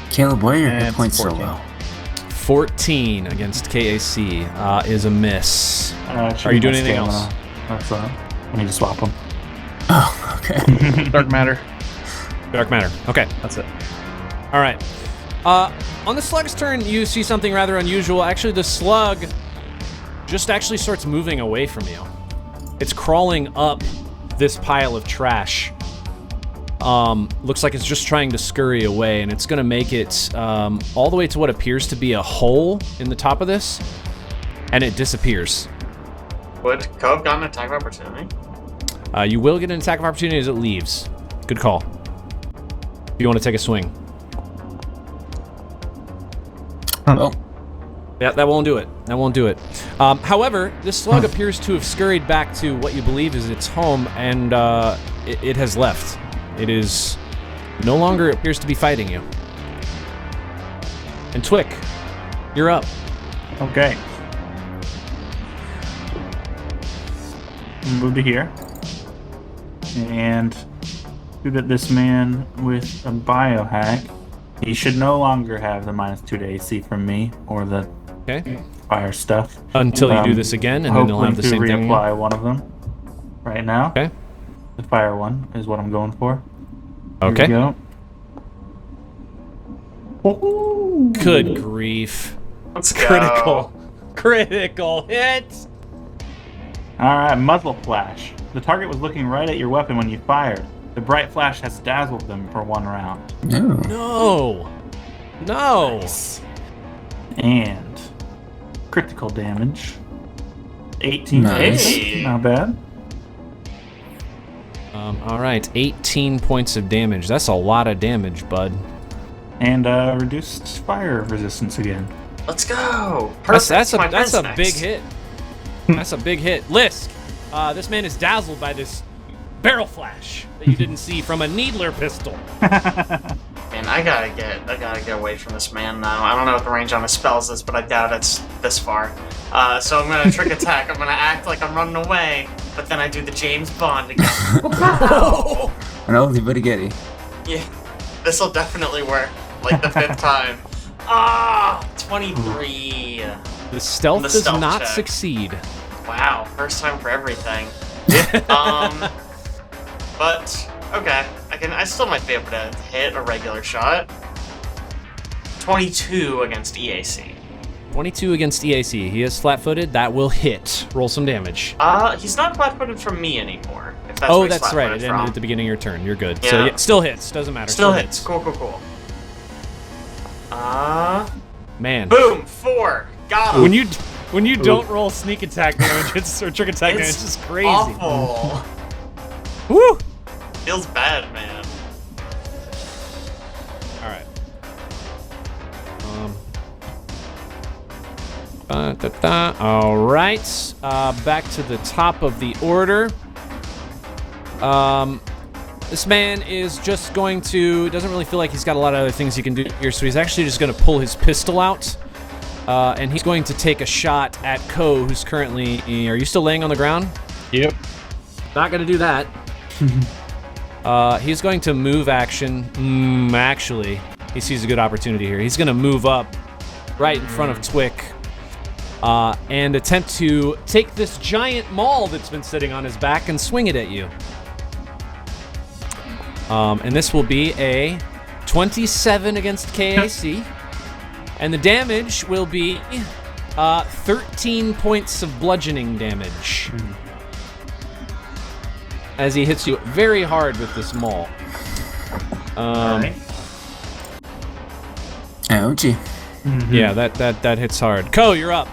Caleb, why are your hit And points so 14. low? 14 against KAC is a miss. Are you doing anything else? That's I need to swap them. Oh, okay. Dark matter. Dark matter. Okay. That's it. All right. On the slug's turn, you see something rather unusual. Actually, the slug just actually starts moving away from you. It's crawling up this pile of trash. Looks like it's just trying to scurry away, and it's going to make it all the way to what appears to be a hole in the top of this, and it disappears. Would Ko have gotten an attack of opportunity? You will get an attack of opportunity as it leaves. Good call. If you want to take a swing. Oh. Yeah, that won't do it. That won't do it. However, this slug appears to have scurried back to what you believe is its home, and it has left. It is no longer appears to be fighting you. And Twick, you're up. Okay. Move to here. And do that this man with a biohack. He should no longer have the -2 to AC from me or the Okay. fire stuff. Until you do this again, and then they'll have the same hoping to thing. reapply one of them right now. Okay. The fire one is what I'm going for. Okay. Here we go. Good grief. Let's go. Critical hit. Alright, muzzle flash. The target was looking right at your weapon when you fired. The bright flash has dazzled them for 1 round. No. No. And critical damage. 18 Nice. hits. Not bad. All right, 18 points of damage. That's a lot of damage, bud. And reduced fire resistance again. Let's go. Perfect. That's My a friend's big next. hit. That's a big hit. Lisk, this man is dazzled by this barrel flash that you didn't see from a needler pistol. Man, I gotta get away from this man now. I don't know what the range on his spells is, but I doubt it's this far. So I'm gonna trick attack. I'm gonna act like I'm running away, but then I do the James Bond again. An oldie but a goodie. Yeah, this'll definitely work. Like the 5th time. Ah, 23. The stealth The does stealth not check. succeed. Wow, first time for everything. But okay, I still might be able to hit a regular shot. 22 against EAC. 22 against EAC. He is flat-footed. That will hit. Roll some damage. He's not flat-footed from me anymore. If that's Oh, where he's that's right. It flat-footed ended from. at the beginning of your turn. You're good. So Yeah. yeah, still hits. Doesn't matter. Still hits. Cool. Man. Boom, 4. Got him. When you don't roll sneak attack damage or trick attack damage, it's just crazy. Awful. Woo! Feels bad, man. All right. All right. Back to the top of the order. This man is just going to... Doesn't really feel like he's got a lot of other things he can do here, so he's actually just going to pull his pistol out. And he's going to take a shot at Ko, who's currently... Are you still laying on the ground? Yep. Not going to do that. He's going to move action. Actually, he sees a good opportunity here. He's going to move up right in front of Twick and attempt to take this giant maul that's been sitting on his back and swing it at you. And this will be a 27 against KAC. And the damage will be 13 points of bludgeoning damage. As he hits you very hard with this maul. Alright. Ouchie. Yeah, that hits hard. Ko, you're up.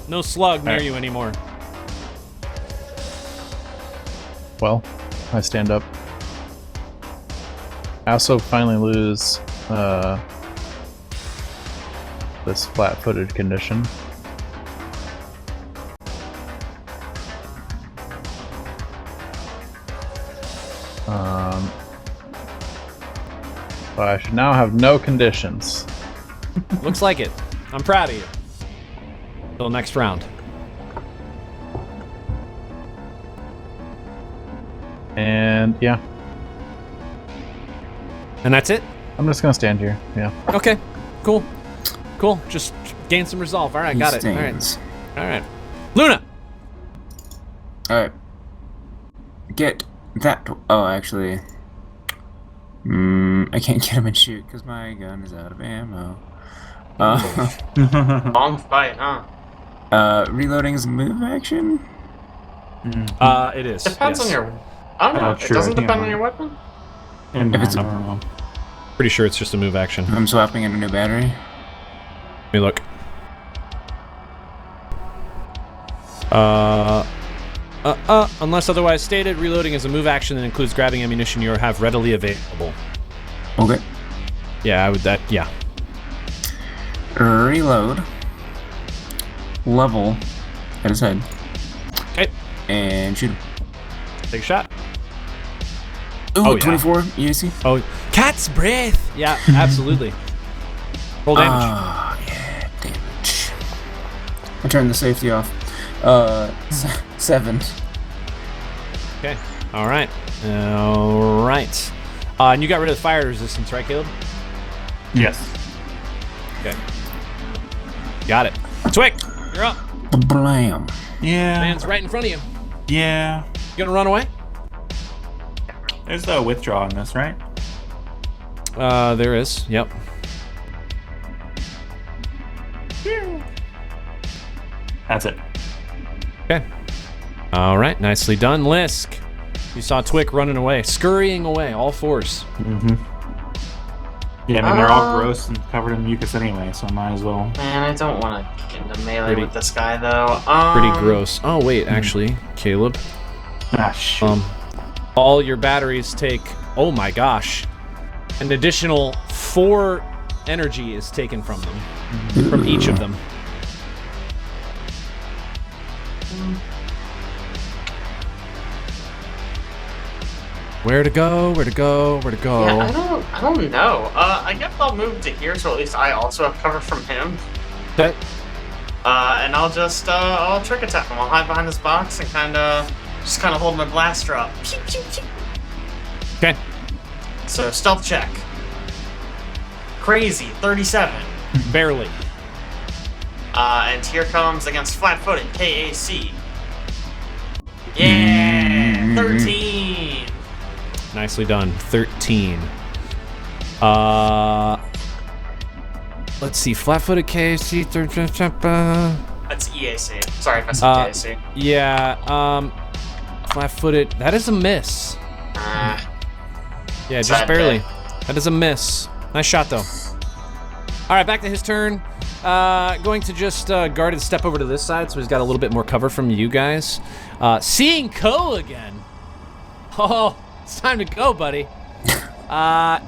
No slug near you anymore. Well, I stand up. I also finally lose this flat-footed condition. But I should now have no conditions. Looks like it. I'm proud of you. Till next round. And yeah, And that's it? I'm just gonna stand here. Yeah. Okay, cool. cool. Just gain some resolve. All right, got it. All Stands. right. All right. Luna! Alright. Get that. Oh, actually. I can't get him and shoot because my gun is out of ammo. Long fight, huh? Reloading is a move action? It is. Depends yes. on your... I don't know. It true, doesn't I think depend I'm on your weapon? And If it's I a- don't know. Pretty sure it's just a move action. Let I'm swapping in a new battery. me look. Unless otherwise stated, reloading is a move action that includes grabbing ammunition you have readily available. Okay. Yeah, I would that. Yeah. Reload. Level at his head. Okay. And shoot him. Take a shot. Ooh, Oh, yeah. 24 EAC. Oh, cat's breath. Yeah, absolutely. Roll damage. Ah, yeah, damage. I turned the safety off. 7. Okay. All right. All right. And you got rid of the fire resistance, right, Caleb? Yes. Okay. Got it. Twick, you're up. Blam. Yeah. Man's right in front of you. Yeah. You gonna run away? There's the withdraw in this, right? There is. Yep. That's it. Okay. All right. Nicely done, Lisk. You saw Twick running away, scurrying away, all fours. Yeah, I mean, they're all gross and covered in mucus anyway, so I might as well. Man, I don't want to get into melee Pretty- with this guy, though. Pretty gross. Oh wait, actually, Caleb. Ah, shit. All your batteries take. Oh my gosh. An additional 4 energy is taken from them, from each of them. Where to go? Where to go? Where to go? Yeah, I don't know. I guess I'll move to here, so at least I also have cover from him. Okay. And I'll just, I'll trick attack him. I'll hide behind this box and kind of hold my blaster up. Pew, pew, pew. Okay. So, stealth check. Crazy, 37. Barely. And here comes against flat-footed, KAC. Yeah, 13. Nicely done. 13. Let's see. Flat-footed KC. That's EAC. Sorry if I said KAC. Yeah. Flat-footed. That is a miss. Yeah, just Sad barely. day. That is a miss. Nice shot, though. All right, back to his turn. Going to just guarded step over to this side, so he's got a little bit more cover from you guys. Seeing Ko again. Oh, it's time to go, buddy.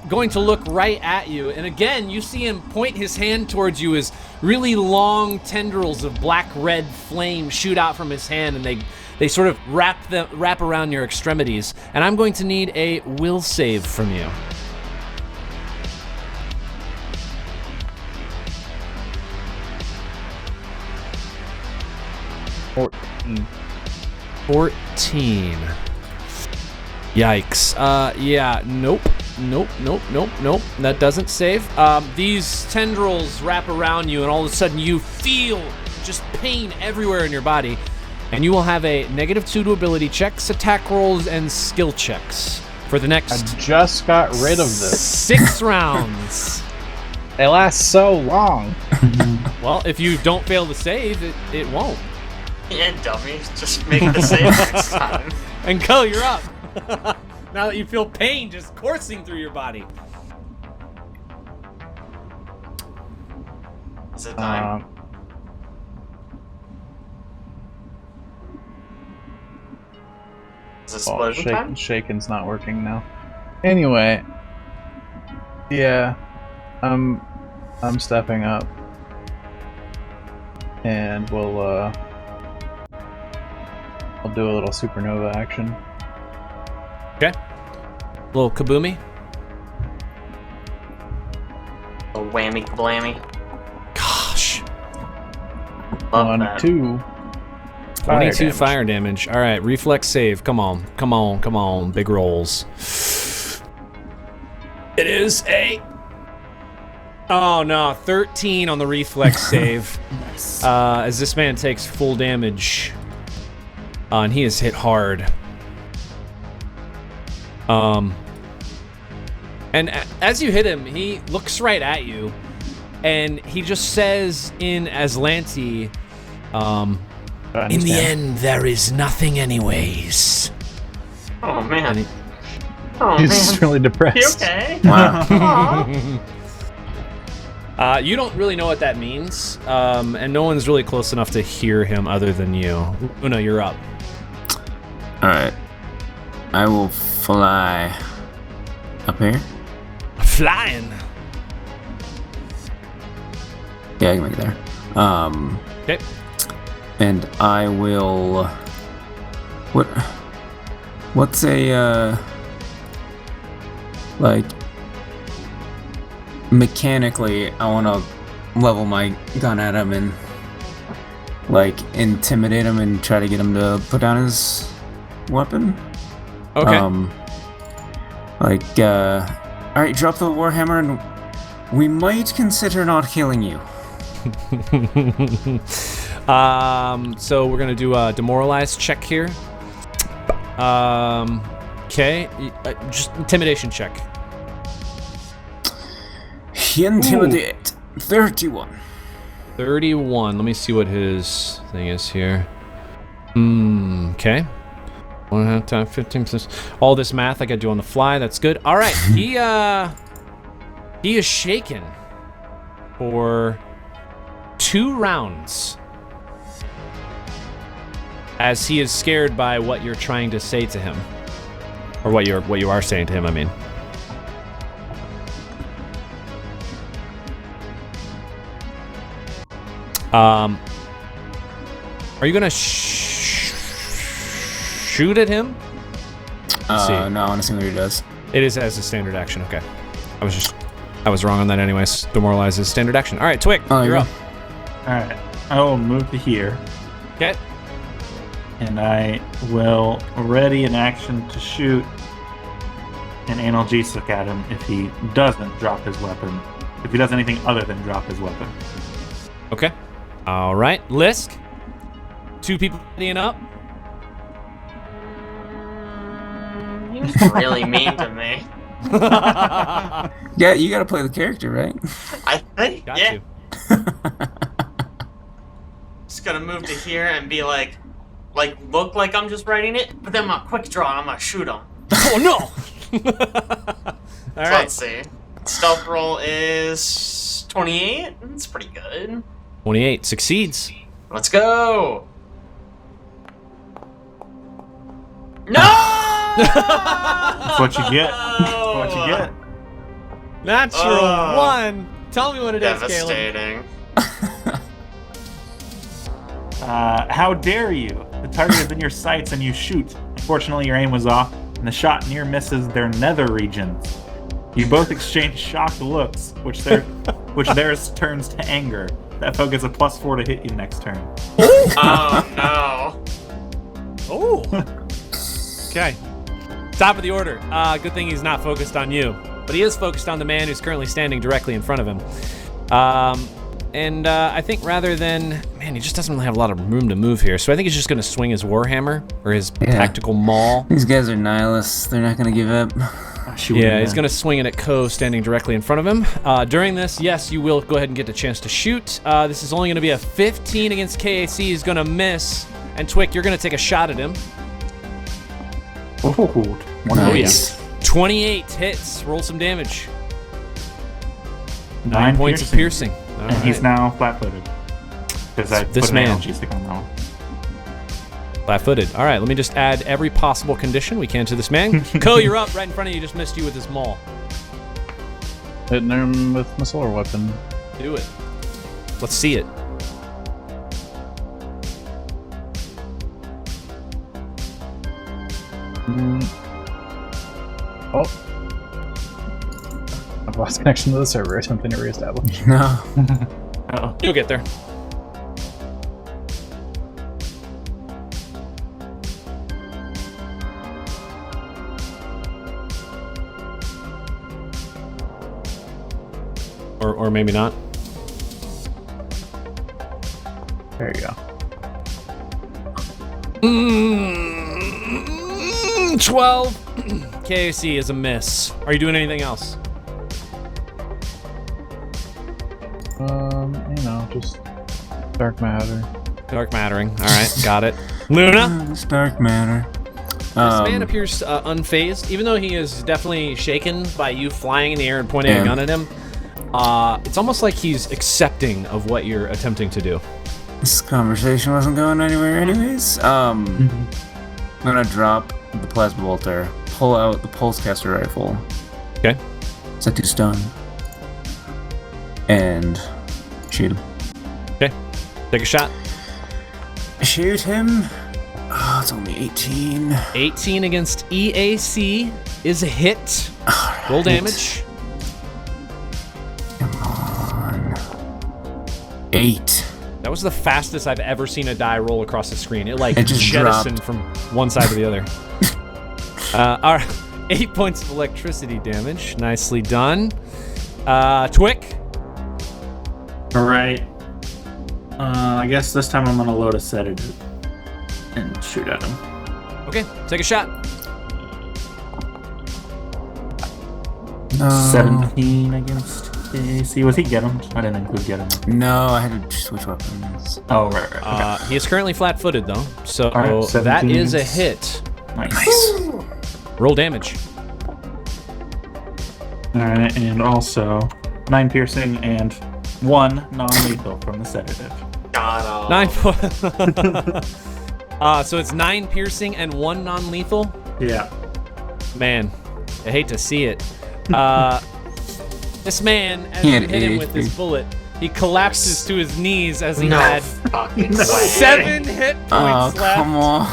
Going to look right at you, and again, you see him point his hand towards you as really long tendrils of black-red flame shoot out from his hand, and they sort of wrap around your extremities. And I'm going to need a will save from you. Or 14. Yikes. Yeah, nope. That doesn't save. These tendrils wrap around you, and all of a sudden you feel just pain everywhere in your body. And you will have a -2 to ability checks, attack rolls, and skill checks for the next I just got rid of this. 6 rounds. They last so long. Well, if you don't fail to save, it won't. Yeah, dummy. Just make the save next time. And Ko, you're up. Now that you feel pain just coursing through your body. Is it time? Is it explosion time? Shaken's not working now. Anyway, yeah, I'm stepping up, and I'll do a little supernova action. Okay. Little kaboomy. A whammy kablammy. Gosh. Love 1, that. 2. 22 fire damage. All right, reflex save. Come on. Big rolls. It is a Oh no, 13 on the reflex save. Nice. As this man takes full damage. And he is hit hard. And as you hit him, he looks right at you. And he just says in Aslanti, in the end, there is nothing anyways. Oh man. And he- He's just really You depressed. okay? Wow. You don't really know what that means, and no one's really close enough to hear him other than you. Una, you're up. Alright. I will fly up here. Flying. Yeah, I can make it there. Okay. And I will... What's a, like... Mechanically, I want to level my gun at him and, like, intimidate him and try to get him to put down his weapon. Okay. Alright, drop the Warhammer and we might consider not killing you. So we're gonna do a demoralized check here. Okay. Just intimidation check. Intimidate. 31. 31. Let me see what his thing is here. Okay. 1.5 times 15%. All this math I gotta do on the fly. That's good. All right. He is shaken for 2 rounds as he is scared by what you're trying to say to him, or what you are saying to him. I mean. Are you gonna shoot at him? Let's see. No, I want to see what he does. It is as a standard action. Okay, I was wrong on that. Anyways, demoralize is standard action. All right, Twick, you're up. Alright. I will move to here. Okay. And I will ready an action to shoot an analgesic at him if he doesn't drop his weapon. If he does anything other than drop his weapon. Okay. All right, Lisk. 2 people readying up. He was really mean to me. Yeah, you gotta play the character, right? I think. Got Yeah. you. Just gonna move to here and be like look like I'm just writing it, but then I'm gonna quick draw and I'm gonna shoot him. Oh no! All right. Let's see. Stealth roll is 28. That's pretty good. 28 succeeds. Let's go. No! That's what you get. That's what you get. Natural 1. Tell me what it is, Caleb. Devastating. How dare you? The target is in your sights and you shoot. Unfortunately, your aim was off, and the shot near misses their nether regions. You both exchange shocked looks, which theirs turns to anger. That foe gets a +4 to hit you next turn. Oh no. Oh. Okay. Top of the order. Good thing he's not focused on you, but he is focused on the man who's currently standing directly in front of him. I think rather than... Man, he just doesn't really have a lot of room to move here, so I think he's just going to swing his Warhammer, or his tactical maul. These guys are nihilists. They're not gonna give up. Yeah, he's going to swing it at Ko standing directly in front of him. During this, yes, you will go ahead and get a chance to shoot. This is only going to be a 15 against KAC. He's going to miss. And Twick, you're going to take a shot at him. Oh, Nice. 28 hits. Roll some damage. 9 points of piercing. All And he's right. now flat-footed. Because I This put man. an analgesic on that one. Flat-footed. All right, let me just add every possible condition we can to this man. Ko, you're up. Right in front of you. Just missed you with his maul. Hitting him with my solar weapon. Do it. Let's see it. Oh. I've lost connection to the server. Attempting to reestablish. No. Uh-oh. You'll get there. Or maybe not. There you go. 12. KAC is a miss. Are you doing anything else? Just dark matter. Dark mattering. All right, got it. Luna? It's dark matter. This man appears unfazed, even though he is definitely shaken by you flying in the air and pointing a gun at him. It's almost like he's accepting of what you're attempting to do. This conversation wasn't going anywhere anyways. I'm gonna drop the plasma bolter, pull out the pulsecaster rifle. Okay. Set to stun. And shoot him. Okay. Take a shot. Shoot him. Oh, it's only 18. 18 against EAC is a hit. Roll damage. Come on. 8. That was the fastest I've ever seen a die roll across the screen. It just jettisoned dropped. from one side to the other. All right. 8 points of electricity damage. Nicely done. Twick. All right. I guess this time I'm gonna load a sedative and shoot at him. Okay, take a shot. No. 17 against AC. Was he get him? I didn't include get him. No, I had to switch weapons. Oh, right. Okay. He is currently flat-footed, though, so All right, that 17 is a against- hit. Nice. Roll damage. All right, and also 9 piercing and 1 non-lethal from the sedative. God. 9 so it's 9 piercing and 1 non-lethal? Yeah. Man, I hate to see it. This man, as He you had hit him eight with his HP. bullet, he collapses to his knees as he No had fucking way. 7 hit points Oh, left. come on.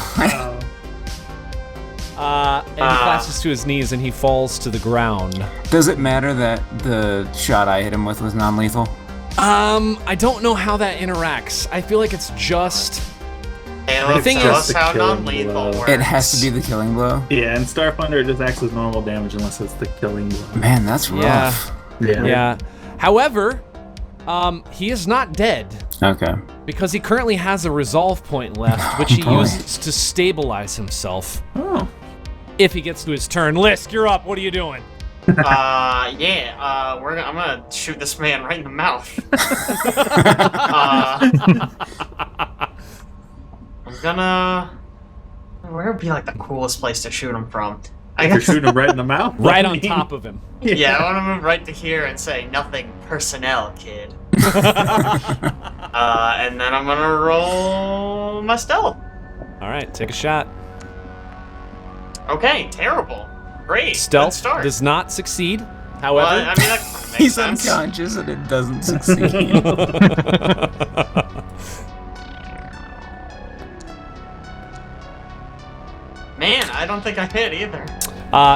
And he collapses to his knees and he falls to the ground. Does it matter that the shot I hit him with was non-lethal? I don't know how that interacts. I feel like it's just... Halo thing tell is- us how killing non-lethal blow. works. It has to be the killing blow? Yeah, and Starfinder it just acts as normal damage unless it's the killing blow. Man, that's rough. Yeah. However, he is not dead Okay. because he currently has a resolve point left, which he boy. uses to stabilize himself. Oh. If he gets to his turn. Lisk, you're up. What are you doing? I'm gonna shoot this man right in the mouth. I'm gonna. Where would be like the coolest place to shoot him from? I You're guess. shooting him right in the mouth? Right on top of him. Yeah, I want to move right to here and say nothing personnel, kid. And then I'm gonna roll my stealth. All right, take a shot. Okay, terrible. Great. Good Stealth start. does not succeed. Well, However, I mean, that makes He's sense. unconscious and it doesn't succeed. Man, I don't think I hit either.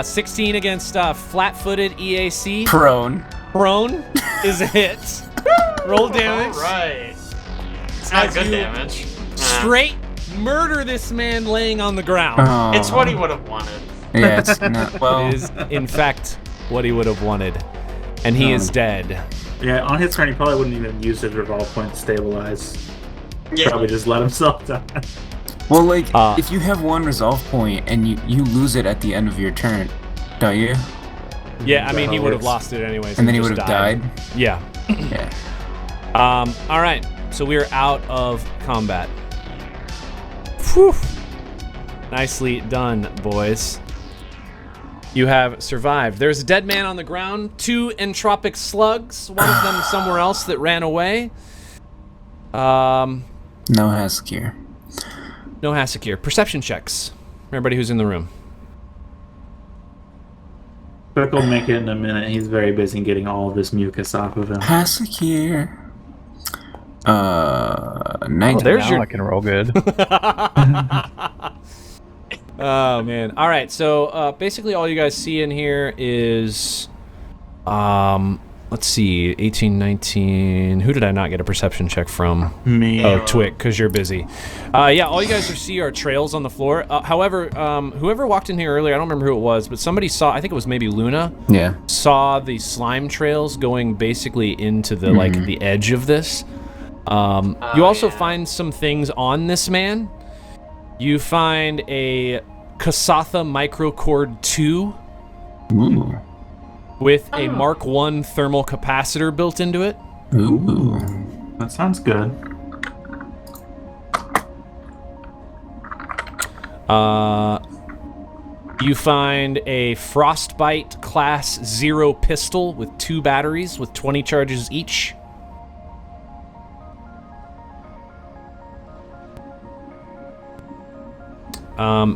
16 against flat-footed EAC. Prone. Prone is a hit. Roll damage. All right. It's not As good you damage. Straight murder this man laying on the ground. Oh. It's what he would have wanted. Yeah, it's not. Well, It is, in fact, what he would have wanted. And he is dead. Yeah, on his turn he probably wouldn't even use his revolve point to stabilize. Yeah. Probably just let himself die. well, like, Uh, if you have one resolve point and you lose it at the end of your turn, don't you? Yeah, I mean, That he would have works. lost it anyways. And then he just would have died. Yeah. Yeah. All right. So we are out of combat. Whew. Nicely done, boys. You have survived. There's a dead man on the ground, 2 entropic slugs, one of them somewhere else that ran away. No Hask here. No Hasek here. Perception checks. Everybody who's in the room. Quick will make it in a minute. He's very busy getting all of this mucus off of him. Hask here. 19. there's Now your- I can roll good. Oh man. All right. So basically, all you guys see in here is, let's see, 18, 19. Who did I not get a perception check from? Me. Oh, Twick, because you're busy. Yeah, all you guys see are trails on the floor. However, whoever walked in here earlier, I don't remember who it was, but somebody saw, I think it was maybe Luna, saw the slime trails going basically into the, like, the edge of this. You also find some things on this man. You find a Kasatha Microcord 2. Ooh. With a Mark I thermal capacitor built into it. Ooh. That sounds good. You find a Frostbite Class 0 pistol with 2 batteries with 20 charges each.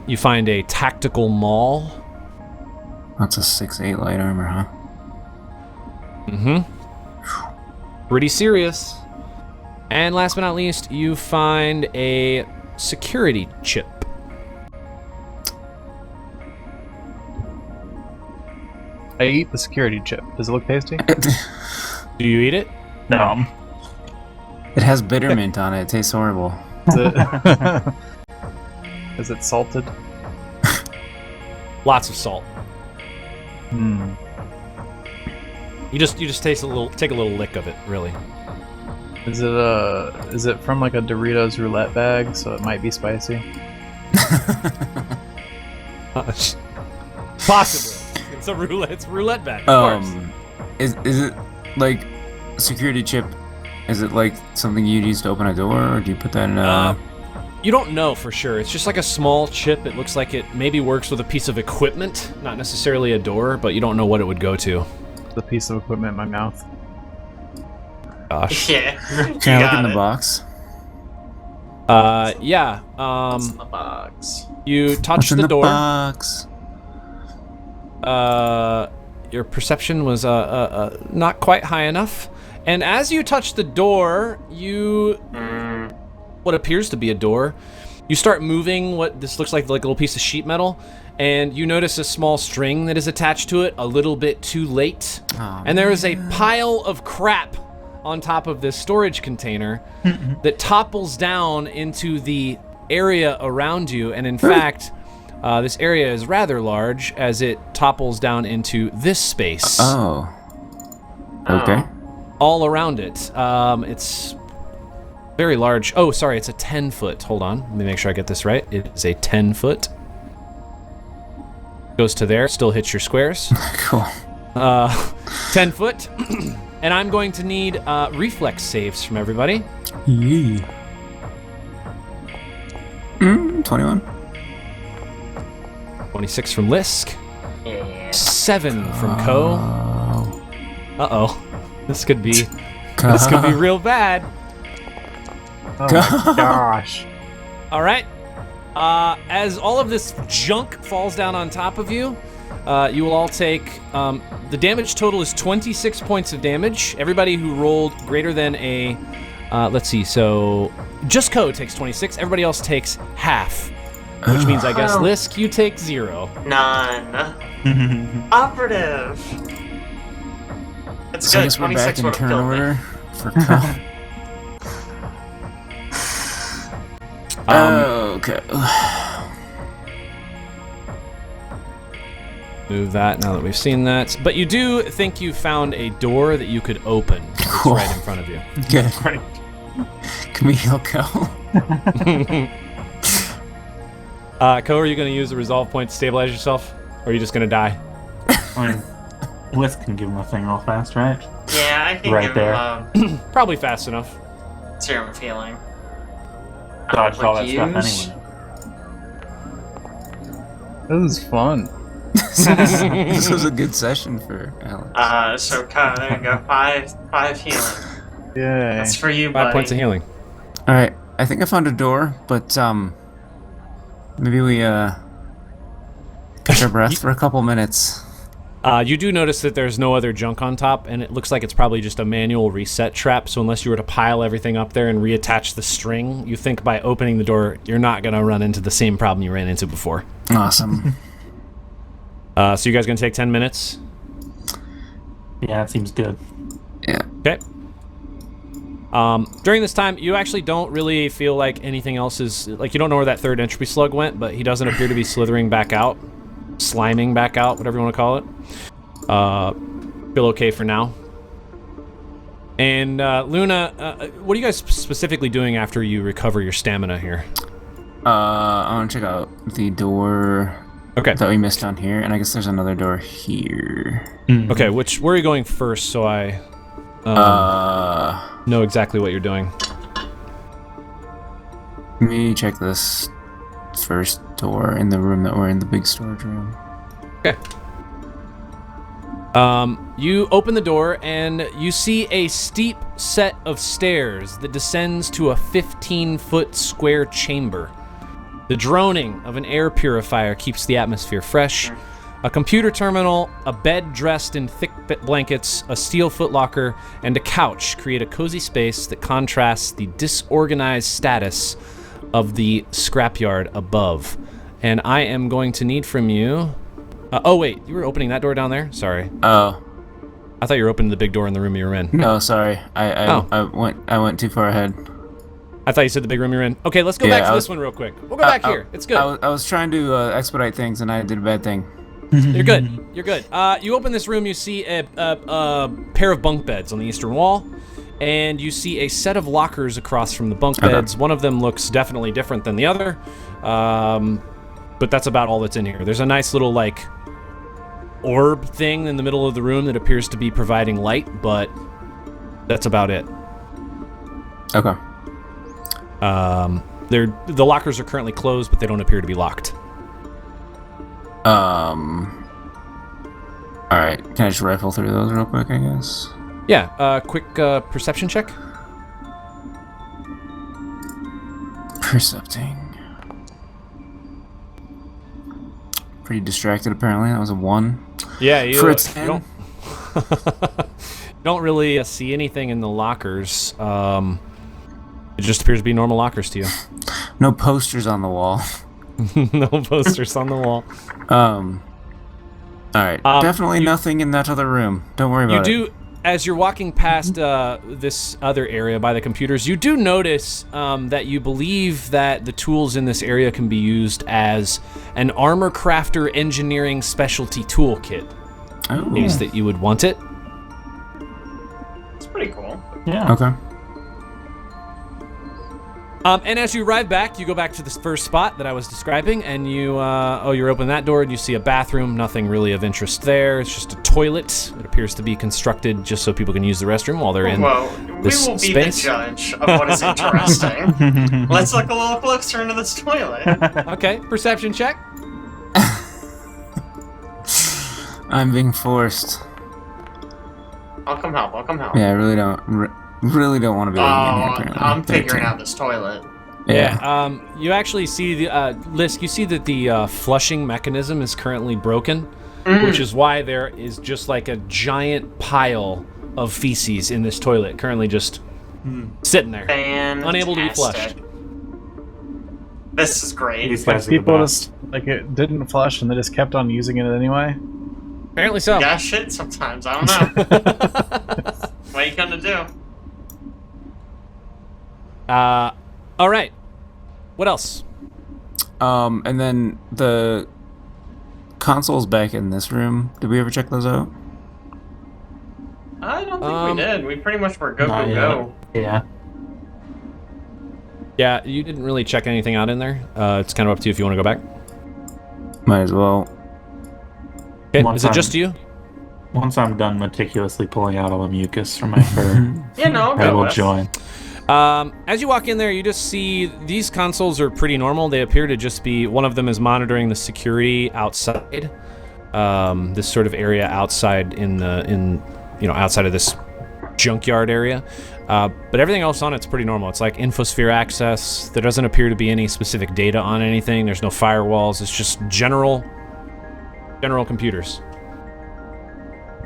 You find a tactical maul. That's a 6/8 light armor, huh? Pretty serious. And last but not least, you find a security chip. I eat the security chip. Does it look tasty? Do you eat it? No. It has bittermint on it. It tastes horrible. Is it, is it salted? Lots of salt. Hmm. You just taste take a little lick of it, really. Is it from like a Doritos roulette bag, so it might be spicy? Possibly. It's roulette bag. Of course. Is it like security chip? Is it like something you'd use to open a door, or do you put that in a... You don't know for sure. It's just like a small chip. It looks like it maybe works with a piece of equipment, not necessarily a door, but you don't know what it would go to. The piece of equipment in my mouth. Gosh. Yeah. Can I look in the box? Yeah. What's in the box? You touch What's in the door. Box? Your perception was not quite high enough. And as you touch the door, what appears to be a door, you start moving what this looks like a little piece of sheet metal, and you notice a small string that is attached to it a little bit too late. Oh, and there is a pile of crap on top of this storage container that topples down into the area around you, and in fact, this area is rather large as it topples down into this space. Oh. Okay. All around it. It's very large. Oh, sorry, it's a 10-foot. Hold on, let me make sure I get this right. It is a 10-foot. Goes to there, still hits your squares. Cool. 10 foot. And I'm going to need reflex saves from everybody. Yee. 21. 26 from Lisk. Yeah. 7 from Ko. Uh-oh. This could be real bad. Oh my gosh. All right. As all of this junk falls down on top of you, you will all take, the damage total is 26 points of damage. Everybody who rolled greater than a, let's see, so just Ko takes 26, everybody else takes half. Which means, I guess, Lisk, you take 0. None. Operative. It's So I good. guess we're back 26 in would have turn killed me. order for Ko. Okay. Move that now that we've seen that. But you do think you found a door that you could open. It's Cool. right in front of you. Good. Right. Can we heal Ko? Ko, are you going to use a resolve point to stabilize yourself? Or are you just going to die? I mean, Bliss can give him a thing real fast, right? Yeah, I can Right give there. him Probably fast enough. serum of healing. Dodged all that Use. stuff anyway. This is fun. This was a good session for Alex. So Kai, there you go. 5 healing. Yay. That's for you, 5 buddy. points of healing. All right, I think I found a door, but maybe we catch our breath for a couple minutes. You do notice that there's no other junk on top, and it looks like it's probably just a manual reset trap, so unless you were to pile everything up there and reattach the string, you think by opening the door, you're not going to run into the same problem you ran into before. Awesome. So you guys going to take 10 minutes? Yeah, that seems good. Okay. During this time, you actually don't really feel like anything else is... Like, you don't know where that third Entropy Slug went, but he doesn't appear to be slithering back out. Sliming back out, whatever you want to call it. Feel okay for now. And, Luna, what are you guys specifically doing after you recover your stamina here? I want to check out the door that we missed down here, and I guess there's another door here. Okay, where are you going first, so I know exactly what you're doing? Let me check this first door in the room that we're in, the big storage room. Okay. You open the door and you see a steep set of stairs that descends to a 15-foot square chamber. The droning of an air purifier keeps the atmosphere fresh. A computer terminal, a bed dressed in thick blankets, a steel footlocker, and a couch create a cozy space that contrasts the disorganized status of the scrapyard above. And I am going to need from you... oh, wait, you were opening that door down there? Sorry. Oh. I thought you were opening the big door in the room you were in. No, sorry. I went too far ahead. I thought you said the big room you're in. Okay, let's go back to this one real quick. We'll go back here. It's good. I was trying to expedite things, and I did a bad thing. You're good. You're good. You open this room, you see a pair of bunk beds on the eastern wall, and you see a set of lockers across from the bunk beds. One of them looks definitely different than the other, but that's about all that's in here. There's a nice little, like, orb thing in the middle of the room that appears to be providing light, but that's about it. Okay. The lockers are currently closed, but they don't appear to be locked. Alright, can I just rifle through those real quick, I guess? Yeah, quick perception check. Percepting. Pretty distracted, apparently. That was a 1. Yeah, you, For a you 10? don't, you don't really see anything in the lockers. It just appears to be normal lockers to you. No posters on the wall. No posters on the wall. Alright, definitely nothing in that other room. Don't worry about it. You do, as you're walking past this other area by the computers, you do notice that you believe that the tools in this area can be used as an armor crafter engineering specialty toolkit. Oh. In case that you would want it. It's pretty cool. Yeah. Okay. And as you arrive back, you go back to this first spot that I was describing, and you, you're opening that door, and you see a bathroom. Nothing really of interest there. It's just a toilet. It appears to be constructed just so people can use the restroom while they're in this we will be space. the judge of what is interesting. Let's look a little closer into this toilet. Okay, perception check. I'm being forced. I'll come help. Yeah, I really don't want to be living in here, apparently. I'm figuring out this toilet. Yeah. You actually see the Lisk. You see that the flushing mechanism is currently broken, which is why there is just like a giant pile of feces in this toilet, currently just sitting there, unable to be flushed. This is great. These Like guys are the people best. just like it didn't flush and they just kept on using it anyway. Apparently so. Yeah, shit. Sometimes I don't know. What are you gonna do? All right. What else? And then the consoles back in this room. Did we ever check those out? I don't think we did. We pretty much were go. Yeah. Yeah, you didn't really check anything out in there. It's kind of up to you if you want to go back. Might as well. Okay, One is it time. just you? Once I'm done meticulously pulling out all the mucus from my fur, I'll I go will with. join. As you walk in there, you just see these consoles are pretty normal. They appear to just be, one of them is monitoring the security outside. This sort of area outside outside of this junkyard area. But everything else on it's pretty normal. It's like infosphere access. There doesn't appear to be any specific data on anything. There's no firewalls. It's just general computers.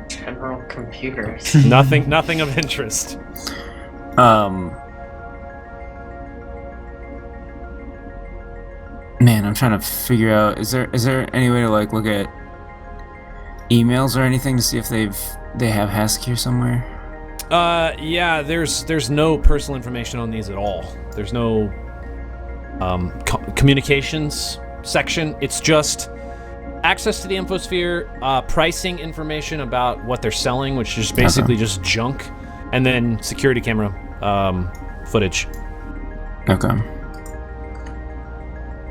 General computers. Nothing of interest. Man, I'm trying to figure out, is there any way to like look at emails or anything to see if they have Hask here somewhere? Yeah, there's no personal information on these at all. There's no communications section. It's just access to the infosphere, pricing information about what they're selling, which is basically just junk, and then security camera footage. Okay. I'm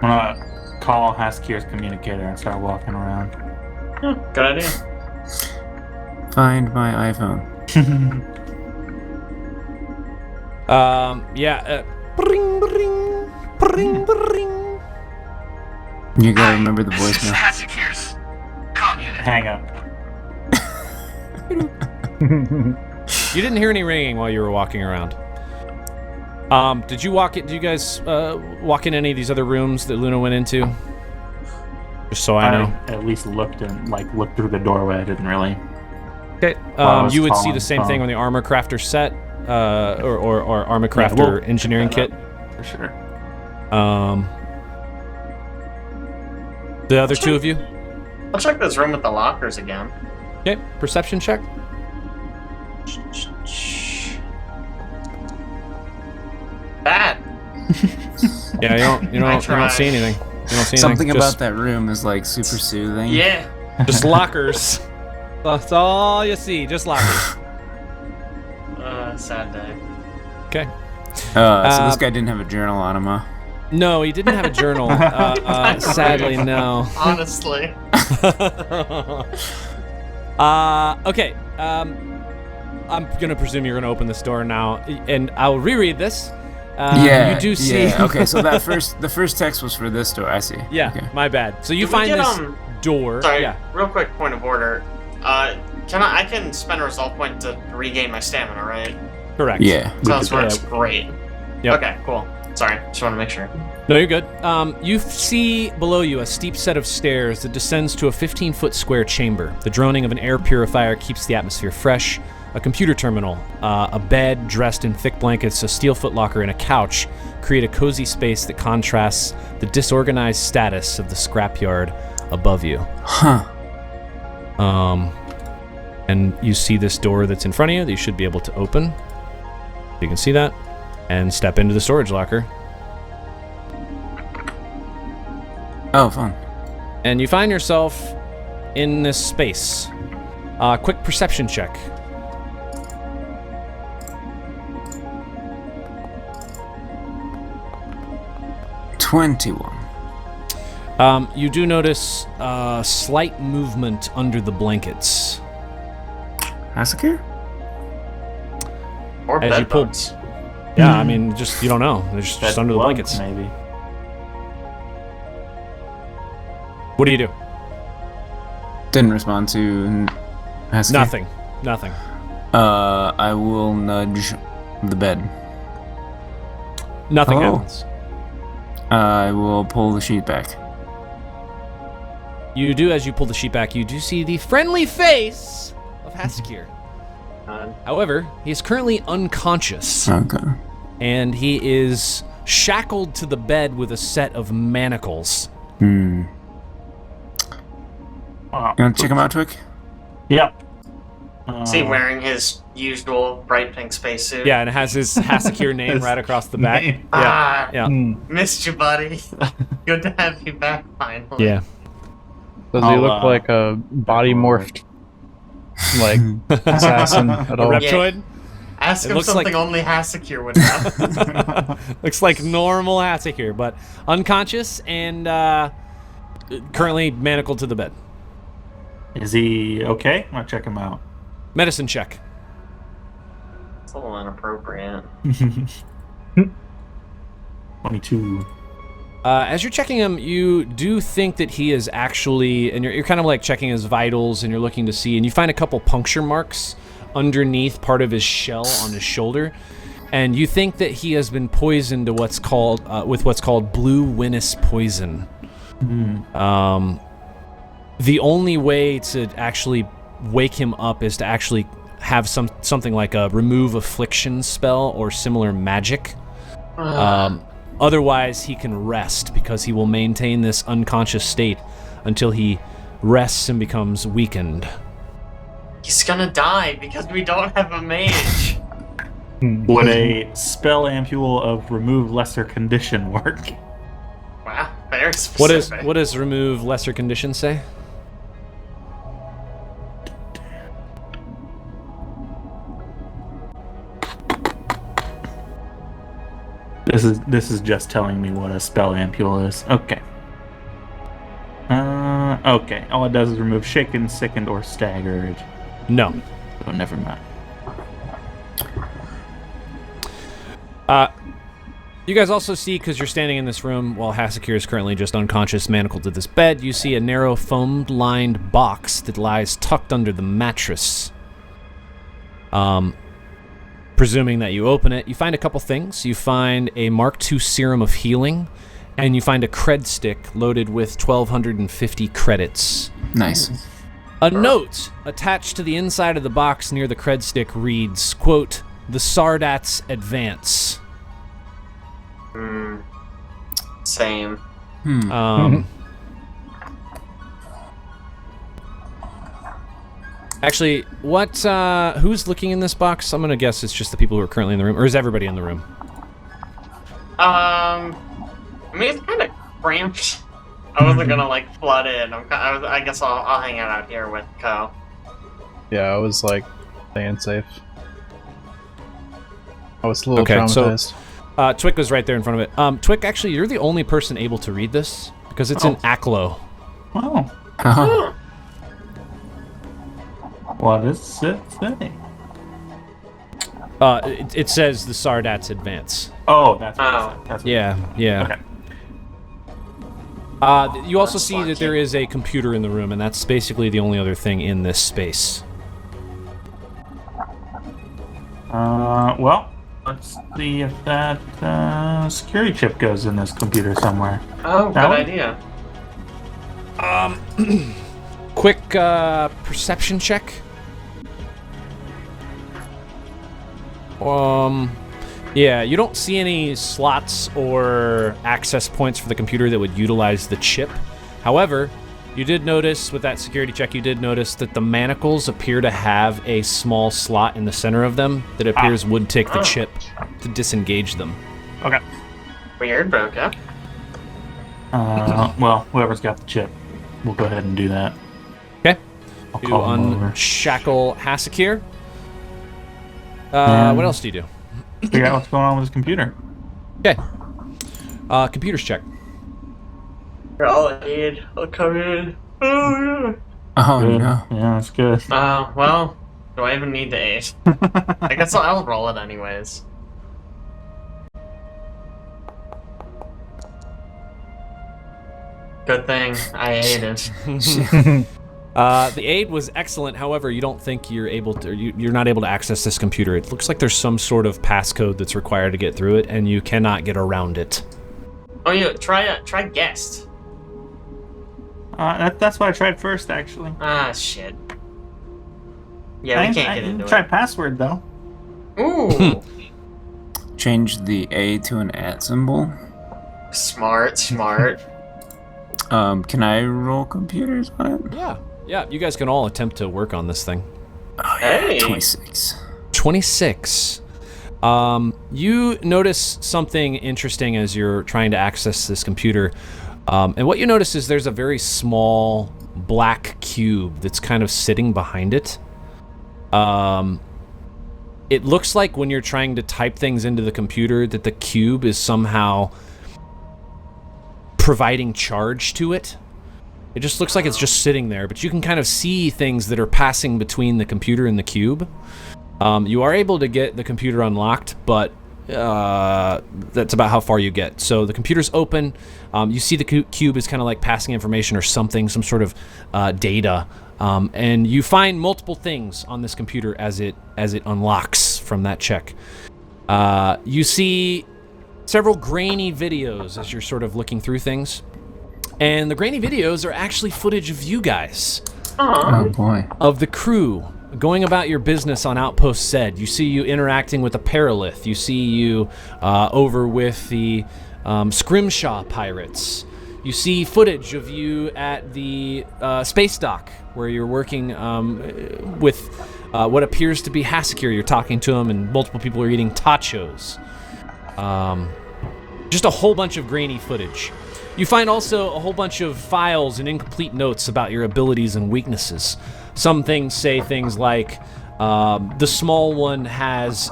gonna call Haskir's communicator and start walking around. Good idea. Find my iPhone. Bring, bring, bring, bring. You gotta remember the voicemail. Hang up. You didn't hear any ringing while you were walking around. Did you guys walk in any of these other rooms that Luna went into? Just so I know. At least looked through the doorway. I didn't really. Okay. You would see the same thing on the armor crafter set, or armor crafter engineering kit. For sure. The other two of you? I'll check this room with the lockers again. Okay. Perception check. Bad. Yeah, you don't see anything. You don't see Something anything. about that room is like super soothing. Yeah. Just lockers. That's all you see. Just lockers. Sad day. Okay. So this guy didn't have a journal on him, huh? No, he didn't have a journal. Sadly, no. Honestly. Okay. I'm gonna presume you're gonna open this door now, and I'll reread this. You do see. Yeah. Okay. So the first text was for this door. I see. Yeah. Okay. My bad. So you Did we find get, this door. Sorry. Yeah. Real quick point of order. I can spend a resolve point to regain my stamina, right? Correct. Yeah. So this works great. Yep. Okay. Cool. Sorry. Just want to make sure. No, you're good. You see below you a steep set of stairs that descends to a 15-foot square chamber. The droning of an air purifier keeps the atmosphere fresh. A computer terminal, a bed dressed in thick blankets, a steel footlocker, and a couch create a cozy space that contrasts the disorganized status of the scrapyard above you. Huh. And you see this door that's in front of you that you should be able to open. You can see that. And step into the storage locker. Oh, fun. And you find yourself in this space. Quick perception check. You do notice slight movement under the blankets. Haskir? Or As you bed pull- bugs. Yeah, I mean, just you don't know. They're just under the blankets. Maybe. What do you do? Didn't respond to Haskir. Nothing. I will nudge the bed. Nothing Hello? happens. I will pull the sheet back. You do, as you pull the sheet back, you do see the friendly face of Haskir. However, he is currently unconscious, Okay. and he is shackled to the bed with a set of manacles. You want to check him out, Twick? Yep. Is he wearing his usual bright pink spacesuit? Yeah, and it has his Haskir name right across the back. name. Yeah. Missed you, buddy. Good to have you back finally. Yeah. Does he look like a body morphed like assassin at all? Reptoid? Ask It him looks something like- only Haskir would know. Looks like normal Haskir, but unconscious and currently manacled to the bed. Is he okay? I'm gonna check him out. Medicine check. It's a little inappropriate. 22. As you're checking him, you do think that he is actually, and you're kind of like checking his vitals, and you're looking to see, and you find a couple puncture marks underneath part of his shell on his shoulder, and you think that he has been poisoned to what's called blue winnis poison. The only way to actually wake him up is to actually have something like a remove affliction spell or similar magic. Otherwise, he can rest because he will maintain this unconscious state until he rests and becomes weakened. He's gonna die because we don't have a mage. Would a spell ampule of remove lesser condition work? Wow, very specific. What does remove lesser condition say? This is just telling me what a spell ampule is. Okay. Okay. All it does is remove shaken, sickened, or staggered. No. Oh, never mind. You guys also see, because you're standing in this room while Hasakir is currently just unconscious, manacled to this bed, you see a narrow foam-lined box that lies tucked under the mattress. Presuming that you open it, you find a couple things. You find a Mark II Serum of Healing, and you find a cred stick loaded with 1,250 credits. Nice. A note attached to the inside of the box near the cred stick reads, quote, "The Sardats advance." Same. Actually, who's looking in this box? I'm gonna guess it's just the people who are currently in the room, or is everybody in the room? I mean, it's kind of cramped. I wasn't gonna like flood in. I guess I'll hang out here with Ko. Yeah, I was like staying safe. I was a little traumatized. So Twick was right there in front of it. Twick, actually, you're the only person able to read this because it's in Aklo. Wow. Uh-huh. What does it say? It says the Sardats advance. Oh, that's what Oh. it said. That's what Yeah. Okay. You also see that there is a computer in the room, and that's basically the only other thing in this space. Well, let's see if that security chip goes in this computer somewhere. Oh, That good one? idea. Quick perception check. Yeah, you don't see any slots or access points for the computer that would utilize the chip. However, you did notice with that security check, you did notice that the manacles appear to have a small slot in the center of them that appears would take the chip to disengage them. Okay. Weird, but okay. Well, whoever's got the chip, we'll go ahead and do that. Okay. I'll You call him over. unshackle Hasakir. What else do you do? Figure out what's going on with his computer. Okay. Computers check. All I need. I'll come in. Oh, Oh, Good. no. Yeah, that's good. yeah. Well, do I even need the 8? I guess I'll roll it anyways. Good thing I ate it. The aid was excellent. However, you don't think you're able to. You're not able to access this computer. It looks like there's some sort of passcode that's required to get through it, and you cannot get around it. Oh, yeah. Try guest. That's what I tried first, actually. Ah, shit. Yeah, we can't get into Try it. password, though. Ooh. Change the A to an @ symbol. Smart. Can I roll computers on it? Yeah. You guys can all attempt to work on this thing. Oh, yeah. Hey. 26. 26. You notice something interesting as you're trying to access this computer. And what you notice is there's a very small black cube that's kind of sitting behind it. It looks like when you're trying to type things into the computer that the cube is somehow providing charge to it. It just looks like it's just sitting there, but you can kind of see things that are passing between the computer and the cube. You are able to get the computer unlocked, but that's about how far you get. So the computer's open. You see the cube is kind of like passing information or something, some sort of data. And you find multiple things on this computer as it unlocks from that check. You see several grainy videos as you're sort of looking through things. And the grainy videos are actually footage of you guys. Oh, boy. Of the crew going about your business on Outpost Zed. You see you interacting with the Paralith. You see you over with the Scrimshaw pirates. You see footage of you at the space dock where you're working with what appears to be Hasakir. You're talking to him, and multiple people are eating tachos. Just a whole bunch of grainy footage. You find also a whole bunch of files and incomplete notes about your abilities and weaknesses. Some things say things like, the small one has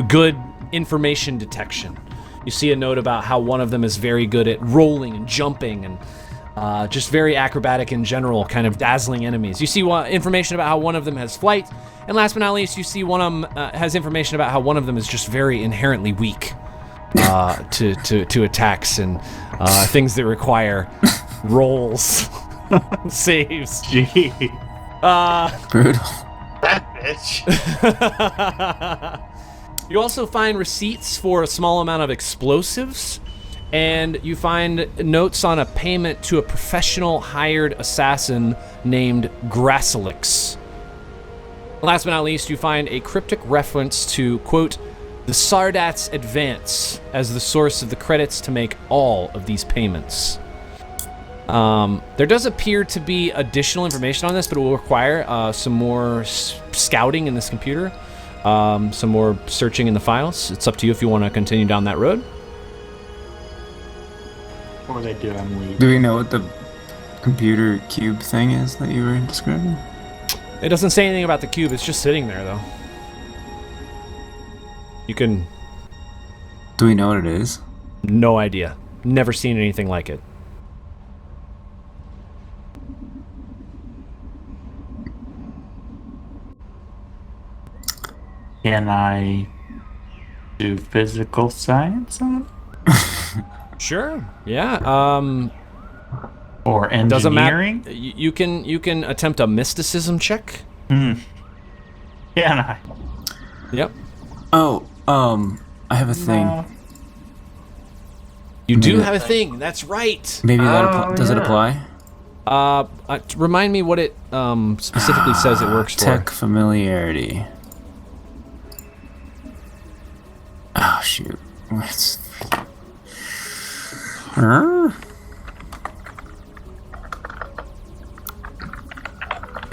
good information detection. You see a note about how one of them is very good at rolling and jumping and just very acrobatic in general, kind of dazzling enemies. You see information about how one of them has flight, and last but not least, you see one of them has information about how one of them is just very inherently weak to attacks and things that require rolls, saves. Gee. Brutal. That bitch. You also find receipts for a small amount of explosives, and you find notes on a payment to a professional hired assassin named Draeliks. Last but not least, you find a cryptic reference to, quote, the Sardat's advance as the source of the credits to make all of these payments. There does appear to be additional information on this, but it will require some more scouting in this computer, some more searching in the files. It's up to you if you want to continue down that road. Or they do, I'm weak. Do we know what the computer cube thing is that you were describing? It doesn't say anything about the cube. It's just sitting there, though. You can... Do we know what it is? No idea. Never seen anything like it. Can I do physical science on it? Sure. Yeah. Or engineering? Doesn't matter. You can attempt a mysticism check. Can I? Yep. Oh, I have a thing. No. You do have a thing. That's right. Maybe that does it apply? Remind me what it specifically says it works Tech for. familiarity. Oh shoot. What's...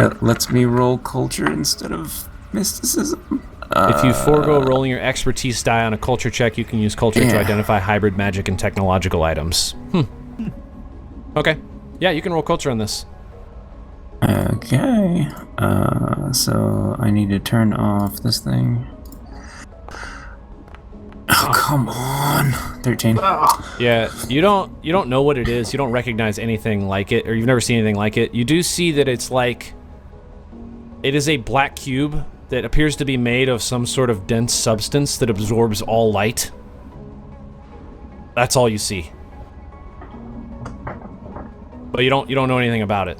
It lets me roll culture instead of mysticism. If you forego rolling your expertise die on a culture check, you can use culture to identify hybrid magic and technological items. Okay. Yeah, you can roll culture on this. Okay. So I need to turn off this thing. Oh, come on. 13. Yeah, you don't know what it is. You don't recognize anything like it, or you've never seen anything like it. You do see that it's like... It is a black cube that appears to be made of some sort of dense substance that absorbs all light. That's all you see. But you don't know anything about it.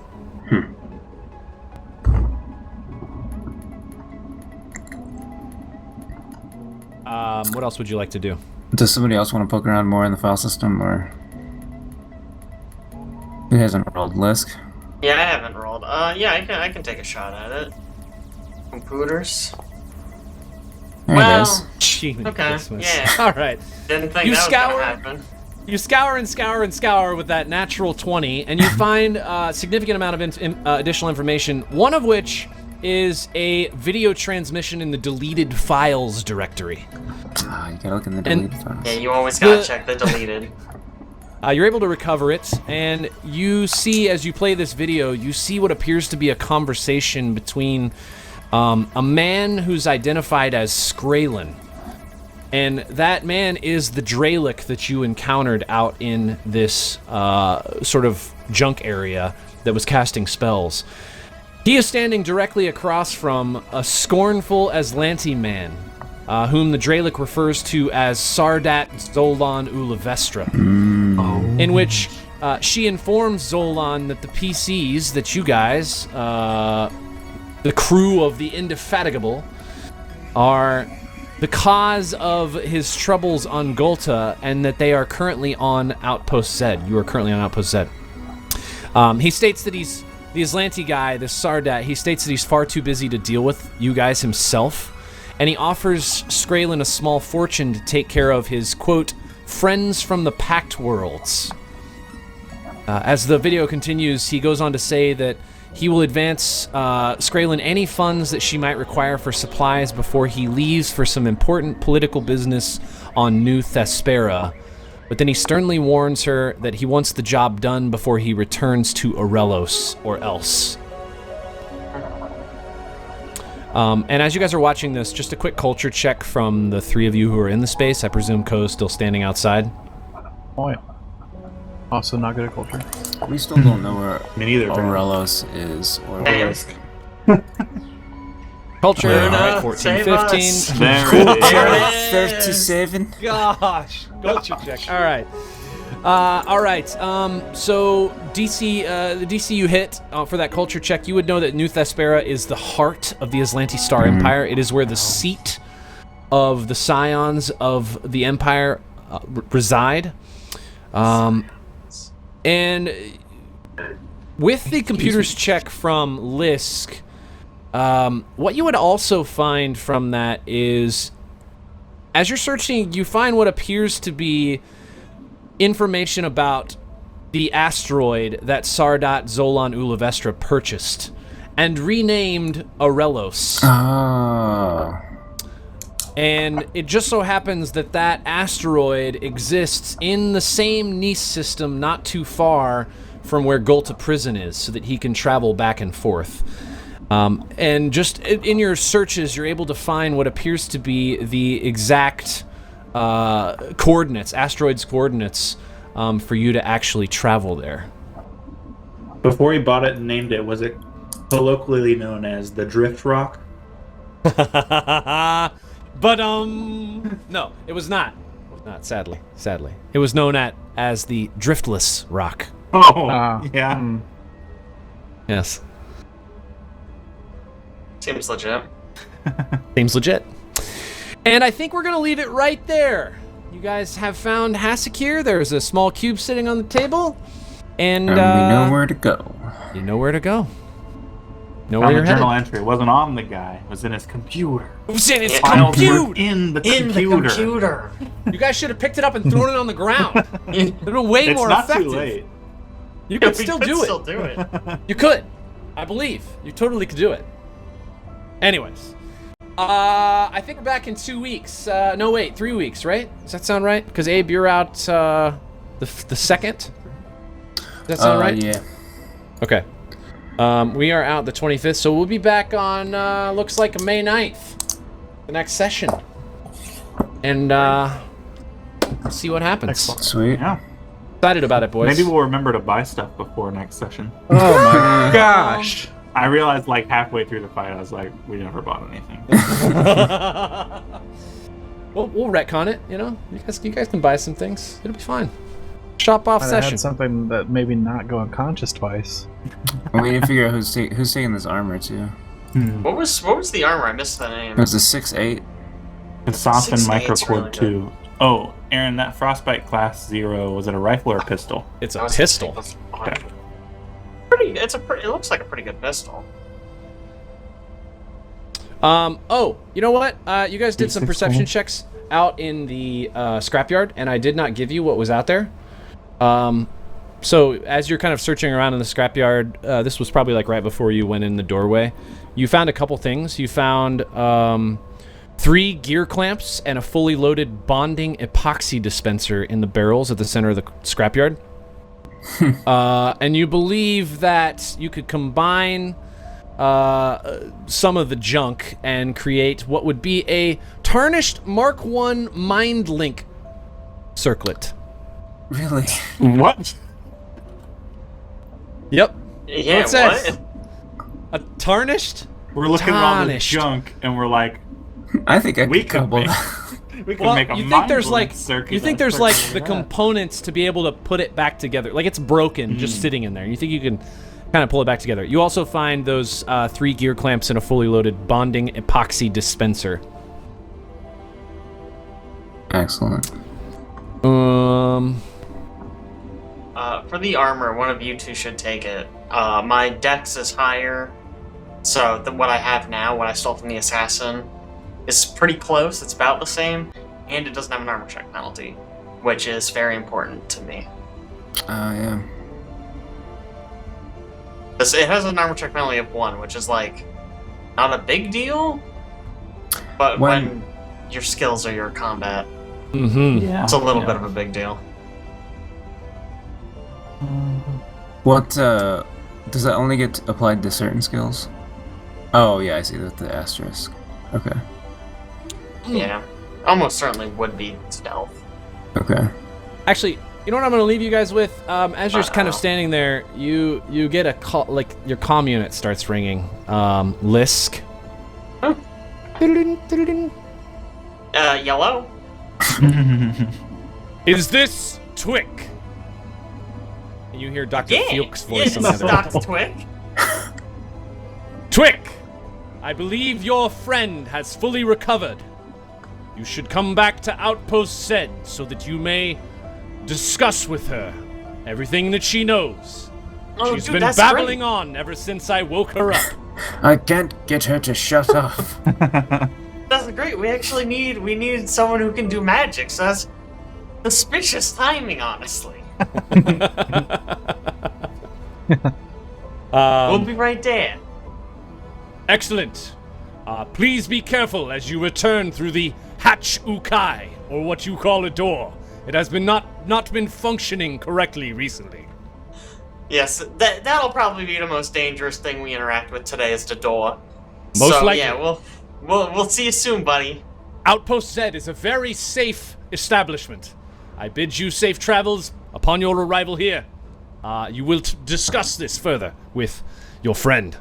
What else would you like to do? Does somebody else want to poke around more in the file system, or... Who hasn't rolled? Lisk? Yeah, I haven't rolled. Yeah, I can take a shot at it. Computers. There Well, it is. Gee, okay, Christmas. yeah. All right. Didn't think You that was scour- gonna happen. You scour and scour and scour with that natural 20, and you find a significant amount of additional information, one of which is a video transmission in the deleted files directory. Ah, you gotta look in the deleted files. Yeah, you always gotta check the deleted. You're able to recover it, and you see, as you play this video, you see what appears to be a conversation between a man who's identified as Skralen. And that man is the Draelik that you encountered out in this sort of junk area that was casting spells. He is standing directly across from a scornful Aslanti man, whom the Draelik refers to as Sardat Zolan Ulivestra, in which she informs Zolan that the PCs that you guys, the crew of the Indefatigable, are the cause of his troubles on Golta, and that they are currently on Outpost Z. You are currently on Outpost Z. He states that he's the Aslanti guy, this Sardat. He states that he's far too busy to deal with you guys himself, and he offers Skralen a small fortune to take care of his, quote, friends from the Pact Worlds. As the video continues, he goes on to say that he will advance Skraylin any funds that she might require for supplies before he leaves for some important political business on New Thespera. But then he sternly warns her that he wants the job done before he returns to Aurelos, or else. And as you guys are watching this, just a quick culture check from the three of you who are in the space. I presume Ko's still standing outside. Oh, yeah. Also not good at culture. We still don't know where Me neither. Aurelos is. Or Culture, Yeah. all right, Luna, 14, save 15. us. There it is. 37. Gosh, culture check. All right. All right. So DC, the DC you hit for that culture check, you would know that New Thespera is the heart of the Aslanti Star Empire. It is where the seat of the scions of the Empire reside. And with the computer's check from Lisk, what you would also find from that is, as you're searching, you find what appears to be information about the asteroid that Sardat Zolan Ulivestra purchased and renamed Aurelos. Ah. And it just so happens that that asteroid exists in the same Nice system not too far from where Golta Prison is, so that he can travel back and forth. And just in your searches, you're able to find what appears to be the exact coordinates, asteroid's coordinates, for you to actually travel there. Before he bought it and named it, was it colloquially known as the Drift Rock? But no, it was not. It was not. Sadly. It was known as the Driftless Rock. Oh, yeah. Yes. Seems legit. Seems legit. And I think we're gonna leave it right there. You guys have found Hasakir. There's a small cube sitting on the table, and we know where to go. You know where to go. Know On where the you're headed. journal entry, it wasn't on the guy. It was in his computer. It was in his Files were computer. in the In the computer. computer. You guys should have picked it up and thrown it on the ground. It'd been way It's more not effective. too late. You could We still could do it. Still do it. You could. I believe. You totally could do it. Anyways. I think we're back in 2 weeks. No, wait, 3 weeks, right? Does that sound right? Because Abe, you're out the 2nd? Does that sound right? Yeah. Okay. We are out the 25th, so we'll be back on, looks like May 9th. The next session. And, see what happens. Sweet. Yeah. Excited about it, boys. Maybe we'll remember to buy stuff before next session. Oh my gosh. I realized like halfway through the fight, I was like, we never bought anything. We'll retcon it, you know? You guys can buy some things. It'll be fine. Shop off Might have session. had something that maybe not go unconscious twice. We need to figure out who's taking this armor too. What was the armor? I missed the name. It was a 6'8". The Soften 6'8" 's Microcord really 2. Oh, Aaron, that Frostbite Class 0, was it a rifle or a pistol? It's a pistol. It looks like a pretty good pistol. Oh, you know what? You guys did some perception checks out in the scrapyard, and I did not give you what was out there. So as you're kind of searching around in the scrapyard, this was probably like right before you went in the doorway, you found a couple things. You found 3 gear clamps and a fully loaded bonding epoxy dispenser in the barrels at the center of the scrapyard. And you believe that you could combine some of the junk and create what would be a tarnished Mark I mind link circlet. Really? What? Yep. Yeah, What's that? what? A tarnished? We're looking at all the Tarnished. junk, and we're like, I think I we could could couple make, that. we could Well, make a you think mind there's link like circuit you think that's there's like pretty the rad. components to be able to put it back together. Like it's broken, just sitting in there. You think you can kind of pull it back together. You also find those 3 gear clamps and a fully loaded bonding epoxy dispenser. Excellent. For the armor, one of you two should take it. My dex is higher, so what I have now, what I stole from the assassin, is pretty close. It's about the same, and it doesn't have an armor check penalty, which is very important to me. Yeah. It has an armor check penalty of 1, which is like not a big deal, but when your skills are your combat, Yeah. it's a little bit of a big deal. What, does that only get applied to certain skills? Oh, yeah, I see that, the asterisk. Okay. Yeah, almost certainly would be stealth. Okay. Actually, you know what I'm going to leave you guys with? As you're kind of standing there, you get a call, like your comm unit starts ringing. Lisk. Huh? Yellow? Is this Twick? And you hear Dr. Feal'c's voice on the it's other end. Dr. Twick. Twick! I believe your friend has fully recovered. You should come back to Outpost Zed so that you may discuss with her everything that she knows. Oh, She's dude, been that's babbling great. on ever since I woke her up. I can't get her to shut up. That's great. We actually need someone who can do magic, so that's suspicious timing, honestly. We'll be right there. Excellent. Please be careful as you return through the Hatch Ukai, or what you call a door. It has been not been functioning correctly recently. Yes, that'll probably be the most dangerous thing we interact with today is the door. Most likely. Yeah, we'll see you soon, buddy. Outpost Zed is a very safe establishment. I bid you safe travels upon your arrival here. You will discuss this further with your friend.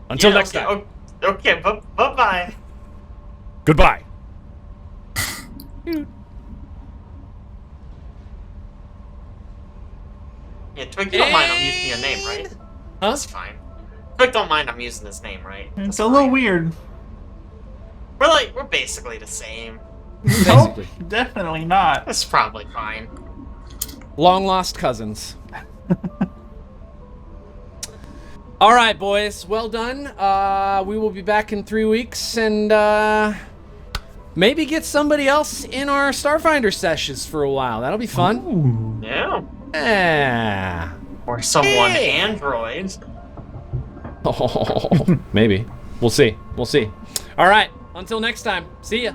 Until next time. Okay, bye-bye. Goodbye. Yeah, Twig, you don't mind I'm using your name, right? Huh? That's fine. Twig don't mind I'm using his name, right? It's a little weird. We're basically the same. Nope, definitely not. That's probably fine. Long lost cousins. All right, boys. Well done. We will be back in 3 weeks and maybe get somebody else in our Starfinder sessions for a while. That'll be fun. Yeah. Yeah. Or someone android. Oh, maybe. We'll see. All right. Until next time. See ya.